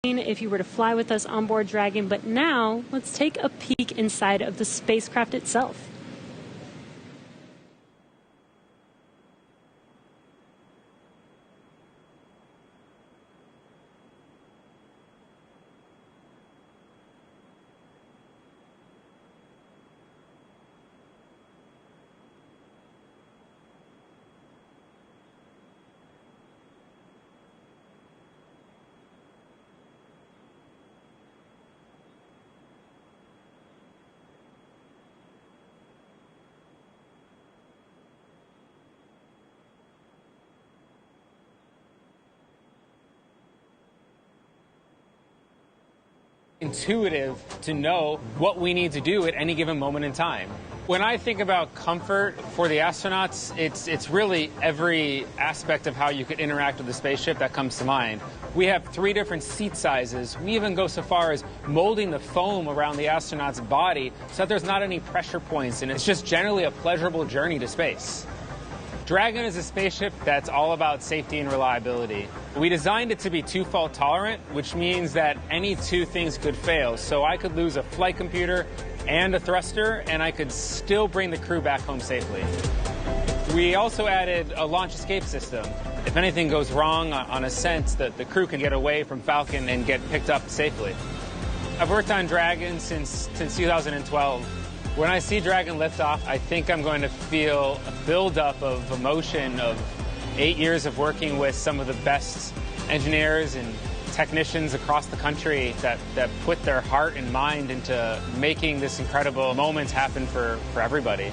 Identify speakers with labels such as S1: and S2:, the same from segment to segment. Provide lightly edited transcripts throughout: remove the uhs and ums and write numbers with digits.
S1: if you were to fly with us on board Dragon, but now let's take a peek inside of the spacecraft itself.
S2: Intuitive to know what we need to do at any given moment in time. When I think about comfort for the astronauts, it's really every aspect of how you could interact with the spaceship that comes to mind. We have 3 different seat sizes. We even go so far as molding the foam around the astronaut's body so that there's not any pressure points, and it's just generally a pleasurable journey to space. Dragon is a spaceship that's all about safety and reliability. We designed it to be 2-fault tolerant, which means that any 2 things could fail. So I could lose a flight computer and a thruster, and I could still bring the crew back home safely. We also added a launch escape system. If anything goes wrong on ascent, the crew can get away from Falcon and get picked up safely. I've worked on Dragon since 2012. When I see Dragon lift off, I think I'm going to feel a buildup of emotion of 8 years of working with some of the best engineers and technicians across the country that put their heart and mind into making this incredible moment happen for everybody.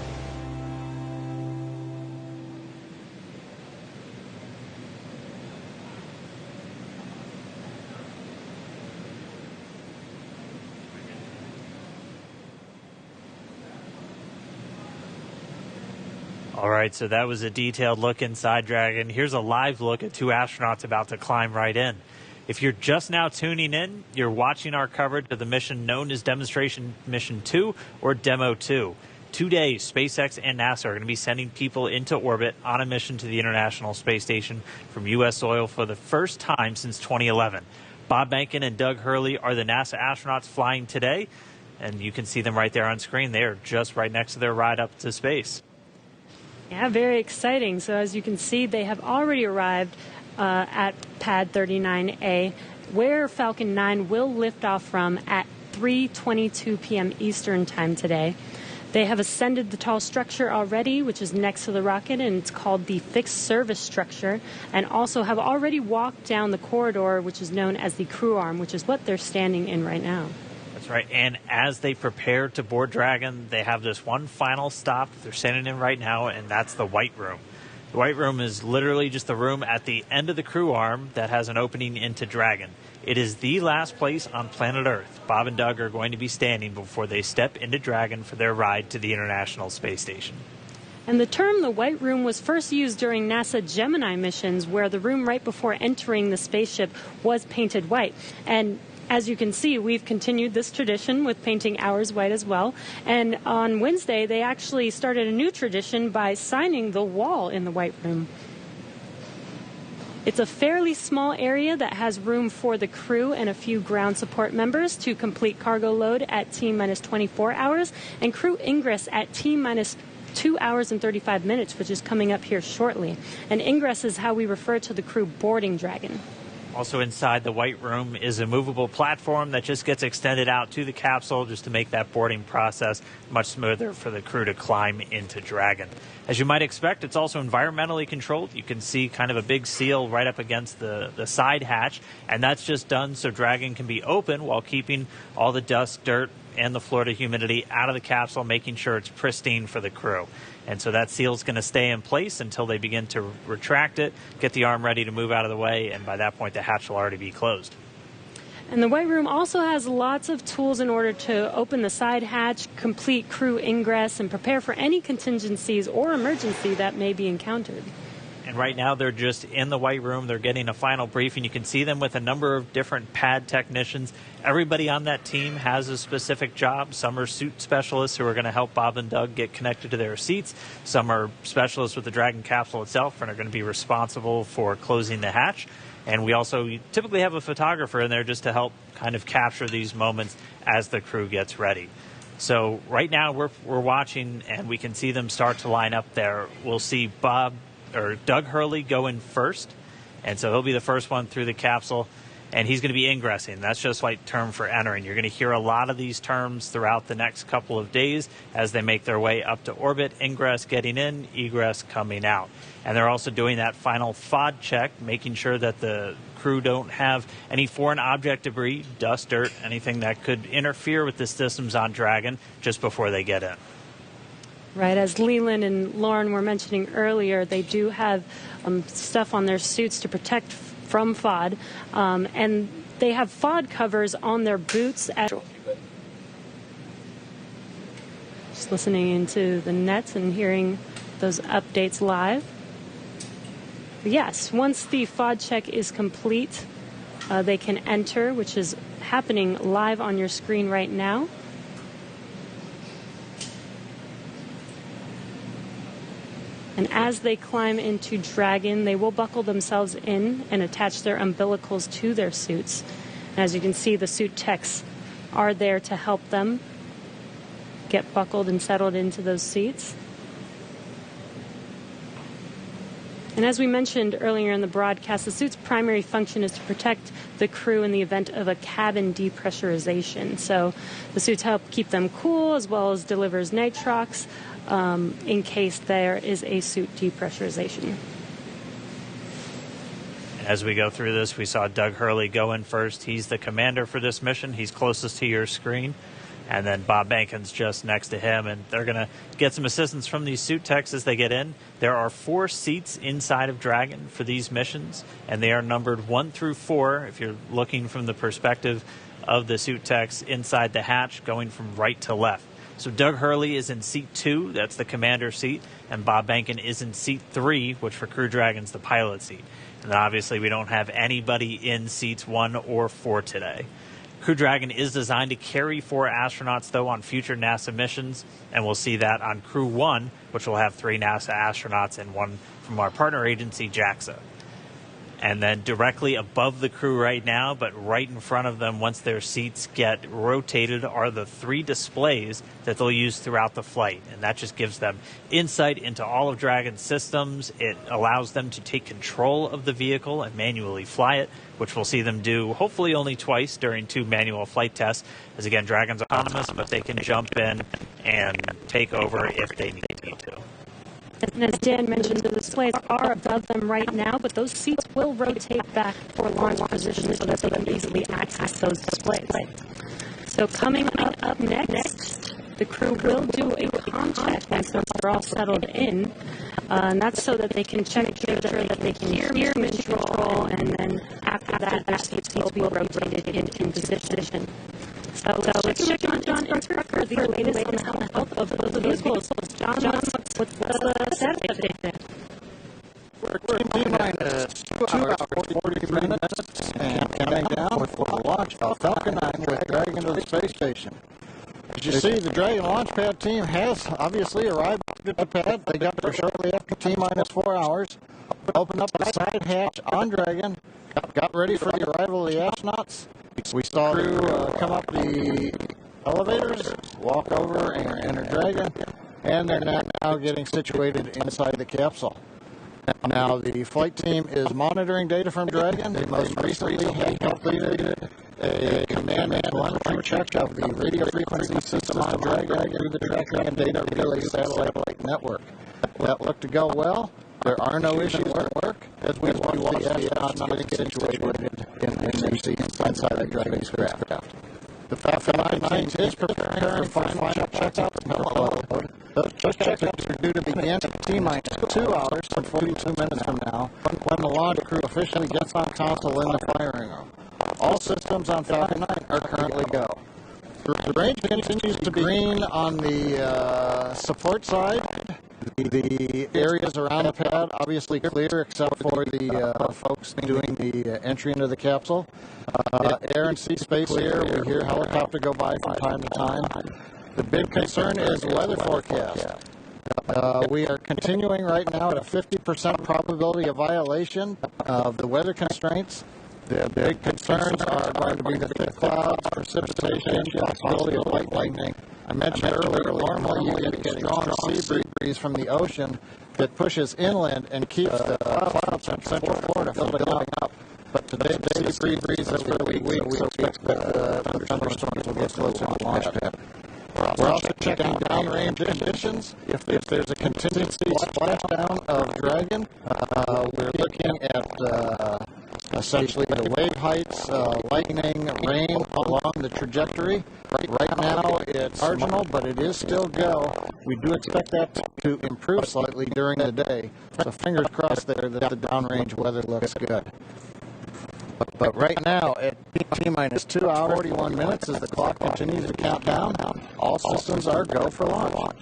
S3: All right, so that was a detailed look inside Dragon. Here's a live look at 2 astronauts about to climb right in. If you're just now tuning in, you're watching our coverage of the mission known as Demonstration Mission 2 or Demo-2. 2 days, SpaceX and NASA are going to be sending people into orbit on a mission to the International Space Station from U.S. soil for the first time since 2011. Bob Behnken and Doug Hurley are the NASA astronauts flying today, and you can see them right there on screen. They are just right next to their ride up to space.
S1: Yeah, very exciting. So as you can see, they have already arrived at Pad 39A, where Falcon 9 will lift off from at 3:22 p.m. Eastern Time today. They have ascended the tall structure already, which is next to the rocket, and it's called the fixed service structure, and also have already walked down the corridor, which is known as the crew arm, which is what they're standing in right now.
S3: That's right, and as they prepare to board Dragon, they have this one final stop they're standing in right now, and that's the White Room. The White Room is literally just the room at the end of the crew arm that has an opening into Dragon. It is the last place on planet Earth Bob and Doug are going to be standing before they step into Dragon for their ride to the International Space Station.
S1: And the term the White Room was first used during NASA Gemini missions, where the room right before entering the spaceship was painted white. And as you can see, we've continued this tradition with painting ours white as well. And on Wednesday, they actually started a new tradition by signing the wall in the White Room. It's a fairly small area that has room for the crew and a few ground support members to complete cargo load at T-minus 24 hours and crew ingress at T-minus 2 hours and 35 minutes, which is coming up here shortly. And ingress is how we refer to the crew boarding Dragon.
S3: Also inside the White Room is a movable platform that just gets extended out to the capsule just to make that boarding process much smoother for the crew to climb into Dragon. As you might expect, it's also environmentally controlled. You can see kind of a big seal right up against the side hatch, and that's just done so Dragon can be open while keeping all the dust, dirt, and the Florida humidity out of the capsule, making sure it's pristine for the crew. And so that seal is going to stay in place until they begin to retract it, get the arm ready to move out of the way, and by that point the hatch will already be closed.
S1: And the White Room also has lots of tools in order to open the side hatch, complete crew ingress, and prepare for any contingencies or emergency that may be encountered.
S3: And right now they're just in the White Room. They're getting a final briefing. You can see them with a number of different pad technicians. Everybody on that team has a specific job. Some are suit specialists who are going to help Bob and Doug get connected to their seats. Some are specialists with the Dragon capsule itself and are going to be responsible for closing the hatch. And we also typically have a photographer in there just to help kind of capture these moments as the crew gets ready. So right now we're watching, and we can see them start to line up there. We'll see Doug Hurley go in first, and so he'll be the first one through the capsule, and he's going to be ingressing. That's just like term for entering. You're going to hear a lot of these terms throughout the next couple of days as they make their way up to orbit. Ingress getting in, egress coming out. And they're also doing that final FOD check, making sure that the crew don't have any foreign object debris, dust, dirt, anything that could interfere with the systems on Dragon just before they get in.
S1: Right, as Leland and Lauren were mentioning earlier, they do have stuff on their suits to protect from FOD, and they have FOD covers on their boots. Just listening into the nets and hearing those updates live. But yes, once the FOD check is complete, they can enter, which is happening live on your screen right now. And as they climb into Dragon, they will buckle themselves in and attach their umbilicals to their suits. And as you can see, the suit techs are there to help them get buckled and settled into those seats. And as we mentioned earlier in the broadcast, the suit's primary function is to protect the crew in the event of a cabin depressurization. So the suits help keep them cool, as well as delivers nitrox in case there is a suit depressurization.
S3: As we go through this, we saw Doug Hurley go in first. He's the commander for this mission. He's closest to your screen. And then Bob Bankin's just next to him, and they're going to get some assistance from these suit techs as they get in. There are 4 seats inside of Dragon for these missions, and they are numbered 1 through 4 if you're looking from the perspective of the suit techs inside the hatch, going from right to left. So Doug Hurley is in seat 2, that's the commander seat, and Bob Bankin is in seat 3, which for Crew Dragon's the pilot seat. And obviously we don't have anybody in seats 1 or 4 today. Crew Dragon is designed to carry 4 astronauts, though, on future NASA missions, and we'll see that on Crew 1, which will have 3 NASA astronauts and 1 from our partner agency, JAXA. And then directly above the crew right now, but right in front of them, once their seats get rotated, are the 3 displays that they'll use throughout the flight. And that just gives them insight into all of Dragon's systems. It allows them to take control of the vehicle and manually fly it, which we'll see them do hopefully only twice during 2 manual flight tests. As again, Dragon's autonomous, but they can jump in and take over if they need to.
S1: And as Dan mentioned, the displays are above them right now, but those seats will rotate back for launch position so that they can easily access those displays. So coming up next, the crew will do a comm check once they're all settled in. And that's so that they can check sure that they can hear mission control, and then after that, their seats will be rotated in position. So let's check on John Inter for the latest on the health of the vehicles. John, what's the status update there?
S4: We're T-minus 2 hours, 40 minutes, and counting down for the launch of Falcon 9 with Dragon to the space station. As you see, the Dragon launch pad team has obviously arrived at the pad. They got there shortly after T-minus 4 hours, opened up a side hatch on Dragon, got ready for the arrival of the astronauts. We saw the crew come up the elevators, walk over and enter Dragon, and they're now getting situated inside the capsule. Now, the flight team is monitoring data from Dragon. They most recently had completed a command and telemetry check of the radio frequency system on Dragon through the Dragon Data Relay Satellite Network. That looked to go well. There are no issues at work as we watch the astronauts getting situated in their seats inside the Dragon spacecraft. The Falcon 9 is preparing for final checkout from hello. Those checks are due to begin T-minus 2 hours and 42 minutes from now, when the launch crew officially gets on console in the firing room. All systems on Falcon 9 are currently go. The range continues to be green on the support side. The areas around the pad obviously clear except for the folks doing the entry into the capsule. Air and sea space here. We hear helicopter go by from time to time. The big concern is weather forecast. We are continuing right now at a 50% probability of violation of the weather constraints. The big concerns are going to be the thick clouds, precipitation, possibility of light lightning. I mentioned earlier, normally you get a strong sea breeze from the ocean that pushes inland and keeps the clouds in central Florida building up. But today's sea breeze is really weak, so we expect that thunderstorms will get closer to launch pad. We're also checking downrange conditions. If there's a contingency splashdown of Dragon, we're looking at essentially the wave heights, lightning, rain along the trajectory. Right now it's marginal, but it is still go. We do expect that to improve slightly during the day. So fingers crossed there that the downrange weather looks good. But right now, at T-minus 2 hours, 41 minutes, as the clock continues to count down, all systems are go for launch.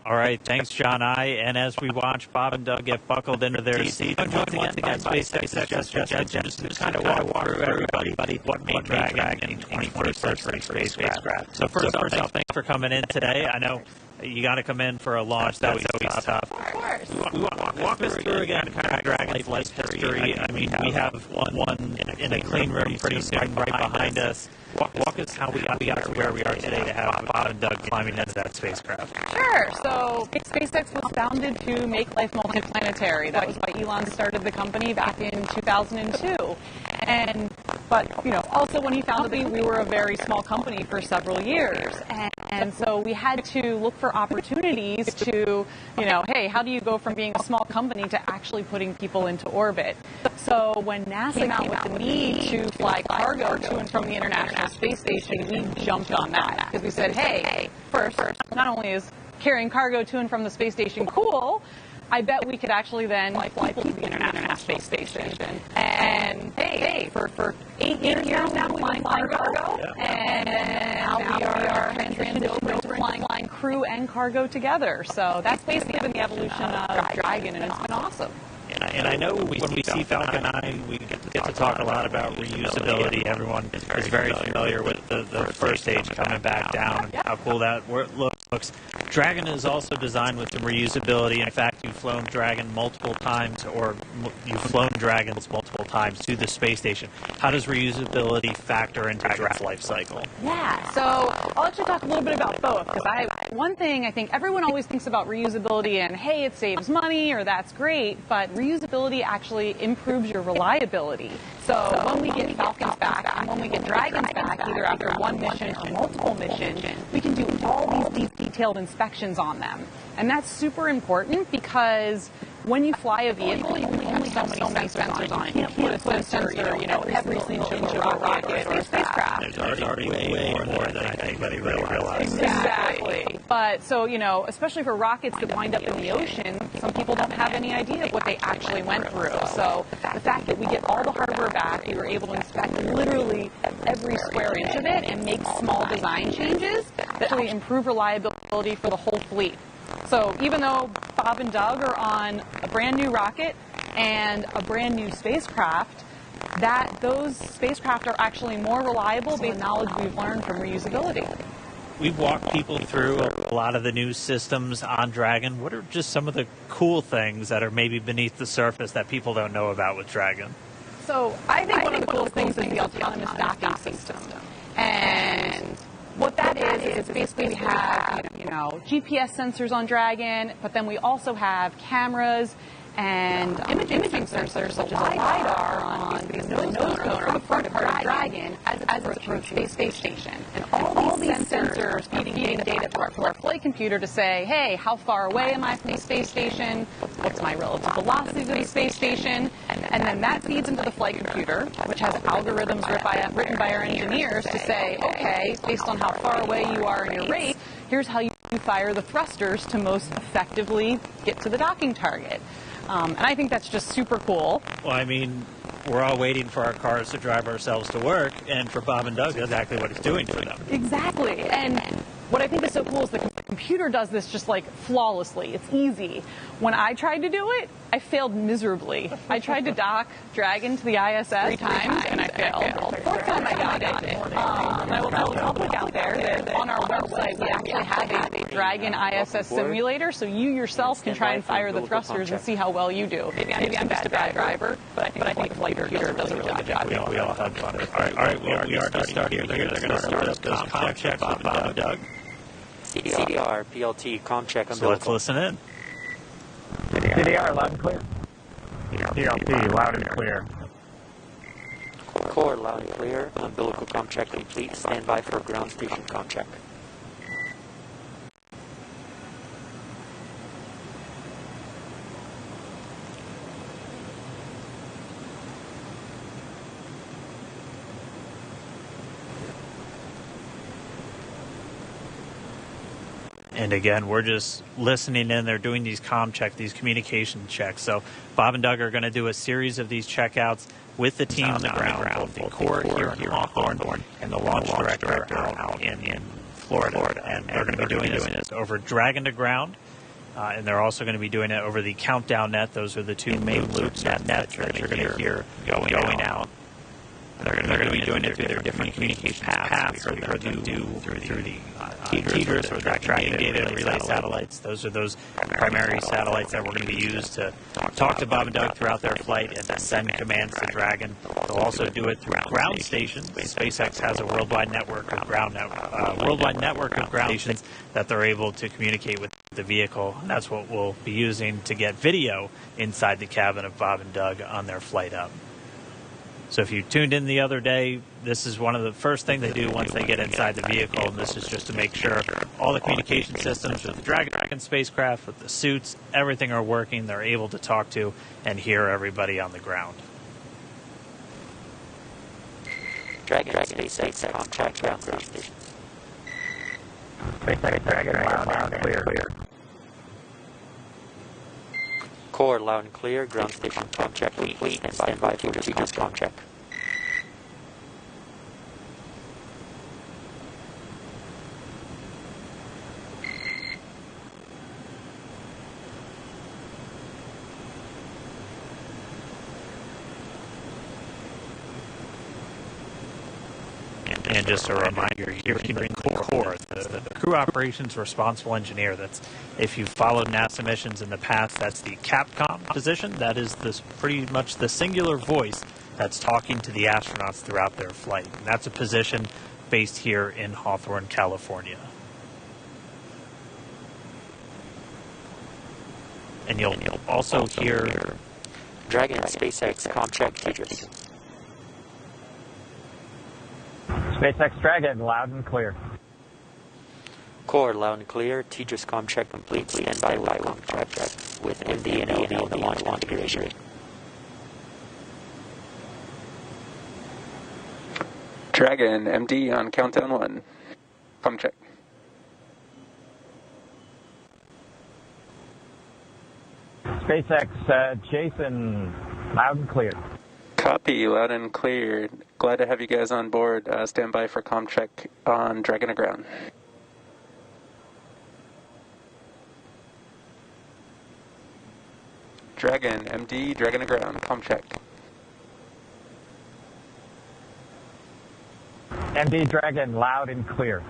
S3: All right, thanks, John I. And as we watch Bob and Doug get buckled into their seats, once again by SpaceX, just kind of walk through everybody what made Dragon in 21st century spacecraft. So first off, thanks for coming in today. I know you got to come in for a launch. That was always tough.
S5: Of course.
S3: Walk us through again kind of Dragon's life history. I mean, we have one in a clean room pretty soon right behind us. Walk us how we got to where we are today to have Bob and Doug climbing into that spacecraft.
S5: Sure. So SpaceX was founded to make life multiplanetary. That was why Elon started the company back in 2002. But also when he founded it, we were a very small company for several years. And so we had to look for opportunities to, hey, how do you go from being a small company to actually putting people into orbit? So when NASA came out with the need to fly cargo to and from the International Space Station, we jumped on that because we said, hey, first, not only is carrying cargo to and from the space station cool, I bet we could actually then fly people to the International Space Station. And hey, for 8 years now, we've been flying cargo, and now we are transitioned over to flying crew and cargo together. So that's basically been the evolution of Dragon, and it's been awesome.
S3: And I know when we see Falcon 9, we get to talk a lot about reusability. Everyone is very familiar with the first stage coming back down, how cool that looks. Dragon is also designed with some reusability. In fact, you've flown Dragon multiple times, or you've flown Dragons multiple times to the space station. How does reusability factor into Dragon's life cycle?
S5: Yeah, so I'll actually talk a little bit about both, because one thing I think everyone always thinks about reusability and, hey, it saves money, or that's great, but reusability actually improves your reliability. So when we get Falcons back and when we get Dragons back, either after one mission or multiple missions, we can do all these detailed inspections on them. And that's super important because when you fly a vehicle, you only have so many sensors on it. You can't put a sensor, every single rocket or spacecraft.
S3: There's already way more than anybody really realizes.
S5: Exactly. But so, especially for rockets that wind up in the ocean, some people don't have any idea of what they actually went through. So the fact that we get all the hardware back, we were able to inspect literally every square inch of it and make small design changes that actually improve reliability for the whole fleet. So even though Bob and Doug are on a brand new rocket and a brand new spacecraft, those spacecraft are actually more reliable based on knowledge we've learned from reusability.
S3: We've walked people through a lot of the new systems on Dragon. What are just some of the cool things that are maybe beneath the surface that people don't know about with Dragon?
S5: So I think one of the coolest things is the autonomous docking system. And what that is it's basically we have, GPS sensors on Dragon, but then we also have cameras and imaging sensors such as a LiDAR on the nose cone or the front part of Dragon as it's approaching the space station. And all these sensors feeding data to our flight computer to say, hey, how far away am I from the space station? What's my relative velocity to the space station? And then that feeds into the flight computer, which has algorithms written by our engineers to say, okay, based on how far away you are in your race, here's how you fire the thrusters to most effectively get to the docking target. And I think that's just super cool.
S3: Well, I mean, we're all waiting for our cars to drive ourselves to work, and for Bob and Doug, that's exactly what it's doing for them.
S5: Exactly. And what I think is so cool is the computer does this just flawlessly. It's easy. When I tried to do it, I failed miserably. I tried to dock Dragon to the ISS 3 times, and I failed. The fourth time I got it, I will tell the public out there that on our website we actually have a Dragon ISS simulator, so you yourself can try and fire the thrusters and see how well you do. Maybe I'm just a bad driver, but I think the flight computer does a really good job.
S3: We all had fun. All right, we are starting here. They're going to start up those comm checks with Bob and Doug.
S6: CDR, PLT, comm check.
S3: So let's listen in.
S7: CDR, loud and clear. PLT, loud and clear.
S6: Core, loud and clear. Umbilical comm check complete. Stand by for ground station comm check.
S3: And again, we're just listening in. They're doing these comm checks, these communication checks. So Bob and Doug are going to do a series of these checkouts with the team on the ground, both the core here in Hawthorne and the launch director out in Florida. And they're going to be doing this over Dragon to ground. And they're also going to be doing it over the countdown net. Those are the two main loops that you're going to hear going out. They're going to be doing it through their different communication paths. We heard them do through the TDRs or the Dragon Data Relay satellites. Those are those primary satellites that we're going to be used to talk to Bob and Doug throughout their flight and to send commands to Dragon. They'll also do it through ground stations. SpaceX has a worldwide network of ground stations that they're able to communicate with the vehicle. And that's what we'll be using to get video inside the cabin of Bob and Doug on their flight up. So if you tuned in the other day, this is one of the first things they do once they get inside the vehicle, and this is just to make sure all the communication systems with the Dragon spacecraft, with the suits, everything are working. They're able to talk to and hear everybody on the ground.
S6: Dragon SpaceX comm check ground station.
S7: SpaceX Dragon, loud and clear.
S6: Core, loud and clear. Ground station comm check complete. And stand by for TDRs comm check.
S3: And just a reminder, you're keeping core, the crew operations responsible engineer. That's, if you've followed NASA missions in the past, that's the Capcom position. That is this pretty much the singular voice that's talking to the astronauts throughout their flight. And that's a position based here in Hawthorne, California. And you'll also hear
S6: Dragon SpaceX comm check TDRs.
S7: SpaceX Dragon, loud and clear.
S6: Core, loud and clear. TDRs comm check complete. Stand by with comm check with MD and LD on the launch configuration.
S8: Dragon, MD on countdown 1. Comm check.
S7: SpaceX Jason, loud and clear.
S8: Copy, loud and clear. Glad to have you guys on board. Stand by for comm check on Dragon to ground. Dragon, MD, Dragon to ground. Comm check.
S7: MD Dragon, loud and clear.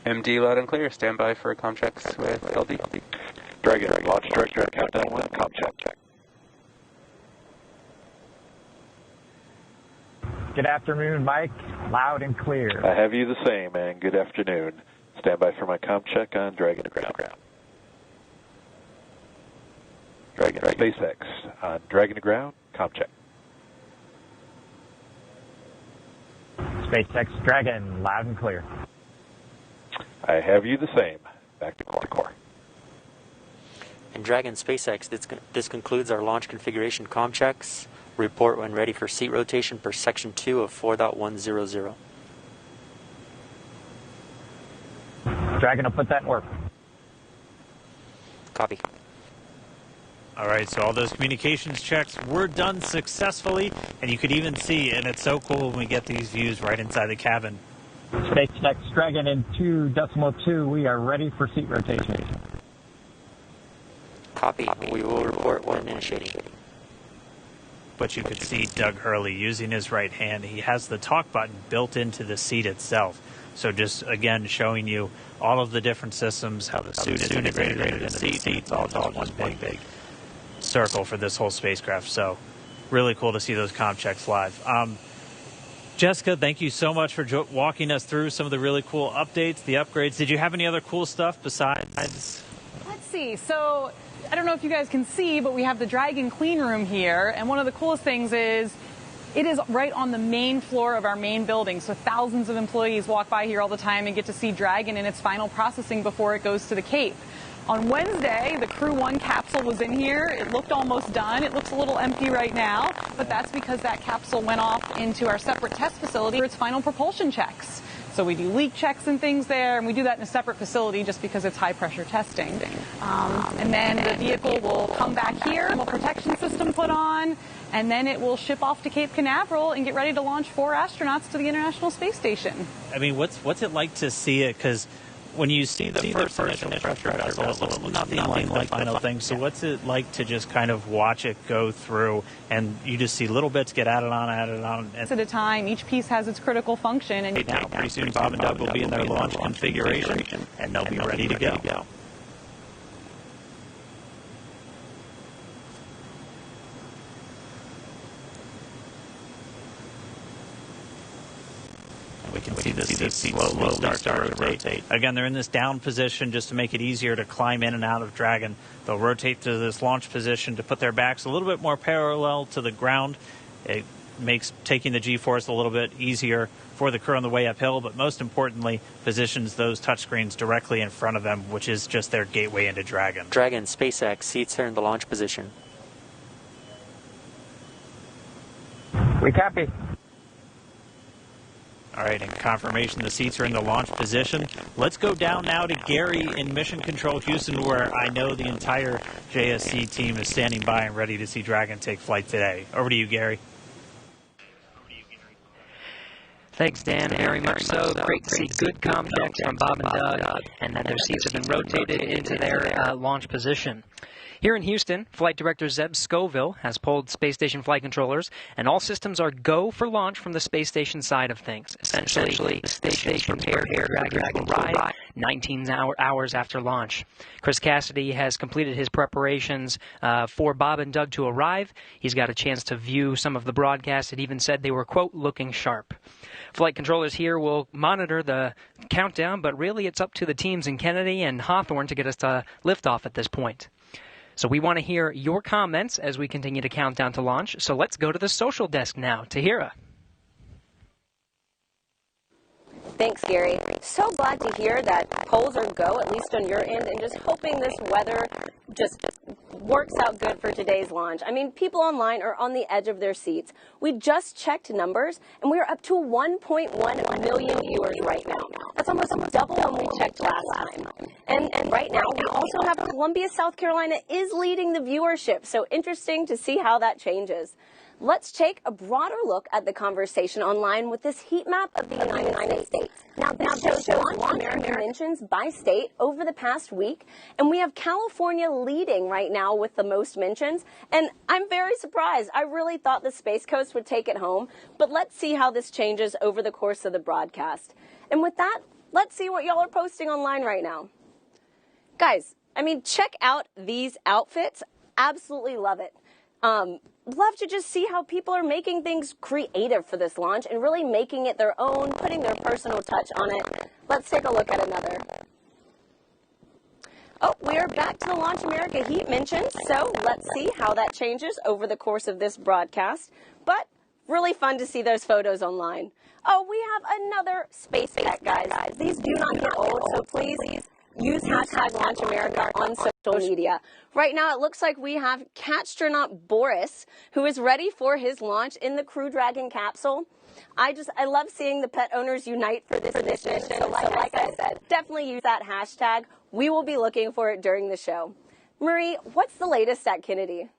S8: MD, loud and clear. Stand by for comm checks with LD.
S9: Dragon, launch director, countdown 1, comm check.
S7: Good afternoon, Mike. Loud and clear.
S9: I have you the same, and good afternoon. Stand by for my comm check on Dragon to ground. Dragon SpaceX on Dragon to ground, comm check.
S7: SpaceX Dragon, loud and clear.
S9: I have you the same. Back to core.
S6: And Dragon SpaceX, this concludes our launch configuration comm checks. Report when ready for seat rotation per section 2 of 4.100.
S7: Dragon will put that in work.
S6: Copy.
S3: All right, so all those communications checks were done successfully, and you could even see, and it's so cool when we get these views right inside the cabin.
S7: SpaceX Dragon in 2.2, we are ready for seat rotation.
S6: Copy. We will report when initiating.
S3: but you could see Doug Hurley using his right hand. He has the talk button built into the seat itself. So just, again, showing you all of the different systems, how the suit is integrated into the seat. It's all one big circle for this whole spacecraft. So really cool to see those comm checks live. Jessica, thank you so much for walking us through some of the really cool updates, the upgrades. Did you have any other cool stuff besides?
S5: Let's see. So I don't know if you guys can see, but we have the Dragon clean room here. And one of the coolest things is it is right on the main floor of our main building. So thousands of employees walk by here all the time and get to see Dragon in its final processing before it goes to the Cape. On Wednesday, the Crew 1 capsule was in here. It looked almost done. It looks a little empty right now, but that's because that capsule went off into our separate test facility for its final propulsion checks. So we do leak checks and things there, and we do that in a separate facility just because it's high-pressure testing. And then the vehicle will come back here, a protection system put on, and then it will ship off to Cape Canaveral and get ready to launch 4 astronauts to the International Space Station.
S3: I mean, what's it like to see it? Because when you see the first initial pressure vessel, it looks nothing like the final thing. So what's it like to just kind of watch it go through, and you just see little bits get added on.
S5: At a time, each piece has its critical function. And
S3: now, pretty soon, Bob and Doug will be in their launch configuration, and they'll be ready to go. We can see the seat slowly start to rotate. Again, they're in this down position just to make it easier to climb in and out of Dragon. They'll rotate to this launch position to put their backs a little bit more parallel to the ground. It makes taking the G-force a little bit easier for the crew on the way uphill, but most importantly, positions those touchscreens directly in front of them, which is just their gateway into Dragon.
S6: Dragon, SpaceX, seats are in the launch position.
S7: We copy.
S3: All right, and confirmation the seats are in the launch position. Let's go down now to Gary in Mission Control Houston, where I know the entire JSC team is standing by and ready to see Dragon take flight today. Over to you, Gary.
S10: Thanks, Dan. Very much so. Great to see good comm checks from Bob and Doug, and that their seats have been rotated into their launch position. Here in Houston, Flight Director Zeb Scoville has pulled space station flight controllers, and all systems are go for launch from the space station side of things. Essentially, the station is prepared for Dragon to arrive 19 hours after launch. Chris Cassidy has completed his preparations for Bob and Doug to arrive. He's got a chance to view some of the broadcasts. It even said they were, quote, looking sharp. Flight controllers here will monitor the countdown, but really it's up to the teams in Kennedy and Hawthorne to get us to liftoff at this point. So we want to hear your comments as we continue to count down to launch. So let's go to the social desk now. Tahira.
S11: Thanks, Gary. So glad to hear that polls are go, at least on your end, and just hoping this weather just works out good for today's launch. I mean, people online are on the edge of their seats. We just checked numbers, and we are up to 1.1 million viewers right now. That's almost double when we checked last time. And right now, we also have Columbia, South Carolina is leading the viewership, so interesting to see how that changes. Let's take a broader look at the conversation online with this heat map of the United States. Now this shows launch American mentions by state over the past week, and we have California leading right now with the most mentions, and I'm very surprised. I really thought the Space Coast would take it home, but let's see how this changes over the course of the broadcast. And with that, let's see what y'all are posting online right now. Guys, I mean, check out these outfits. Absolutely love it. Love to just see how people are making things creative for this launch and really making it their own, putting their personal touch on it. Let's take a look at another. Oh, we are back to the Launch America Heat mentions, so let's see how that changes over the course of this broadcast. But really fun to see those photos online. Oh, we have another space tech, guys. These do not get old, so please use hashtag Launch America on social media. Right now, it looks like we have Catstronaut Boris, who is ready for his launch in the Crew Dragon capsule. I love seeing the pet owners unite for this mission. So like I said, definitely use that hashtag. We will be looking for it during the show. Marie, what's the latest at Kennedy?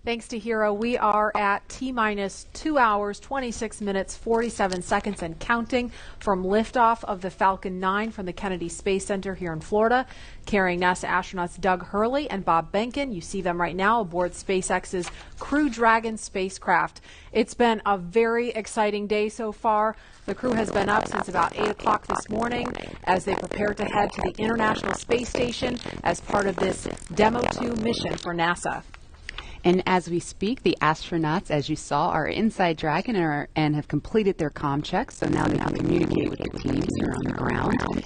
S12: Thanks to Hero, we are at T-minus 2 hours, 26 minutes, 47 seconds and counting from liftoff of the Falcon 9 from the Kennedy Space Center here in Florida, carrying NASA astronauts Doug Hurley and Bob Behnken. You see them right now aboard SpaceX's Crew Dragon spacecraft. It's been a very exciting day so far. The crew has been up since about 8 o'clock this morning as they prepare to head to the International Space Station as part of this DM-2 mission for NASA.
S13: And as we speak, the astronauts, as you saw, are inside Dragon and have completed their comm checks, so now they can communicate with their teams here on the ground.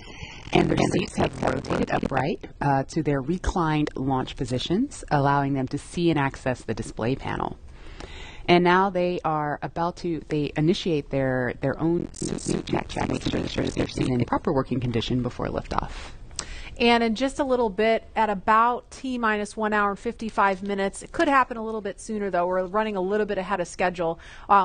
S13: And their seats have rotated upright to their reclined launch positions, allowing them to see and access the display panel. And now they are about to, they initiate their own suit check to make sure that they're seen in proper working condition before liftoff.
S12: And in just a little bit, at about T-minus 1 hour and 55 minutes, it could happen a little bit sooner, though. We're running a little bit ahead of schedule.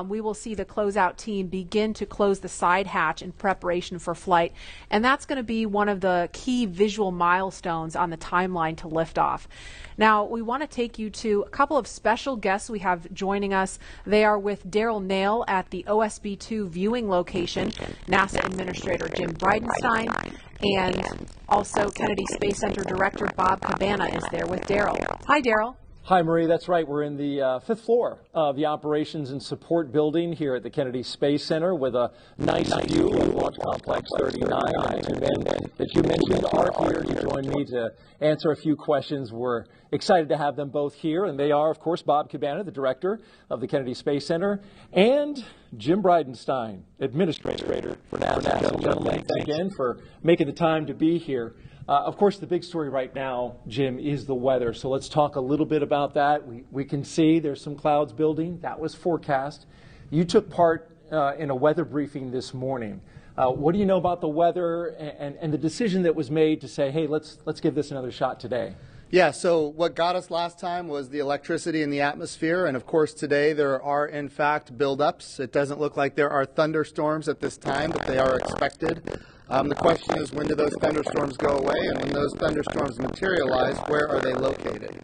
S12: We will see the closeout team begin to close the side hatch in preparation for flight. And that's going to be one of the key visual milestones on the timeline to liftoff. Now, we want to take you to a couple of special guests we have joining us. They are with Daryl Nail at the OSB-2 viewing location, NASA Administrator Jim Bridenstine, and also Kennedy Space Center Director Bob Cabana is there with Daryl. Hi, Daryl.
S14: Hi, Marie. That's right. We're in the fifth floor of the Operations and Support Building here at the Kennedy Space Center with a nice view of Launch Complex 39. And the two men that you mentioned are here to join me to answer a few questions. We're excited to have them both here, and they are, of course, Bob Cabana, the director of the Kennedy Space Center, and Jim Bridenstine, administrator for NASA. Gentlemen, thanks again for making the time to be here. Of course, the big story right now, Jim, is the weather. So let's talk a little bit about that. We can see there's some clouds building. That was forecast. You took part in a weather briefing this morning. What do you know about the weather and the decision that was made to say, hey, let's give this another shot today?
S15: Yeah, so what got us last time was the electricity in the atmosphere, and of course today there are in fact buildups. It doesn't look like there are thunderstorms at this time, but they are expected. The question is, when do those thunderstorms go away, and when those thunderstorms materialize, where are they located?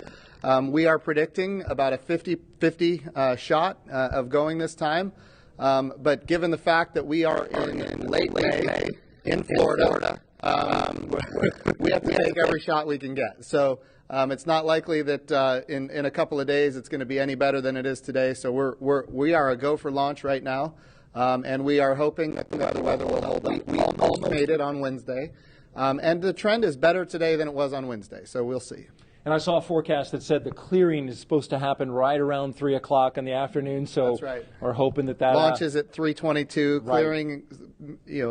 S15: We are predicting about a 50-50 shot of going this time, but given the fact that we are in late May in Florida, we have to take every shot we can get. So it's not likely that in a couple of days it's going to be any better than it is today. So we are a go for launch right now, and we are hoping that the weather will hold up. We almost made it on Wednesday, and the trend is better today than it was on Wednesday. So we'll see.
S14: And I saw a forecast that said the clearing is supposed to happen right around 3 o'clock in the afternoon. So
S15: that's right.
S14: We're hoping that
S15: launch is at 3:22, clearing,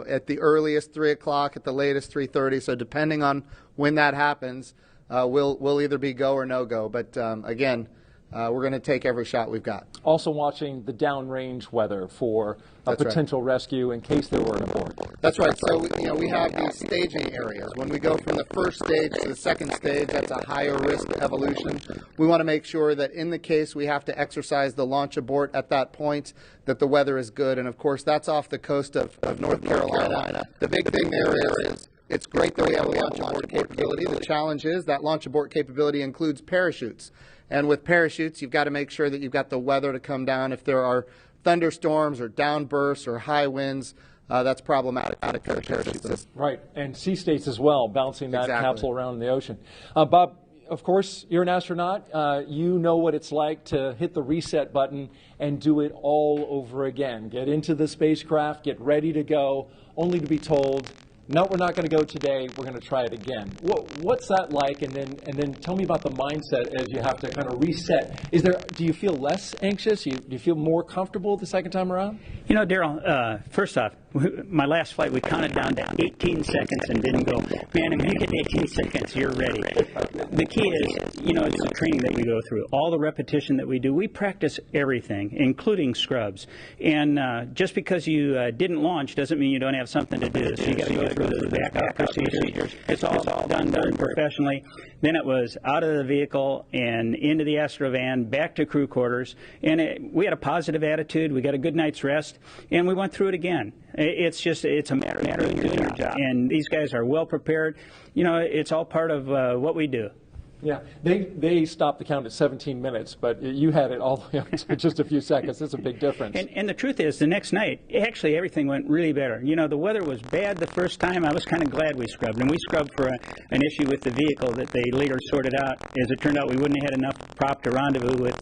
S15: at the earliest 3 o'clock, at the latest 3:30. So depending on when that happens, we'll either be go or no go. But again, we're going to take every shot we've got.
S14: Also watching the downrange weather for a potential rescue in case there were an abort.
S15: That's right. So we have these staging areas. When we go from the first stage to the second stage, that's a higher risk evolution. We want to make sure that in the case we have to exercise the launch abort at that point, that the weather is good. And of course, that's off the coast of North Carolina. The big thing there is it's great that we have a launch abort capability. The challenge is that launch abort capability includes parachutes. And with parachutes, you've got to make sure that you've got the weather to come down. If there are thunderstorms or downbursts or high winds, that's problematic for the parachute system.
S14: Right, and sea states as well, bouncing that capsule around in the ocean. Bob, of course, you're an astronaut. You know what it's like to hit the reset button and do it all over again. Get into the spacecraft, get ready to go, only to be told, no, we're not going to go today. We're going to try it again. What's that like? And then tell me about the mindset as you have to kind of reset. Do you feel less anxious? Do you feel more comfortable the second time around?
S16: You know, Daryl, first off, my last flight, we counted down to 18 seconds and didn't go, man, if you get 18 seconds, you're ready. The key is, it's the training that we go through. All the repetition that we do, we practice everything, including scrubs. And just because you didn't launch doesn't mean you don't have something to do. So you got to go through the backup procedures. It's all done professionally. Then it was out of the vehicle and into the Astrovan, back to crew quarters. And we had a positive attitude. We got a good night's rest. And we went through it again. It's a matter of doing your job. And these guys are well prepared. It's all part of what we do.
S14: Yeah, they stopped the count at 17 minutes, but you had it all the way up to just a few seconds. That's a big difference.
S16: And the truth is, the next night, actually everything went really better. You know, the weather was bad the first time. I was kind of glad we scrubbed. And we scrubbed for an issue with the vehicle that they later sorted out. As it turned out, we wouldn't have had enough prop to rendezvous with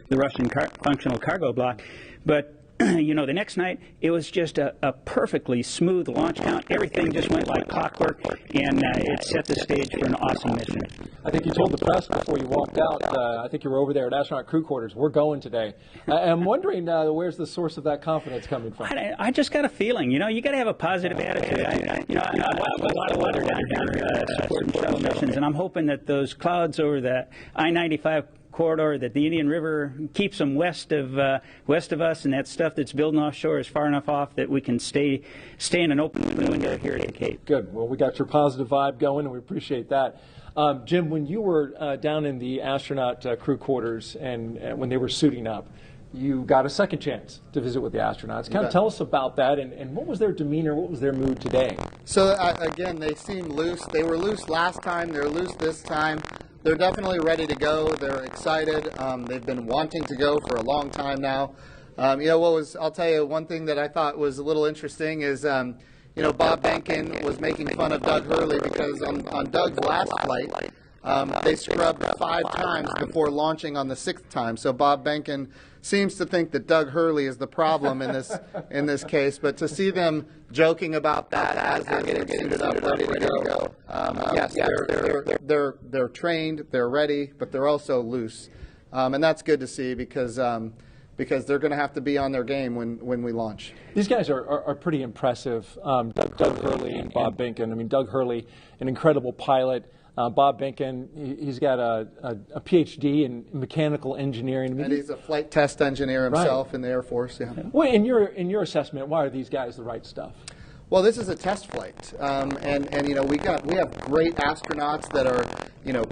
S16: the Russian functional cargo block. But you know, the next night, it was just a perfectly smooth launch count. Everything just went like clockwork, and it set the stage for an awesome mission.
S14: I think you told the press before you walked out, I think you were over there at astronaut crew quarters, we're going today. I'm wondering, where's the source of that confidence coming from?
S16: I just got a feeling, you know, you got to have a positive attitude. I watch a lot of weather down here supporting shuttle missions, and I'm hoping that those clouds over the I-95 corridor, that the Indian River keeps them west of us, and that stuff that's building offshore is far enough off that we can stay in an open window here at the Cape.
S14: Good. Well, we got your positive vibe going, and we appreciate that. Jim, when you were down in the astronaut crew quarters and when they were suiting up, you got a second chance to visit with the astronauts. Kind of tell us about that, and what was their demeanor, what was their mood today?
S15: So, again, they seemed loose. They were loose last time. They're loose this time. They're definitely ready to go. They're excited. They've been wanting to go for a long time now. You know, I'll tell you one thing that I thought was a little interesting is, you know, Bob Behnken was making fun of Doug Hurley because on Doug's last flight, they scrubbed 5 times before launching on the 6th time. So Bob Behnken seems to think that Doug Hurley is the problem in this case. But to see them joking about that as they're getting suited up, ready to go, yes, they're trained, they're ready, but they're also loose, and that's good to see because they're going to have to be on their game when we launch.
S14: These guys are pretty impressive. Doug Hurley and Bob Behnken. I mean, Doug Hurley, an incredible pilot. Bob Behnken, he's got a PhD in mechanical engineering.
S15: And he's a flight test engineer himself in the Air Force. Yeah.
S14: Well, in your assessment, why are these guys the right stuff?
S15: Well, this is a test flight, and you know we have great astronauts that are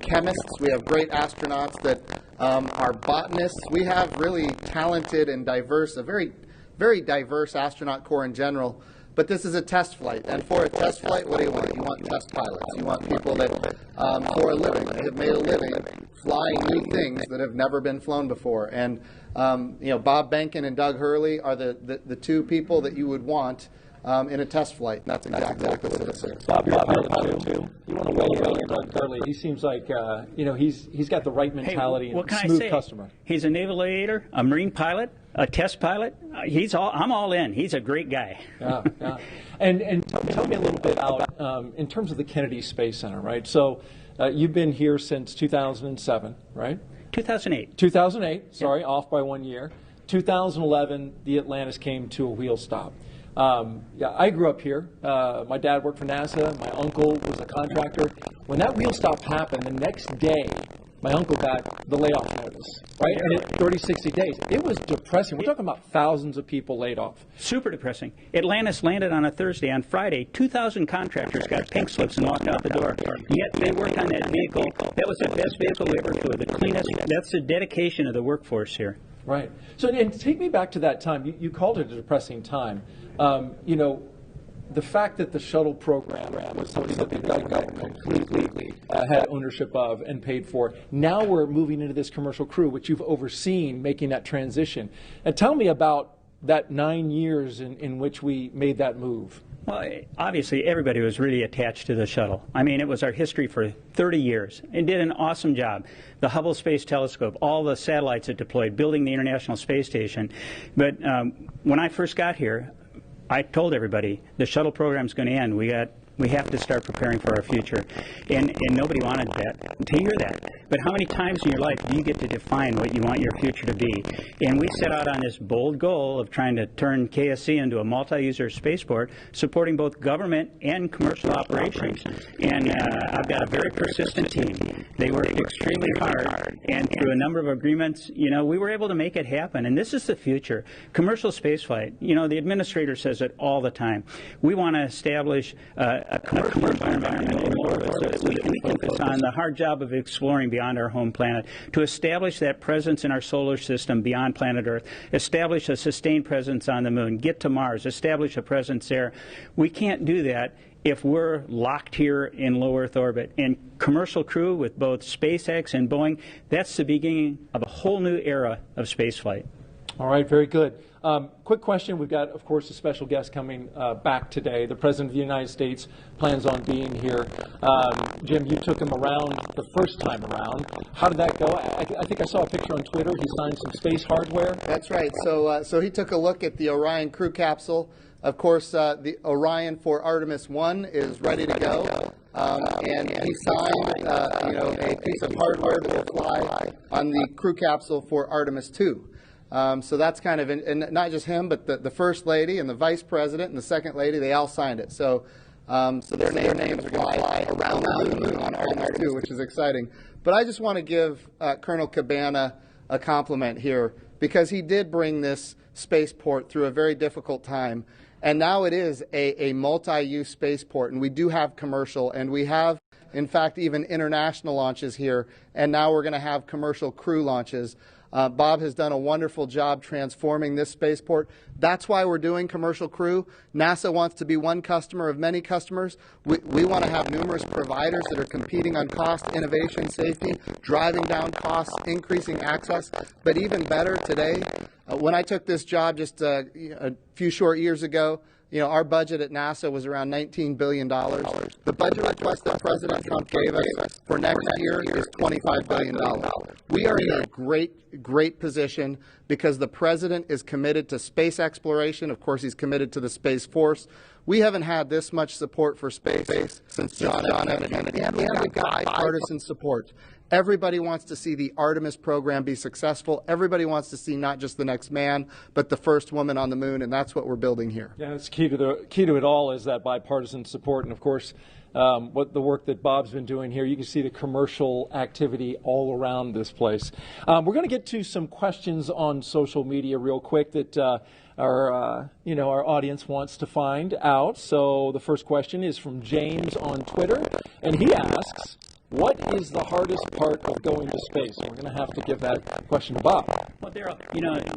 S15: chemists. We have great astronauts that are botanists. We have really talented and diverse, a very very diverse astronaut corps in general. But this is a test flight, and for a test flight, what do you want? You want test pilots. You want people that, for a living, they have made a living flying new things that have never been flown before. And Bob Behnken and Doug Hurley are the 2 people that you would want in a test flight. That's exactly what this is.
S14: Bob, you're a pilot too. You want to weigh in on Doug Hurley? He seems like he's got the right mentality and smooth customer.
S16: He's a naval aviator, a marine pilot, a test pilot. I'm all in. He's a great guy.
S14: Yeah. And tell me a little bit about in terms of the Kennedy Space Center, right? So you've been here since 2007, right?
S16: 2008.
S14: 2008. Sorry, off by 1 year. 2011, the Atlantis came to a wheel stop. I grew up here. My dad worked for NASA. My uncle was a contractor. When that wheel stop happened, the next day, my uncle got the layoff notice, right? And it 30, 60 days. It was depressing. We're talking about thousands of people laid off.
S16: Super depressing. Atlantis landed on a Thursday. On Friday, 2,000 contractors got pink slips and walked out the door. Yet they worked on that vehicle. That was the best vehicle we ever flew. The cleanest. That's the dedication of the workforce here.
S14: Right. So, and take me back to that time. You called it a depressing time. The fact that the shuttle program was something that the government completely had ownership of and paid for. Now we're moving into this commercial crew, which you've overseen making that transition. And tell me about that 9 years in which we made that move.
S16: Well, obviously, everybody was really attached to the shuttle. I mean, it was our history for 30 years. It did an awesome job. The Hubble Space Telescope, all the satellites it deployed, building the International Space Station. But when I first got here, I told everybody the shuttle program's going to end. We have to start preparing for our future. And nobody wanted to hear that. But how many times in your life do you get to define what you want your future to be? And we set out on this bold goal of trying to turn KSC into a multi-user spaceport, supporting both government and commercial operations. And I've got a very persistent team. They worked extremely hard. And through a number of agreements, we were able to make it happen. And this is the future. Commercial spaceflight, the administrator says it all the time. We want to establish a commercial environment in orbit so that we can focus on the hard job of exploring beyond our home planet, to establish that presence in our solar system beyond planet Earth, establish a sustained presence on the moon, get to Mars, establish a presence there. We can't do that if we're locked here in low Earth orbit. And commercial crew with both SpaceX and Boeing, that's the beginning of a whole new era of spaceflight.
S14: All right, very good. Quick question. We've got, of course, a special guest coming back today. The President of the United States plans on being here. Jim, you took him around the first time around. How did that go? I think I saw a picture on Twitter. He signed some space hardware.
S15: That's right. So he took a look at the Orion crew capsule. Of course, the Orion for Artemis 1 is ready to go. And he signed a piece of hardware that will fly on the crew capsule for Artemis 2. So that's kind of, and not just him, but the First Lady and the Vice President and the Second Lady, they all signed it. So their names are going to fly around the moon on Artemis 2, which is exciting. But I just want to give Colonel Cabana a compliment here, because he did bring this spaceport through a very difficult time. And now it is a multi-use spaceport, and we do have commercial, and we have, in fact, even international launches here, and now we're going to have commercial crew launches. Bob has done a wonderful job transforming this spaceport. That's why we're doing commercial crew. NASA wants to be one customer of many customers. We want to have numerous providers that are competing on cost, innovation, safety, driving down costs, increasing access. But even better today, when I took this job just a few short years ago, our budget at NASA was around $19 billion. The budget request that President Trump gave us for next year is $25 billion. We are in a great position because the President is committed to space exploration. Of course, he's committed to the Space Force. We haven't had this much support for space since John F. Kennedy, and we have bipartisan support. Everybody wants to see the Artemis program be successful. Everybody wants to see not just the next man, but the first woman on the moon, and that's what we're building here.
S14: Yeah, it's key to it all is that bipartisan support, and of course, what the work that Bob's been doing here. You can see the commercial activity all around this place. We're going to get to some questions on social media real quick that our audience wants to find out. So the first question is from James on Twitter, and he asks, what is the hardest part of going to space? And we're going to have to give that question to Bob.
S16: Well, Daryl,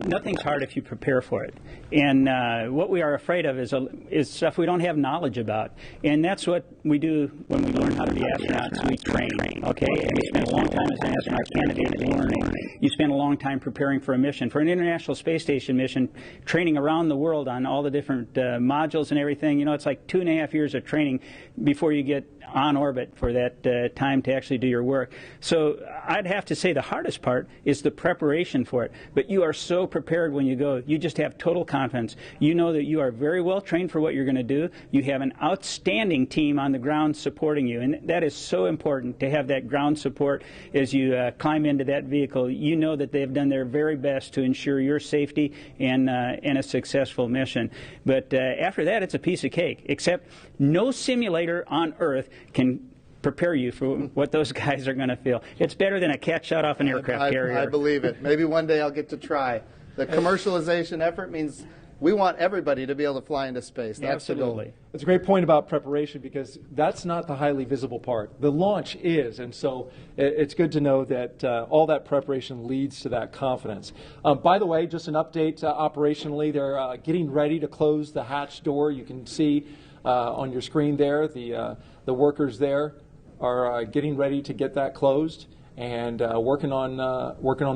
S16: nothing's hard if you prepare for it. And what we are afraid of is stuff we don't have knowledge about. And that's what we do when we learn how to be astronauts. We train, okay? And you spend a long time as an astronaut candidate learning. You spend a long time preparing for a mission. For an International Space Station mission, training around the world on all the different modules and everything, it's like 2.5 years of training before you get on orbit for that time to actually do your work. So I'd have to say the hardest part is the preparation for it. But you are so prepared when you go. You just have total confidence. You know that you are very well trained for what you're going to do. You have an outstanding team on the ground supporting you. And that is so important to have that ground support as you climb into that vehicle. You know that they've done their very best to ensure your safety and a successful mission. But after that, it's a piece of cake, except no simulator on Earth can prepare you for what those guys are going to feel. It's better than a cat shot off an aircraft carrier.
S15: I believe it. Maybe one day I'll get to try. The commercialization effort means we want everybody to be able to fly into space. That's
S16: Absolutely.
S15: the goal.
S14: It's a great point about preparation, because that's not the highly visible part. The launch is, and so it's good to know that all that preparation leads to that confidence. By the way, just an update operationally, they're getting ready to close the hatch door. You can see on your screen there, the workers there are getting ready to get that closed, and working on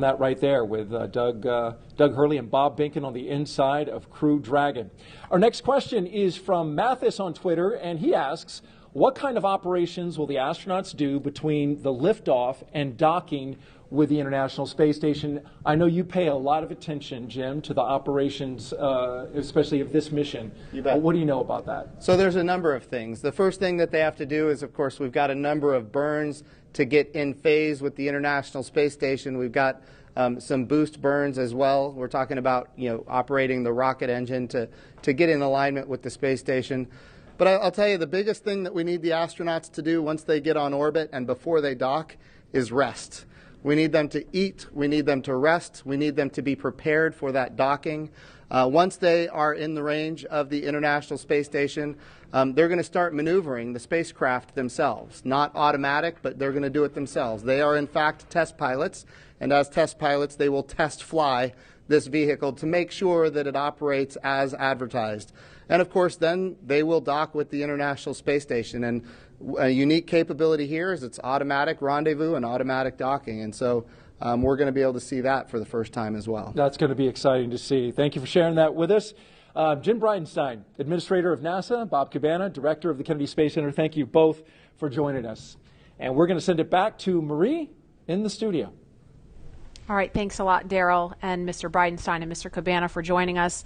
S14: that right there with Doug Hurley and Bob Binken on the inside of Crew Dragon. Our next question is from Mathis on Twitter, and he asks, what kind of operations will the astronauts do between the liftoff and docking with the International Space Station? I know you pay a lot of attention, Jim, to the operations, especially of this mission.
S15: You bet.
S14: What do you know about that?
S15: So there's a number of things. The first thing that they have to do is, of course, we've got a number of burns to get in phase with the International Space Station. We've got some boost burns as well. We're talking about operating the rocket engine to get in alignment with the space station. But I'll tell you, the biggest thing that we need the astronauts to do once they get on orbit and before they dock is rest. We need them to eat. We need them to rest. We need them to be prepared for that docking. Once they are in the range of the International Space Station, they're going to start maneuvering the spacecraft themselves. Not automatic, but they're going to do it themselves. They are, in fact, test pilots, and as test pilots, they will test fly this vehicle to make sure that it operates as advertised. And, of course, then they will dock with the International Space Station. And a unique capability here is it's automatic rendezvous and automatic docking. And so we're going to be able to see that for the first time as well.
S14: That's going to be exciting to see. Thank you for sharing that with us. Jim Bridenstine, Administrator of NASA, Bob Cabana, Director of the Kennedy Space Center, thank you both for joining us. And we're going to send it back to Marie in the studio.
S12: All right, thanks a lot, Daryl and Mr. Bridenstine and Mr. Cabana for joining us.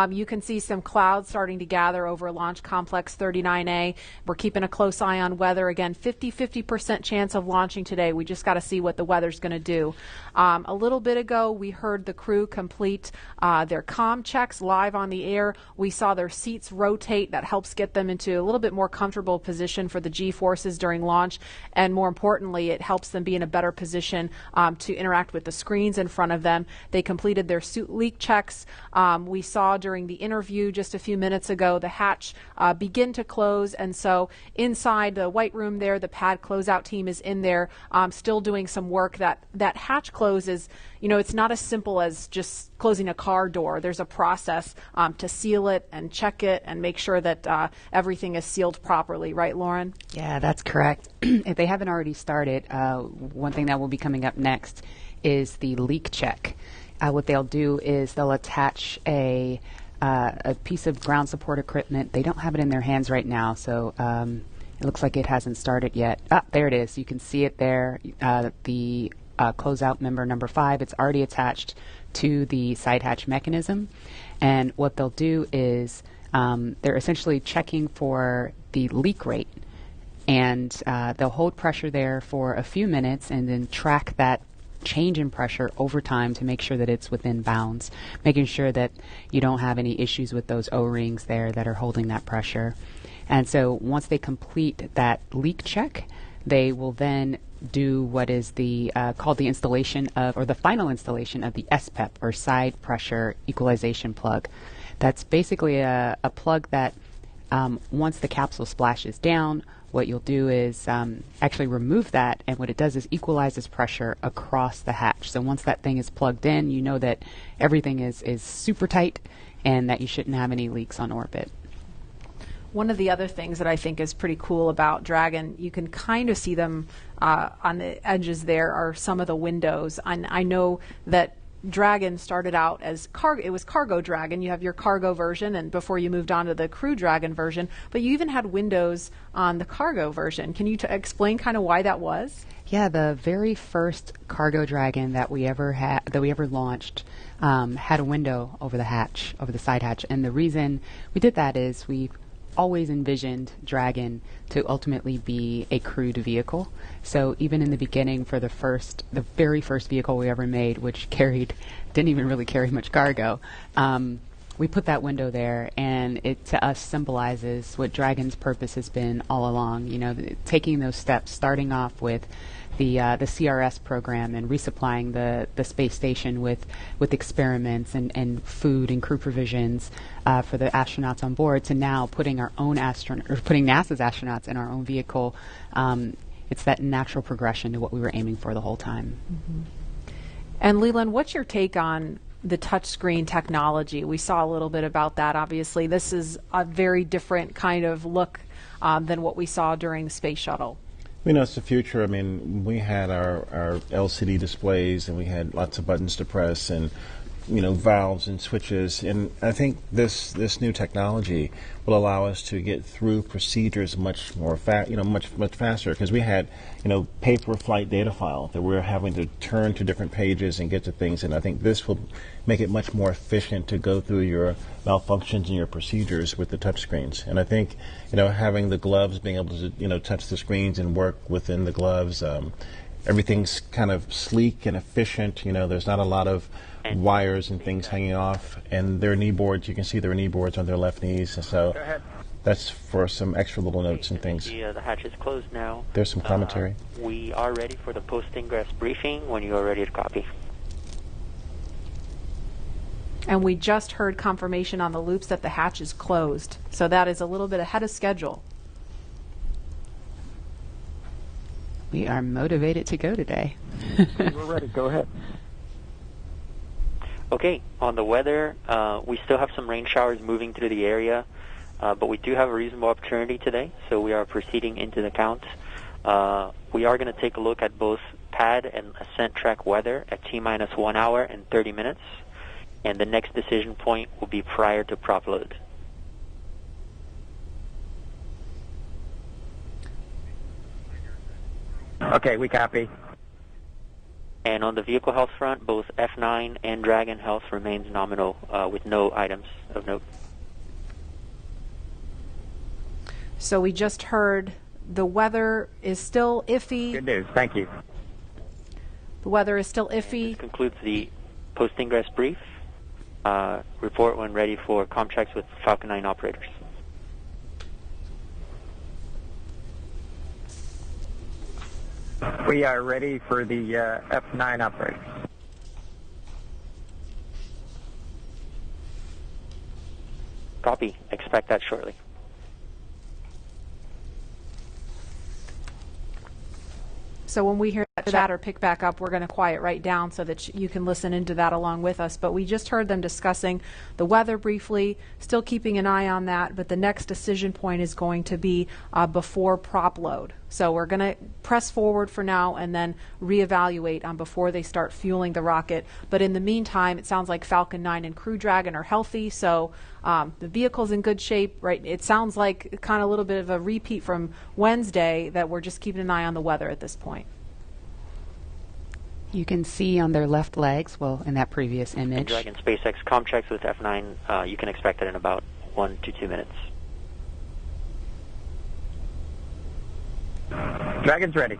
S12: You can see some clouds starting to gather over Launch Complex 39A. We're keeping a close eye on weather. Again, 50% chance of launching today. We just got to see what the weather's going to do. A little bit ago, we heard the crew complete their comm checks live on the air. We saw their seats rotate. That helps get them into a little bit more comfortable position for the G-forces during launch. And more importantly, it helps them be in a better position to interact with the screens in front of them. They completed their suit leak checks. We saw during the interview just a few minutes ago the hatch begin to close, and so inside the white room there, the pad closeout team is in there still doing some work. That hatch closes, you know, it's not as simple as just closing a car door. There's a process to seal it and check it and make sure that everything is sealed properly, right, Lauren?
S13: Yeah, that's correct. If they haven't already started, one thing that will be coming up next is the leak check. What they'll do is they'll attach a piece of ground support equipment. They don't have it in their hands right now, so it looks like it hasn't started yet. There it is. You can see it there. The closeout member number 5, it's already attached to the side hatch mechanism. And what they'll do is they're essentially checking for the leak rate. And they'll hold pressure there for a few minutes and then track that change in pressure over time to make sure that it's within bounds, making sure that you don't have any issues with those O-rings there that are holding that pressure. And so once they complete that leak check, they will then do what is the called the installation of, or the final installation of the SPEP, or side pressure equalization plug. That's basically a plug that once the capsule splashes down, what you'll do is actually remove that, and what it does is equalizes pressure across the hatch. So once that thing is plugged in, you know that everything is super tight and that you shouldn't have any leaks on orbit.
S12: One of the other things that I think is pretty cool about Dragon, you can kind of see them on the edges there are some of the windows. I know that Dragon started out as cargo. It was Cargo Dragon. You have your cargo version, and before you moved on to the Crew Dragon version, but you even had windows on the cargo version. Can you explain kind of why that was?
S13: Yeah, the very first Cargo Dragon that we ever launched had a window over the hatch, over the side hatch, and the reason we did that is we always envisioned Dragon to ultimately be a crewed vehicle. So even in the beginning, for the very first vehicle we ever made, which didn't even really carry much cargo, we put that window there, and it to us symbolizes what Dragon's purpose has been all along. You know, taking those steps, starting off with the CRS program and resupplying the space station with experiments and food and crew provisions for the astronauts on board, to now putting putting NASA's astronauts in our own vehicle. It's that natural progression to what we were aiming for the whole time.
S12: Mm-hmm. And Leland, what's your take on the touchscreen technology? We saw a little bit about that. Obviously, this is a very different kind of look than what we saw during the space shuttle.
S17: You know, it's the future. I mean, we had our LCD displays, and we had lots of buttons to press, and valves and switches. And I think this new technology will allow us to get through procedures much more much faster, because we had paper flight data file that we're having to turn to different pages and get to things. And I think this will make it much more efficient to go through your malfunctions and your procedures with the touch screens. And I think having the gloves, being able to touch the screens and work within the gloves, everything's kind of sleek and efficient. There's not a lot of wires and things hanging off, and their knee boards, you can see their knee boards on their left knees. So That's for some extra little notes and things.
S6: The hatch is closed now.
S17: There's some commentary.
S6: We are ready for the post-ingress briefing when you are ready to copy.
S12: And we just heard confirmation on the loops that the hatch is closed. So that is a little bit ahead of schedule.
S13: We are motivated to go today.
S7: We're ready. Go ahead.
S6: Okay, on the weather, we still have some rain showers moving through the area, but we do have a reasonable opportunity today, so we are proceeding into the count. We are going to take a look at both pad and ascent track weather at T-minus 1 hour and 30 minutes, and the next decision point will be prior to prop load.
S7: Okay, we copy.
S6: And on the vehicle health front, both F9 and Dragon health remains nominal with no items of note.
S12: So we just heard the weather is still iffy.
S7: Good news. Thank you.
S12: The weather is still iffy.
S6: This concludes the post-ingress brief. Report when ready for comm checks with Falcon 9 operators.
S7: We are ready for the F9 operators.
S6: Copy. Expect that shortly.
S12: So when we hear that chatter pick back up, we're going to quiet right down so that you can listen into that along with us. But we just heard them discussing the weather briefly, still keeping an eye on that. But the next decision point is going to be before prop load. So we're going to press forward for now and then reevaluate before they start fueling the rocket. But in the meantime, it sounds like Falcon 9 and Crew Dragon are healthy. So the vehicle's in good shape, right? It sounds like kind of a little bit of a repeat from Wednesday that we're just keeping an eye on the weather at this point.
S13: You can see on their left legs, well, in that previous image.
S6: Dragon SpaceX comm checks with F9, you can expect it in about 1 to 2 minutes.
S7: Dragon's ready.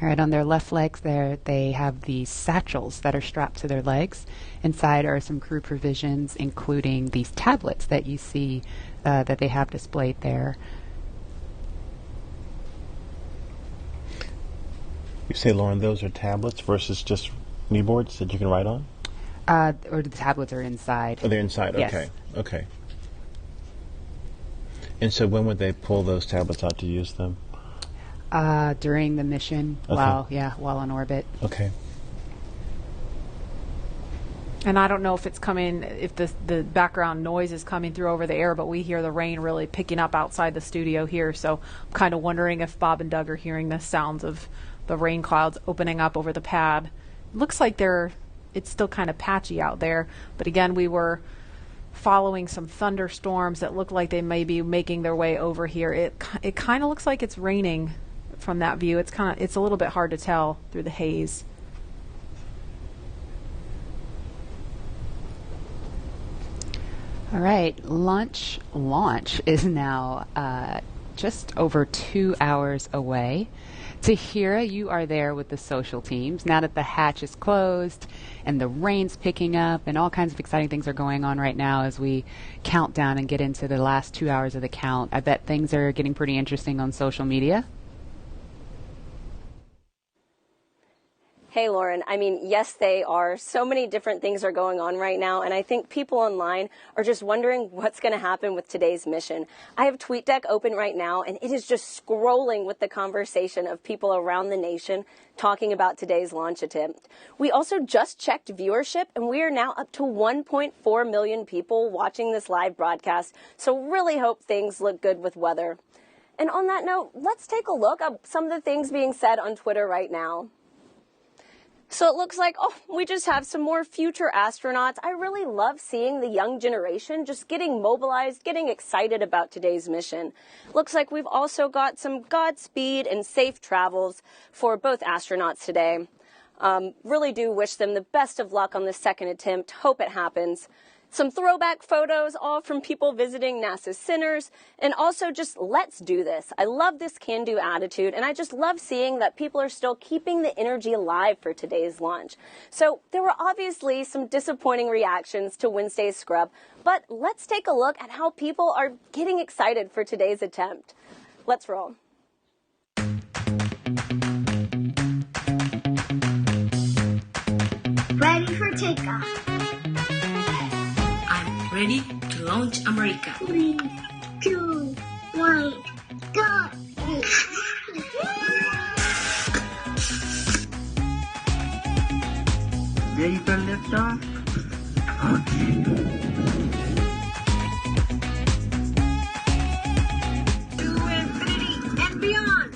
S13: All right, on their left legs there, they have these satchels that are strapped to their legs. Inside are some crew provisions, including these tablets that you see that they have displayed there.
S17: You say, Lauren, those are tablets versus just kneeboards that you can write on?
S13: Or the tablets are inside.
S17: Oh, they're inside.
S13: Yes.
S17: Okay. Okay. And so when would they pull those tablets out to use them?
S13: During the mission,
S17: okay.
S13: while on orbit.
S17: Okay.
S12: And I don't know if it's coming, if the background noise is coming through over the air, but we hear the rain really picking up outside the studio here. So I'm kind of wondering if Bob and Doug are hearing the sounds of the rain clouds opening up over the pad. Looks like it's still kind of patchy out there. But again, we were following some thunderstorms that look like they may be making their way over here. It kind of looks like it's raining from that view. It's a little bit hard to tell through the haze.
S13: All right, launch is now just over 2 hours away. Tahira, you are there with the social teams. Now that the hatch is closed and the rain's picking up and all kinds of exciting things are going on right now as we count down and get into the last 2 hours of the count, I bet things are getting pretty interesting on social media.
S11: Hey, Lauren. I mean, yes, they are. So many different things are going on right now, and I think people online are just wondering what's going to happen with today's mission. I have TweetDeck open right now, and it is just scrolling with the conversation of people around the nation talking about today's launch attempt. We also just checked viewership, and we are now up to 1.4 million people watching this live broadcast, so really hope things look good with weather. And on that note, let's take a look at some of the things being said on Twitter right now. So it looks like, we just have some more future astronauts. I really love seeing the young generation just getting mobilized, getting excited about today's mission. Looks like we've also got some Godspeed and safe travels for both astronauts today. Really do wish them the best of luck on this second attempt. Hope it happens. Some throwback photos, all from people visiting NASA centers, and also just let's do this. I love this can-do attitude, and I just love seeing that people are still keeping the energy alive for today's launch. So there were obviously some disappointing reactions to Wednesday's scrub, but let's take a look at how people are getting excited for today's attempt. Let's roll.
S18: Ready for takeoff.
S19: Ready to launch America.
S18: 3, 2, 1, go!
S19: Ready for liftoff?
S18: To infinity and beyond!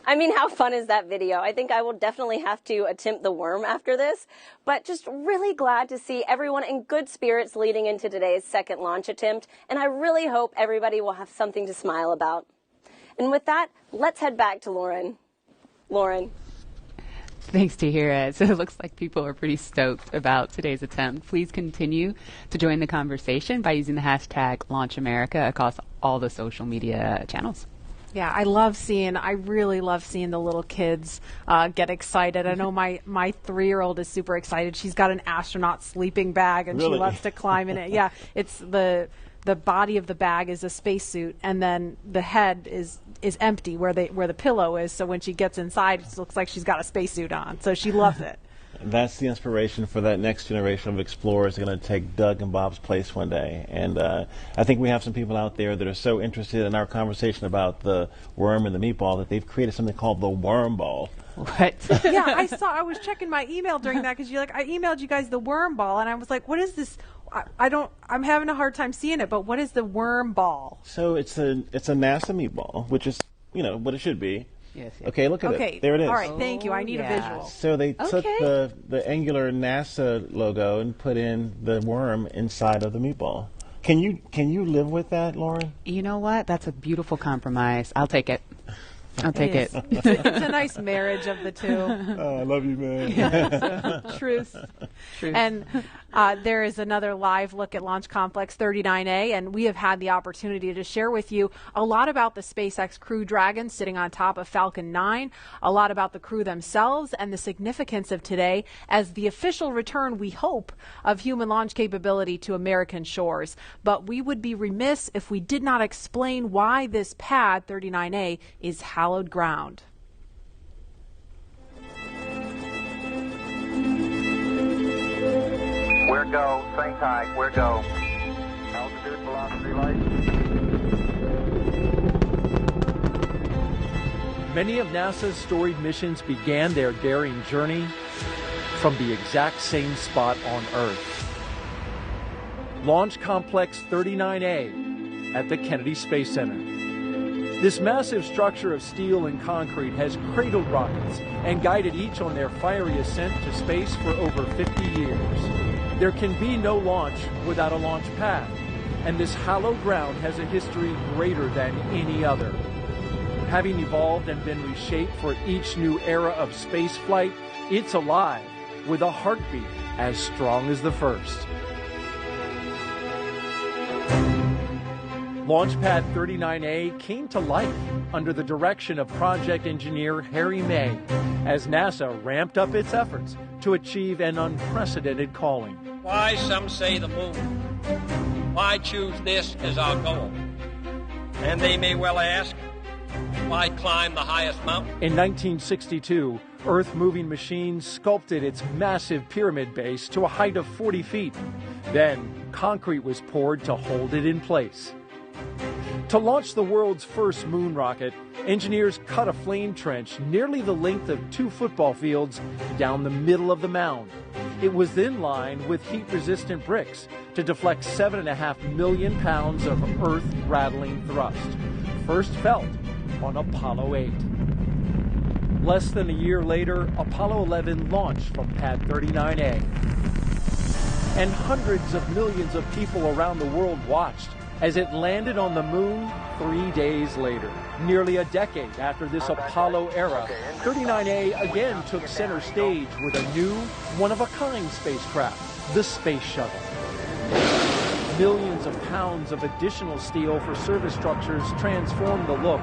S11: I mean, how fun is that video? I think I will definitely have to attempt the worm after this, but just really glad to see everyone in good spirits leading into today's second launch attempt, and I really hope everybody will have something to smile about. And with that, let's head back to Lauren. Lauren.
S13: Thanks, Tahira. So it looks like people are pretty stoked about today's attempt. Please continue to join the conversation by using the hashtag LaunchAmerica across all the social media channels.
S12: Yeah, I really love seeing the little kids get excited. I know my 3-year-old is super excited. She's got an astronaut sleeping bag, and
S17: Really?
S12: she loves to climb in it. Yeah, it's the body of the bag is a spacesuit, and then the head is empty where the pillow is. So when she gets inside, it looks like she's got a spacesuit on. So she loves it.
S17: That's the inspiration for that next generation of explorers going to take Doug and Bob's place one day. And I think we have some people out there that are so interested in our conversation about the worm and the meatball that they've created something called the worm ball.
S13: What?
S12: Yeah, I was checking my email during that because I emailed you guys the worm ball, and I was like, what is this? I'm having a hard time seeing it, but what is the worm ball?
S17: So it's a NASA meatball, which is, what it should be.
S13: Yes.
S17: Okay, look at it. There it is.
S12: All right, thank you. I need a visual.
S17: So they took the angular NASA logo and put in the worm inside of the meatball. Can you live with that, Lauren?
S13: You know what? That's a beautiful compromise. I'll take it. I'll take it.
S12: It's a nice marriage of the two.
S17: Oh, I love you, man.
S12: Yeah, truth. And there is another live look at Launch Complex 39A, and we have had the opportunity to share with you a lot about the SpaceX Crew Dragon sitting on top of Falcon 9, a lot about the crew themselves, and the significance of today as the official return, we hope, of human launch capability to American shores. But we would be remiss if we did not explain why this pad 39A is hallowed ground.
S7: We're go, same time, we're go. Altitude, velocity, light.
S14: Many of NASA's storied missions began their daring journey from the exact same spot on Earth. Launch Complex 39A at the Kennedy Space Center. This massive structure of steel and concrete has cradled rockets and guided each on their fiery ascent to space for over 50 years. There can be no launch without a launch pad, and this hallowed ground has a history greater than any other. Having evolved and been reshaped for each new era of space flight, it's alive with a heartbeat as strong as the first. Launchpad 39A came to life under the direction of project engineer Harry May as NASA ramped up its efforts to achieve an unprecedented calling.
S20: Why, some say the moon. Why choose this as our goal? And they may well ask, why climb the highest mountain?
S14: In 1962, Earth-moving machines sculpted its massive pyramid base to a height of 40 feet. Then, concrete was poured to hold it in place. To launch the world's first moon rocket, engineers cut a flame trench nearly the length of 2 football fields down the middle of the mound. It was then lined with heat-resistant bricks to deflect 7.5 million pounds of earth-rattling thrust, first felt on Apollo 8. Less than a year later, Apollo 11 launched from Pad 39A. And hundreds of millions of people around the world watched as it landed on the moon 3 days later. Nearly a decade after this Apollo era, 39A again took center stage with a new, one-of-a-kind spacecraft, the Space Shuttle. Millions of pounds of additional steel for service structures transformed the look,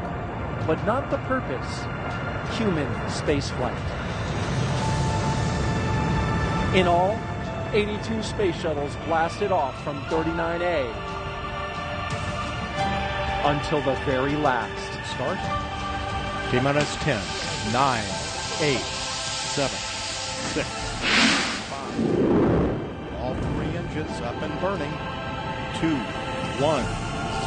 S14: but not the purpose: human spaceflight. In all, 82 space shuttles blasted off from 39A until the very last.
S19: Start. T-minus 10, 9, 8, 7, 6, 5. All 3 engines up and burning. 2, 1,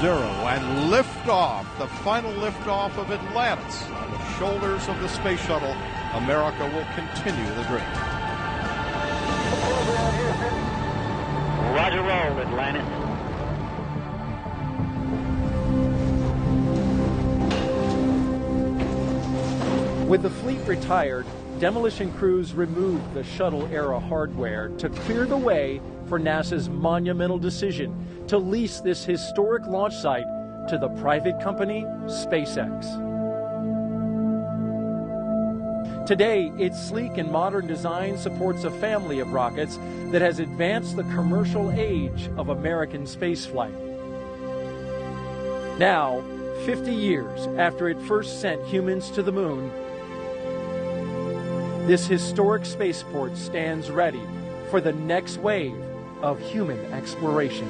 S19: 0, and liftoff. The final liftoff of Atlantis on the shoulders of the space shuttle. America will continue the dream.
S7: Roger, roll, Atlantis.
S14: With the fleet retired, demolition crews removed the shuttle-era hardware to clear the way for NASA's monumental decision to lease this historic launch site to the private company SpaceX. Today, its sleek and modern design supports a family of rockets that has advanced the commercial age of American spaceflight. Now, 50 years after it first sent humans to the moon, this historic spaceport stands ready for the next wave of human exploration.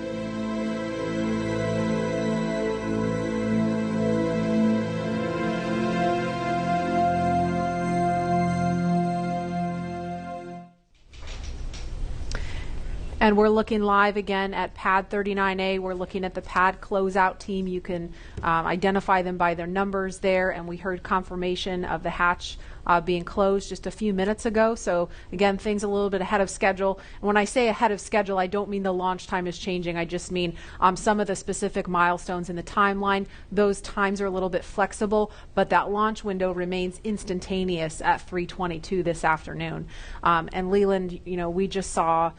S12: And we're looking live again at Pad 39A. We're looking at the pad closeout team. You can identify them by their numbers there. And we heard confirmation of the hatch being closed just a few minutes ago. So again, things a little bit ahead of schedule. And when I say ahead of schedule, I don't mean the launch time is changing. I just mean some of the specific milestones in the timeline. Those times are a little bit flexible, but that launch window remains instantaneous at 3:22 this afternoon. And Leland, you know, we just saw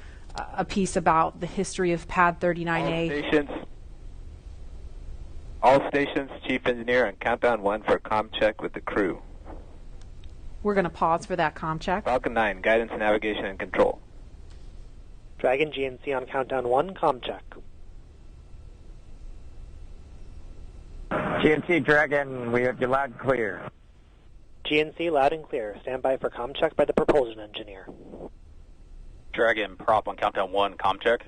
S12: a piece about the history of Pad 39A.
S9: All stations, Chief Engineer on countdown 1 for comm check with the crew.
S12: We're going to pause for that comm check.
S9: Falcon 9, guidance, navigation, and control.
S20: Dragon GNC on countdown 1, comm check.
S7: GNC Dragon, we have you loud and clear.
S20: GNC loud and clear. Stand by for comm check by the propulsion engineer.
S21: Dragon, prop on countdown 1, comm check.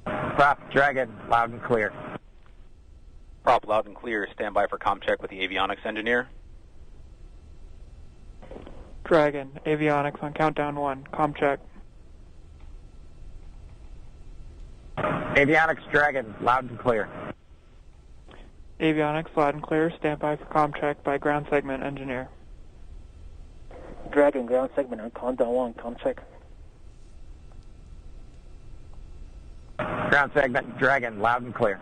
S7: Prop, Dragon, loud and clear.
S21: Prop, loud and clear. Stand by for comm check with the avionics engineer.
S22: Dragon, avionics on countdown 1, comm check.
S7: Avionics, Dragon, loud and clear.
S22: Avionics, loud and clear. Stand by for comm check by ground segment engineer.
S20: Dragon, ground segment on countdown 1, comm check.
S7: Ground segment, Dragon, loud and clear.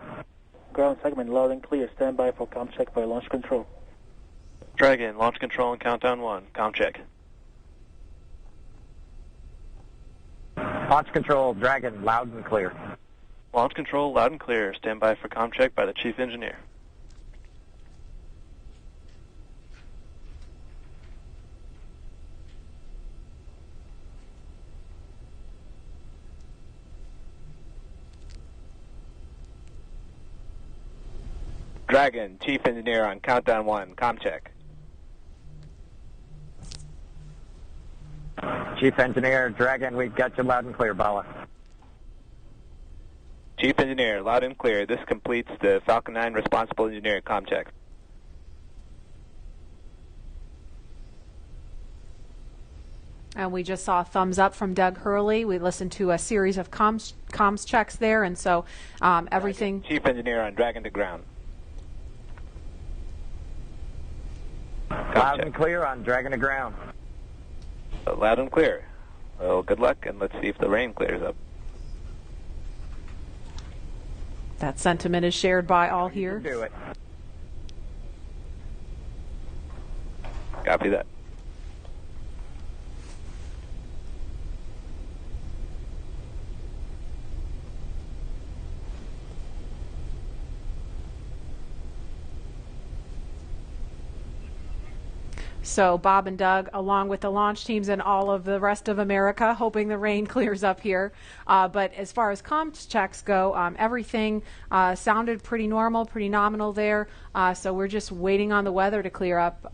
S20: Ground segment loud and clear. Stand by for comm check by launch control.
S9: Dragon, launch control on countdown 1, comm check.
S7: Launch control, Dragon, loud and clear.
S9: Launch control, loud and clear. Stand by for comm check by the Chief Engineer. Dragon, Chief Engineer on countdown 1, comm check.
S7: Chief Engineer, Dragon, we've got you loud and clear, Bala.
S9: Chief Engineer, loud and clear. This completes the Falcon 9 responsible engineering comm check.
S12: And we just saw a thumbs up from Doug Hurley. We listened to a series of comms checks there, and so everything.
S9: Chief Engineer on Dragon to ground.
S7: Loud and clear on Dragon to ground.
S21: Loud and clear. Well, good luck, and let's see if the rain clears up.
S12: That sentiment is shared by all here.
S7: Do it.
S21: Copy that.
S12: So Bob and Doug, along with the launch teams and all of the rest of America, hoping the rain clears up here. But as far as comms checks go, everything sounded pretty normal, pretty nominal there. So we're just waiting on the weather to clear up.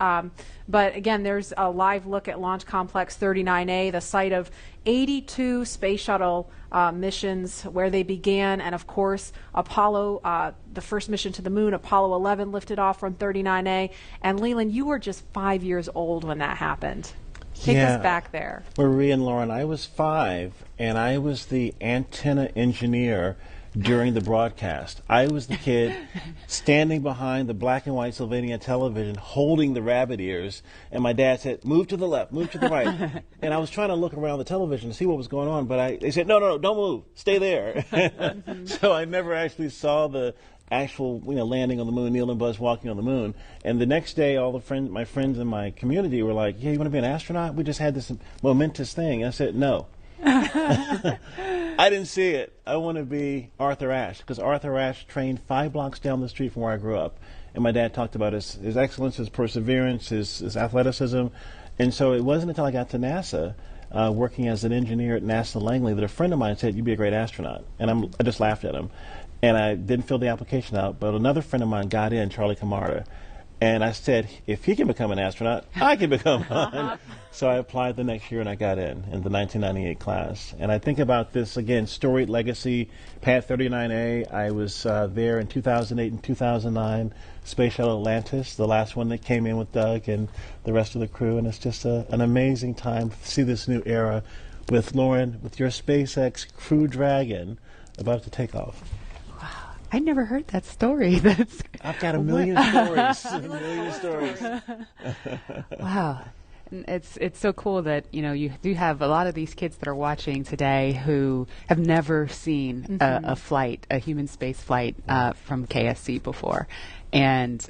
S12: But again, there's a live look at Launch Complex 39A, the site of 82 space shuttle missions where they began. And of course, Apollo, the first mission to the moon, Apollo 11 lifted off from 39A. And Leland, you were just 5 years old when that happened. Take us back there.
S17: Marie and Lauren, I was 5, and I was the antenna engineer during the broadcast. I was the kid standing behind the black and white Sylvania television holding the rabbit ears, and my dad said, move to the left, move to the right. And I was trying to look around the television to see what was going on, but they said, no, don't move, stay there. So I never actually saw the actual landing on the moon, Neil and Buzz walking on the moon. And the next day, all my friends in my community were like, yeah, you want to be an astronaut? We just had this momentous thing. I said, no. I didn't see it. I want to be Arthur Ashe, because Arthur Ashe trained 5 blocks down the street from where I grew up. And my dad talked about his excellence, his perseverance, his athleticism. And so it wasn't until I got to NASA, working as an engineer at NASA Langley, that a friend of mine said, you'd be a great astronaut. And I just laughed at him. And I didn't fill the application out, but another friend of mine got in, Charlie Camarda. And I said, if he can become an astronaut, I can become one. So I applied the next year, and I got in the 1998 class. And I think about this, again, storied legacy, Pad 39A. I was there in 2008 and 2009, Space Shuttle Atlantis, the last one that came in with Doug and the rest of the crew. And it's just an amazing time to see this new era with Lauren, with your SpaceX Crew Dragon about to take off.
S13: I never heard that story.
S17: I've got a million stories. A million stories.
S13: Wow. It's so cool that you do have a lot of these kids that are watching today who have never seen a flight, a human space flight from KSC before, and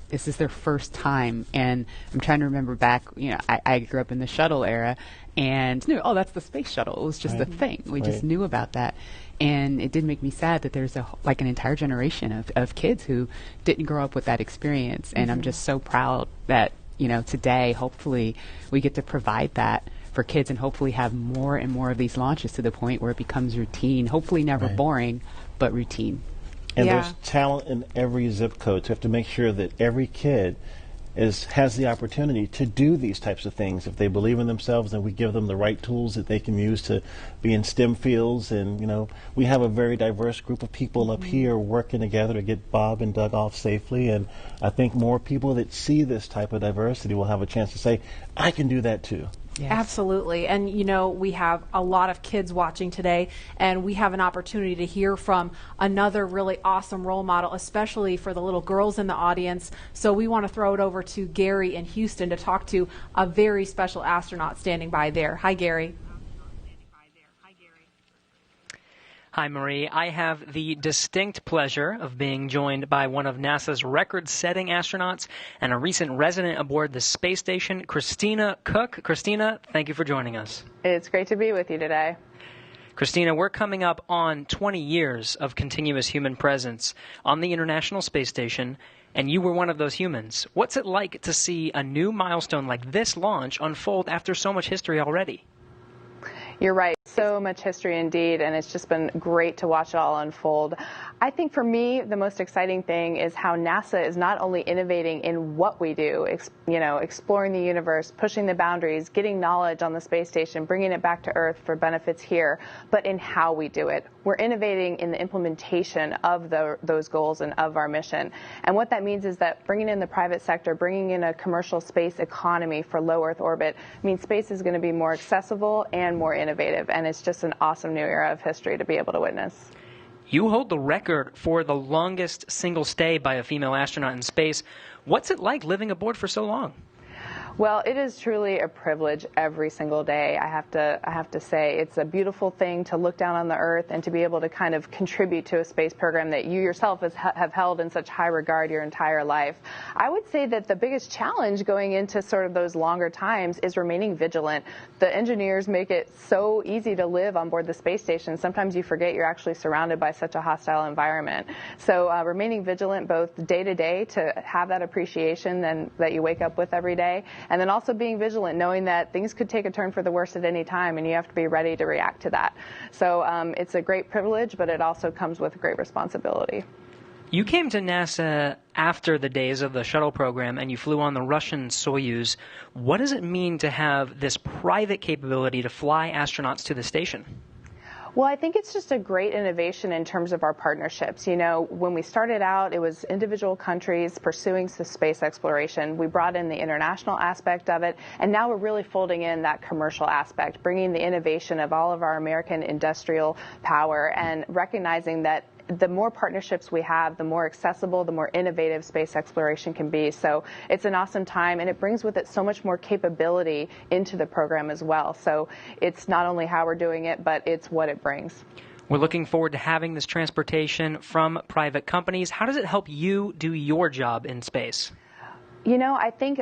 S13: this is their first time. And I'm trying to remember back. I grew up in the shuttle era, and knew, that's the space shuttle. It was just a thing. We just knew about that. And it did make me sad that there's an entire generation of kids who didn't grow up with that experience. And I'm just so proud that, today, hopefully, we get to provide that for kids and hopefully have more and more of these launches to the point where it becomes routine, hopefully never boring, but routine.
S17: And there's talent in every zip code. So you have to make sure that every kid has the opportunity to do these types of things if they believe in themselves, and we give them the right tools that they can use to be in STEM fields. And we have a very diverse group of people up here working together to get Bob and Doug off safely, and I think more people that see this type of diversity will have a chance to say, I can do that too.
S12: Yes. Absolutely. And, we have a lot of kids watching today, and we have an opportunity to hear from another really awesome role model, especially for the little girls in the audience. So we want to throw it over to Gary in Houston to talk to a very special astronaut standing by there. Hi, Gary.
S10: Hi, Marie. I have the distinct pleasure of being joined by one of NASA's record-setting astronauts and a recent resident aboard the space station, Christina Cook. Christina, thank you for joining us.
S1: It's great to be with you today.
S10: Christina, we're coming up on 20 years of continuous human presence on the International Space Station, and you were one of those humans. What's it like to see a new milestone like this launch unfold after so much history already?
S1: You're right. So much history indeed, and it's just been great to watch it all unfold. I think for me, the most exciting thing is how NASA is not only innovating in what we do, exploring the universe, pushing the boundaries, getting knowledge on the space station, bringing it back to Earth for benefits here, but in how we do it. We're innovating in the implementation of those goals and of our mission. And what that means is that bringing in the private sector, bringing in a commercial space economy for low Earth orbit means space is going to be more accessible and more innovative. And it's just an awesome new era of history to be able to witness.
S10: You hold the record for the longest single stay by a female astronaut in space. What's it like living aboard for so long?
S1: Well, it is truly a privilege every single day. I have to say it's a beautiful thing to look down on the Earth and to be able to kind of contribute to a space program that you yourself have held in such high regard your entire life. I would say that the biggest challenge going into sort of those longer times is remaining vigilant. The engineers make it so easy to live on board the space station. Sometimes you forget you're actually surrounded by such a hostile environment. So remaining vigilant both day to day to have that appreciation that you wake up with every day, and then also being vigilant, knowing that things could take a turn for the worse at any time, and you have to be ready to react to that. So it's a great privilege, but it also comes with great responsibility.
S10: You came to NASA after the days of the shuttle program, and you flew on the Russian Soyuz. What does it mean to have this private capability to fly astronauts to the station?
S1: Well, I think it's just a great innovation in terms of our partnerships. You know, when we started out, it was individual countries pursuing the space exploration. We brought in the international aspect of it, and now we're really folding in that commercial aspect, bringing the innovation of all of our American industrial power and recognizing that the more partnerships we have, the more accessible, the more innovative space exploration can be. So it's an awesome time, and it brings with it so much more capability into the program as well. So it's not only how we're doing it, but it's what it brings.
S10: We're looking forward to having this transportation from private companies. How does it help you do your job in space?
S1: You know, I think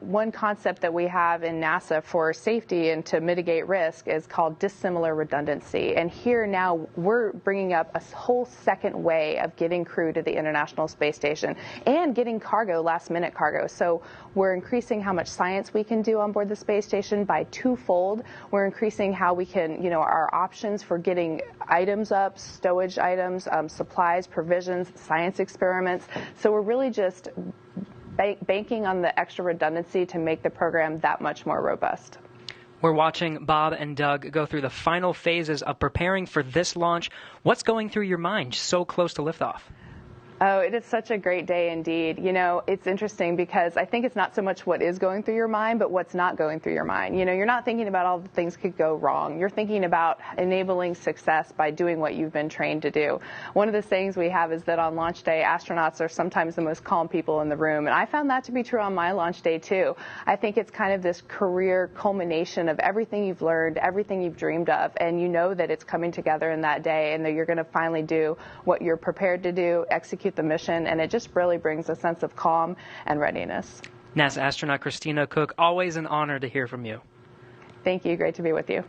S1: one concept that we have in NASA for safety and to mitigate risk is called dissimilar redundancy. And here now we're bringing up a whole second way of getting crew to the International Space Station and getting cargo, last-minute cargo. So we're increasing how much science we can do on board the space station by twofold. We're increasing how we can, you know, our options for getting items up, stowage items, supplies, provisions, science experiments. So we're really just banking on the extra redundancy to make the program that much more robust.
S10: We're watching Bob and Doug go through the final phases of preparing for this launch. What's going through your mind so close to liftoff?
S1: Oh, it is such a great day indeed. You know, it's interesting because I think it's not so much what is going through your mind, but what's not going through your mind. You know, you're not thinking about all the things could go wrong. You're thinking about enabling success by doing what you've been trained to do. One of the things we have is that on launch day, astronauts are sometimes the most calm people in the room, and I found that to be true on my launch day too. I think it's kind of this career culmination of everything you've learned, everything you've dreamed of, and you know that it's coming together in that day and that you're going to finally do what you're prepared to do, execute the mission, and it just really brings a sense of calm and readiness.
S10: NASA astronaut Christina Cook, always an honor to hear from you.
S1: Thank you. Great to be with you.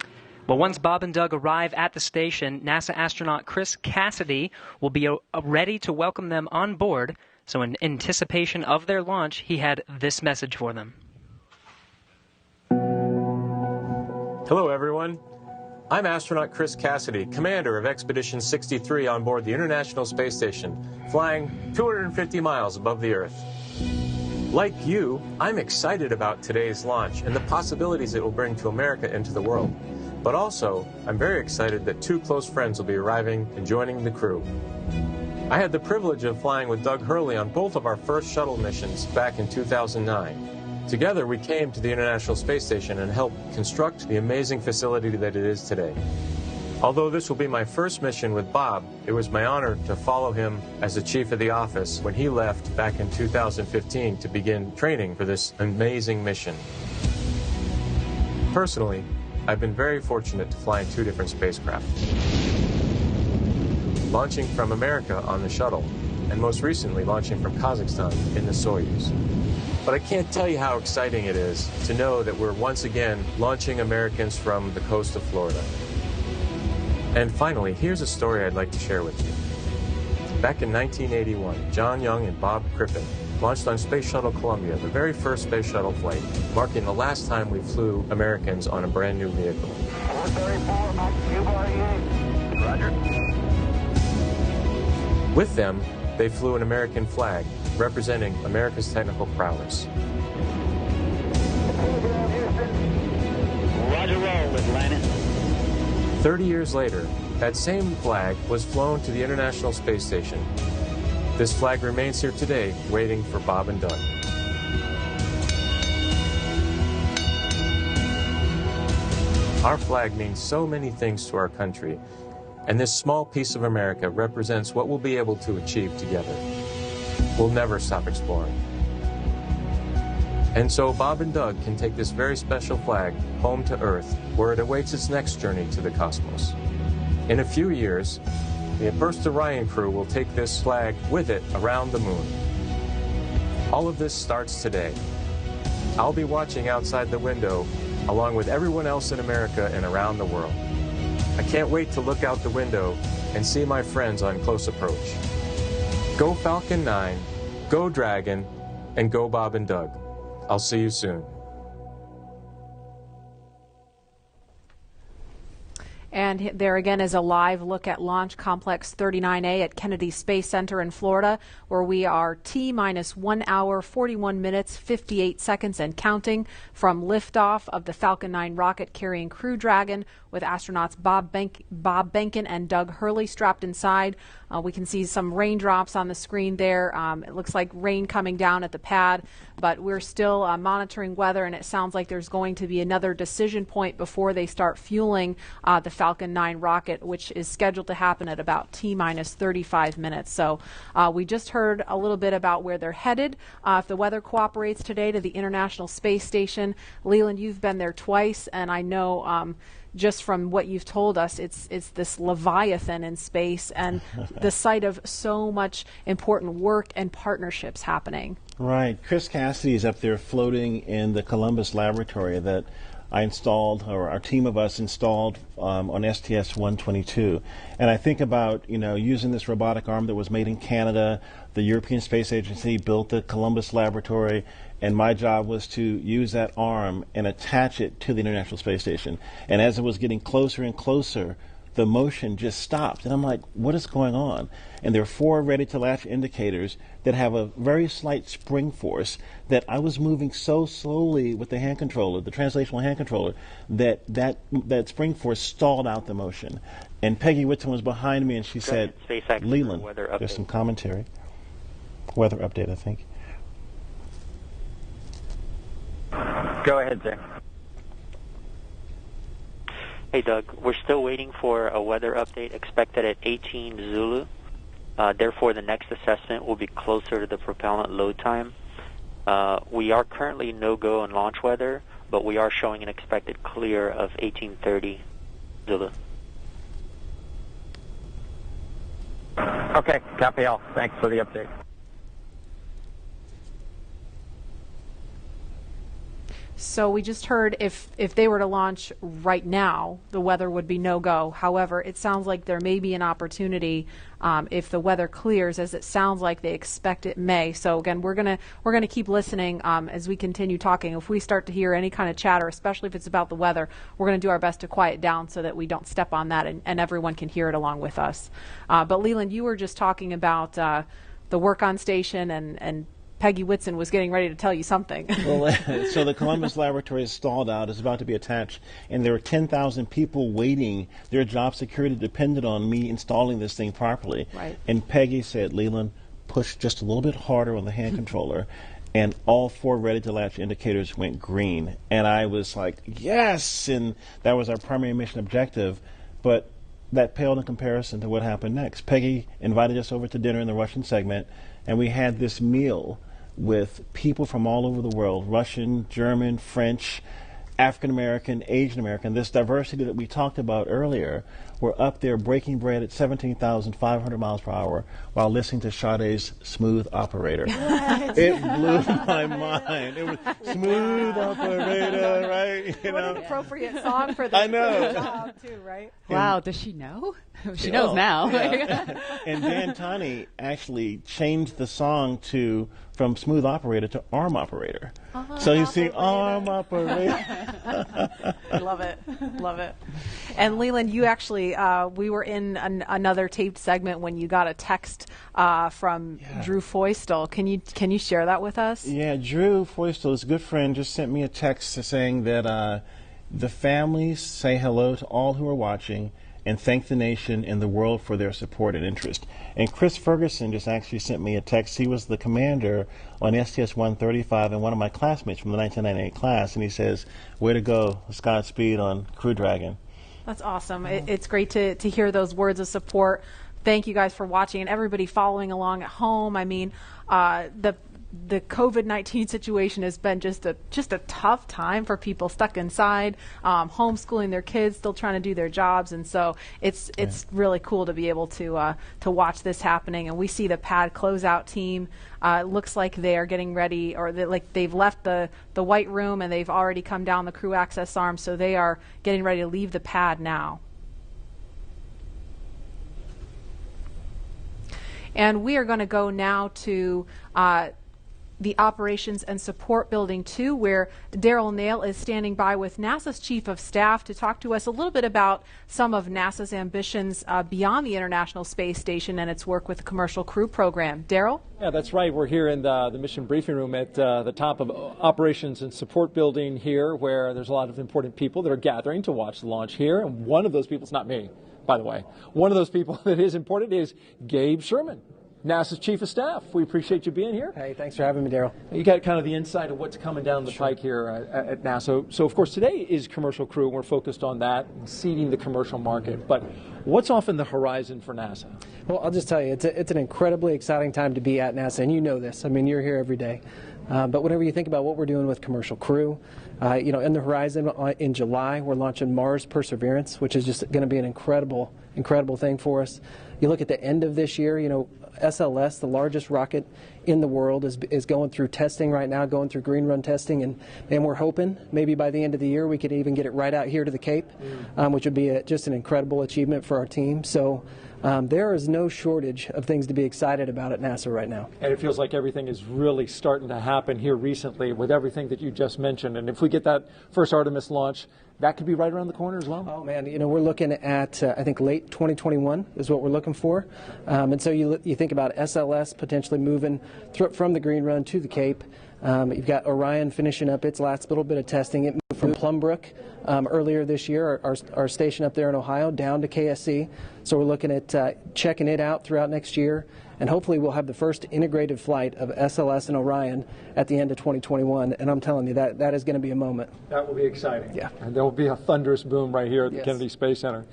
S10: Well, once Bob and Doug arrive at the station, NASA astronaut Chris Cassidy will be ready to welcome them on board. So in anticipation of their launch, he had this message for them.
S2: Hello, everyone. I'm astronaut Chris Cassidy, commander of Expedition 63 on board the International Space Station, flying 250 miles above the Earth. Like you, I'm excited about today's launch and the possibilities it will bring to America and to the world. But also, I'm very excited that two close friends will be arriving and joining the crew. I had the privilege of flying with Doug Hurley on both of our first shuttle missions back in 2009. Together, we came to the International Space Station and helped construct the amazing facility that it is today. Although this will be my first mission with Bob, it was my honor to follow him as the chief of the office when he left back in 2015 to begin training for this amazing mission. Personally, I've been very fortunate to fly in two different spacecraft. Launching from America on the shuttle, and most recently launching from Kazakhstan in the Soyuz. But I can't tell you how exciting it is to know that we're once again launching Americans from the coast of Florida. And finally, here's a story I'd like to share with you. Back in 1981, John Young and Bob Crippen launched on Space Shuttle Columbia, the very first space shuttle flight, marking the last time we flew Americans on a brand new vehicle.
S7: 434, Mach QPSK. Roger.
S2: With them, they flew an American flag, representing America's technical prowess.
S7: Roger roll, Atlanta.
S2: 30 years later, that same flag was flown to the International Space Station. This flag remains here today, waiting for Bob and Doug. Our flag means so many things to our country, and this small piece of America represents what we'll be able to achieve together. We'll never stop exploring. And so Bob and Doug can take this very special flag home to Earth, where it awaits its next journey to the cosmos. In a few years, the first Orion crew will take this flag with it around the moon. All of this starts today. I'll be watching outside the window along with everyone else in America and around the world. I can't wait to look out the window and see my friends on close approach. Go Falcon 9, go Dragon, and go Bob and Doug. I'll see you soon.
S12: And there again is a live look at Launch Complex 39A at Kennedy Space Center in Florida, where we are T-minus 1 hour, 41 minutes, 58 seconds and counting from liftoff of the Falcon 9 rocket carrying Crew Dragon with astronauts Bob Behnken and Doug Hurley strapped inside. We can see some raindrops on the screen there. It looks like rain coming down at the pad, but we're still monitoring weather, and it sounds like there's going to be another decision point before they start fueling the Falcon 9 rocket, which is scheduled to happen at about T-minus 35 minutes. So we just heard a little bit about where they're headed. If the weather cooperates today, to the International Space Station. Leland, you've been there twice, and I know just from what you've told us, it's this Leviathan in space and the site of so much important work and partnerships happening.
S17: Right. Chris Cassidy is up there floating in the Columbus laboratory that I installed, or our team of us installed on STS-122. And I think about, using this robotic arm that was made in Canada. The European Space Agency built the Columbus laboratory, and my job was to use that arm and attach it to the International Space Station. And as it was getting closer and closer, the motion just stopped. And I'm like, what is going on? And there are 4 ready-to-latch indicators that have a very slight spring force that I was moving so slowly with the hand controller, the translational hand controller, that spring force stalled out the motion. And Peggy Whitson was behind me, and she said, Leland, there's some commentary. Weather update, I think.
S7: Go ahead, sir.
S6: Hey, Doug. We're still waiting for a weather update expected at 18 Zulu. Therefore, the next assessment will be closer to the propellant load time. We are currently no-go on launch weather, but we are showing an expected clear of 1830 Zulu.
S7: Okay, copy all. Thanks for the update.
S12: So we just heard if they were to launch right now, the weather would be no-go. However, it sounds like there may be an opportunity if the weather clears, as it sounds like they expect it may. So again, we're gonna keep listening as we continue talking. If we start to hear any kind of chatter, especially if it's about the weather, we're going to do our best to quiet down so that we don't step on that and everyone can hear it along with us. But Leland, you were just talking about the work on station and Peggy Whitson was getting ready to tell you something.
S17: Well, so the Columbus laboratory is stalled out. It's about to be attached, and there are 10,000 people waiting. Their job security depended on me installing this thing properly.
S12: Right.
S17: And Peggy said, Leland, push just a little bit harder on the hand controller, and all 4 ready-to-latch indicators went green. And I was like, yes! And that was our primary mission objective. But that paled in comparison to what happened next. Peggy invited us over to dinner in the Russian segment, and we had this meal with people from all over the world, Russian, German, French, African American, Asian American, this diversity that we talked about earlier. We're up there breaking bread at 17,500 miles per hour while listening to Sade's Smooth Operator. It blew my mind. It was Smooth Operator, right?
S12: What an appropriate song for this job, too, right?
S13: Wow, does she know? She knows now.
S17: Yeah. And Dan Tani actually changed the song from Smooth Operator to Arm Operator. So you see Arm Operator.
S12: I love it. Love it. And Leland, you actually, we were in another taped segment when you got a text from Drew Feustel. Can you share that with us?
S17: Yeah, Drew Feustel, his good friend, just sent me a text saying that the families say hello to all who are watching and thank the nation and the world for their support and interest. And Chris Ferguson just actually sent me a text. He was the commander on STS-135 and one of my classmates from the 1998 class, and he says, way to go, Godspeed on Crew Dragon.
S12: That's awesome. It's great to hear those words of support. Thank you guys for watching and everybody following along at home. I mean, the COVID-19 situation has been just a tough time for people stuck inside, homeschooling their kids, still trying to do their jobs, and so it's really cool to be able to watch this happening. And we see the pad closeout team. Looks like they are getting ready, or they've left the white room and they've already come down the crew access arm, so they are getting ready to leave the pad now. And we are going to go now to the Operations and Support Building 2, where Daryl Nail is standing by with NASA's Chief of Staff to talk to us a little bit about some of NASA's ambitions beyond the International Space Station and its work with the Commercial Crew Program. Daryl?
S14: Yeah, that's right. We're here in the mission briefing room at the top of Operations and Support Building here, where there's a lot of important people that are gathering to watch the launch here. And one of those people, it's not me, by the way, one of those people that is important is Gabe Sherman, NASA's Chief of Staff. We appreciate you being here.
S4: Hey, thanks for having me, Daryl.
S14: You got kind of the insight of what's coming down the pike here at NASA. So, of course, today is Commercial Crew, and we're focused on that, seeding the commercial market. But what's off in the horizon for NASA?
S4: Well, I'll just tell you, it's an incredibly exciting time to be at NASA, and you know this. I mean, you're here every day. But whenever you think about what we're doing with Commercial Crew, in the horizon in July, we're launching Mars Perseverance, which is just going to be an incredible thing for us. You look at the end of this year, SLS, the largest rocket in the world, is going through testing right now, going through green run testing, and we're hoping maybe by the end of the year we could even get it right out here to the Cape, which would be just an incredible achievement for our team. So there is no shortage of things to be excited about at NASA right now.
S14: And it feels like everything is really starting to happen here recently with everything that you just mentioned. And if we get that first Artemis launch, that could be right around the corner as well.
S4: Oh man, we're looking at I think late 2021 is what we're looking for, and so you think about SLS potentially moving from the green run to the Cape. You've got Orion finishing up its last little bit of testing. It moved from Plumbrook earlier this year, our station up there in Ohio, down to KSC. So we're looking at checking it out throughout next year. And hopefully we'll have the first integrated flight of SLS and Orion at the end of 2021. And I'm telling you, that is going to be a moment.
S14: That will be exciting.
S4: Yeah.
S14: And there will be a thunderous boom right here at the Kennedy Space Center.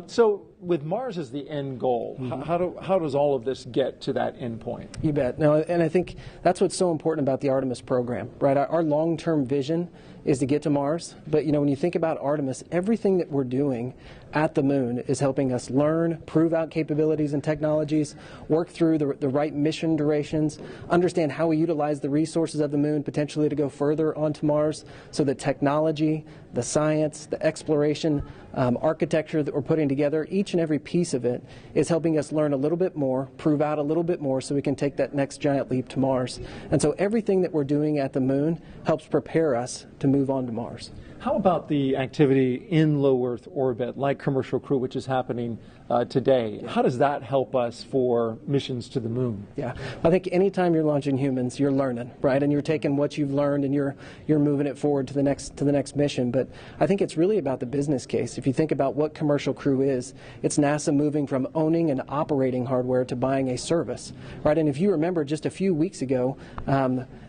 S14: So with Mars as the end goal, how does all of this get to that end point?
S4: You bet. No, and I think that's what's so important about the Artemis program, right? Our long-term vision is to get to Mars. But, when you think about Artemis, everything that we're doing at the moon is helping us learn, prove out capabilities and technologies, work through the right mission durations, understand how we utilize the resources of the moon potentially to go further onto Mars. So the technology, the science, the exploration, architecture that we're putting together, each and every piece of it is helping us learn a little bit more, prove out a little bit more so we can take that next giant leap to Mars. And so everything that we're doing at the moon helps prepare us to move on to Mars.
S14: How about the activity in low Earth orbit, like Commercial Crew, which is happening today? How does that help us for missions to the moon?
S4: Yeah, I think anytime you're launching humans, you're learning, right? And you're taking what you've learned and you're moving it forward to the next mission. But I think it's really about the business case. If you think about what Commercial Crew is, it's NASA moving from owning and operating hardware to buying a service, right? And if you remember, just a few weeks ago,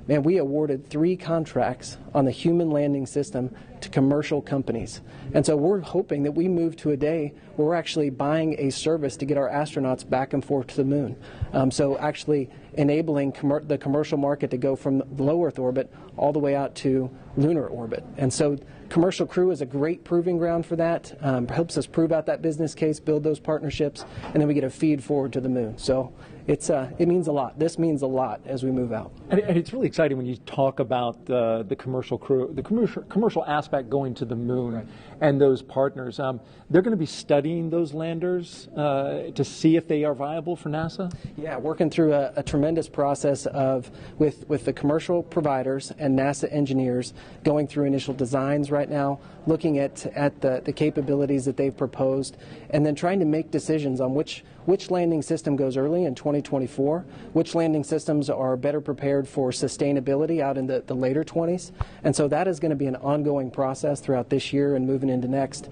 S4: we awarded 3 contracts on the human landing system to commercial companies. And so we're hoping that we move to a day where we're actually buying a service to get our astronauts back and forth to the moon. So actually enabling the commercial market to go from low Earth orbit all the way out to lunar orbit. And so Commercial Crew is a great proving ground for that, helps us prove out that business case, build those partnerships, and then we get a feed forward to the moon. So it means a lot. This means a lot as we move out.
S14: And it's really exciting when you talk about the Commercial Crew, the commercial aspect going to the moon, and those partners. They're going to be studying those landers to see if they are viable for NASA?
S4: Yeah, working through a tremendous process with the commercial providers and NASA engineers, going through initial designs right now, looking at the capabilities that they've proposed, and then trying to make decisions on which landing system goes early in 2024, which landing systems are better prepared for sustainability out in the later 20s. And so that is going to be an ongoing process throughout this year and moving into next.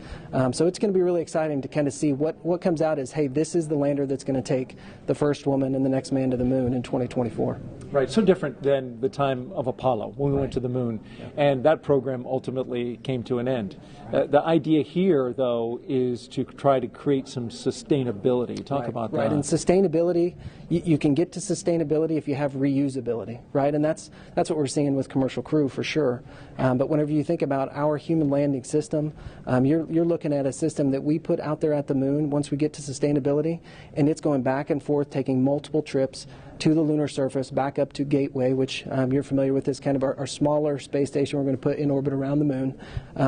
S4: So it's going to be really exciting to kind of see what comes out as, hey, this is the lander that's going to take the first woman and the next man to the moon in 2024.
S14: Right, so different than the time of Apollo when we went to the moon. Yeah. And that program ultimately came to an end. The idea here, though, is to try to create some sustainability. Talk talk about that.
S4: Right, and sustainability, you can get to sustainability if you have reusability, right? And that's what we're seeing with Commercial Crew for sure. But whenever you think about our human landing system, you're looking at a system that we put out there at the moon once we get to sustainability, and it's going back and forth, taking multiple trips to the lunar surface, back up to Gateway, which you're familiar with, is kind of our smaller space station we're going to put in orbit around the moon.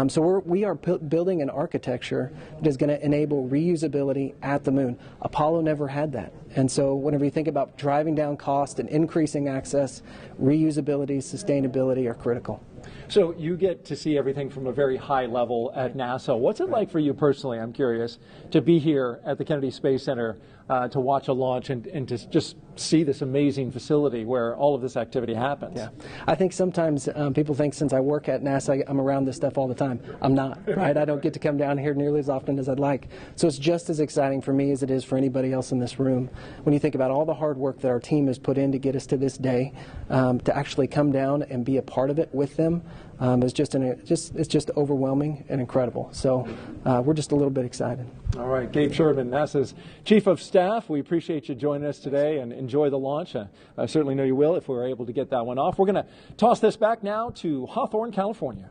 S4: So we are building an architecture that is going to enable reusability at the moon. Apollo never had that. And so whenever you think about driving down cost and increasing access, reusability, sustainability are critical.
S14: So you get to see everything from a very high level at NASA. What's it like for you personally, I'm curious, to be here at the Kennedy Space Center to watch a launch and to just see this amazing facility where all of this activity happens?
S4: Yeah, I think sometimes people think since I work at NASA, I'm around this stuff all the time. I'm not, right? I don't get to come down here nearly as often as I'd like. So it's just as exciting for me as it is for anybody else in this room. When you think about all the hard work that our team has put in to get us to this day, to actually come down and be a part of it with them, it's just overwhelming and incredible. So we're just a little bit excited.
S14: All right, Gabe Sherman, NASA's Chief of Staff. We appreciate you joining us today and enjoy the launch. I certainly know you will if we're able to get that one off. We're going to toss this back now to Hawthorne, California.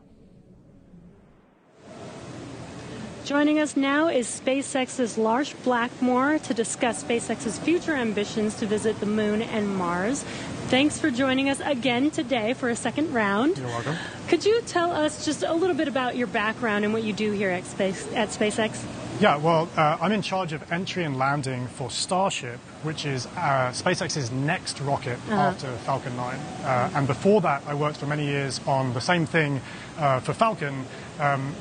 S5: Joining us now is SpaceX's Lars Blackmore to discuss SpaceX's future ambitions to visit the moon and Mars. Thanks for joining us again today for a second round.
S8: You're welcome.
S5: Could you tell us just a little bit about your background and what you do here at SpaceX?
S8: Yeah, well, I'm in charge of entry and landing for Starship, which is SpaceX's next rocket after Falcon 9. And before that, I worked for many years on the same thing for Falcon.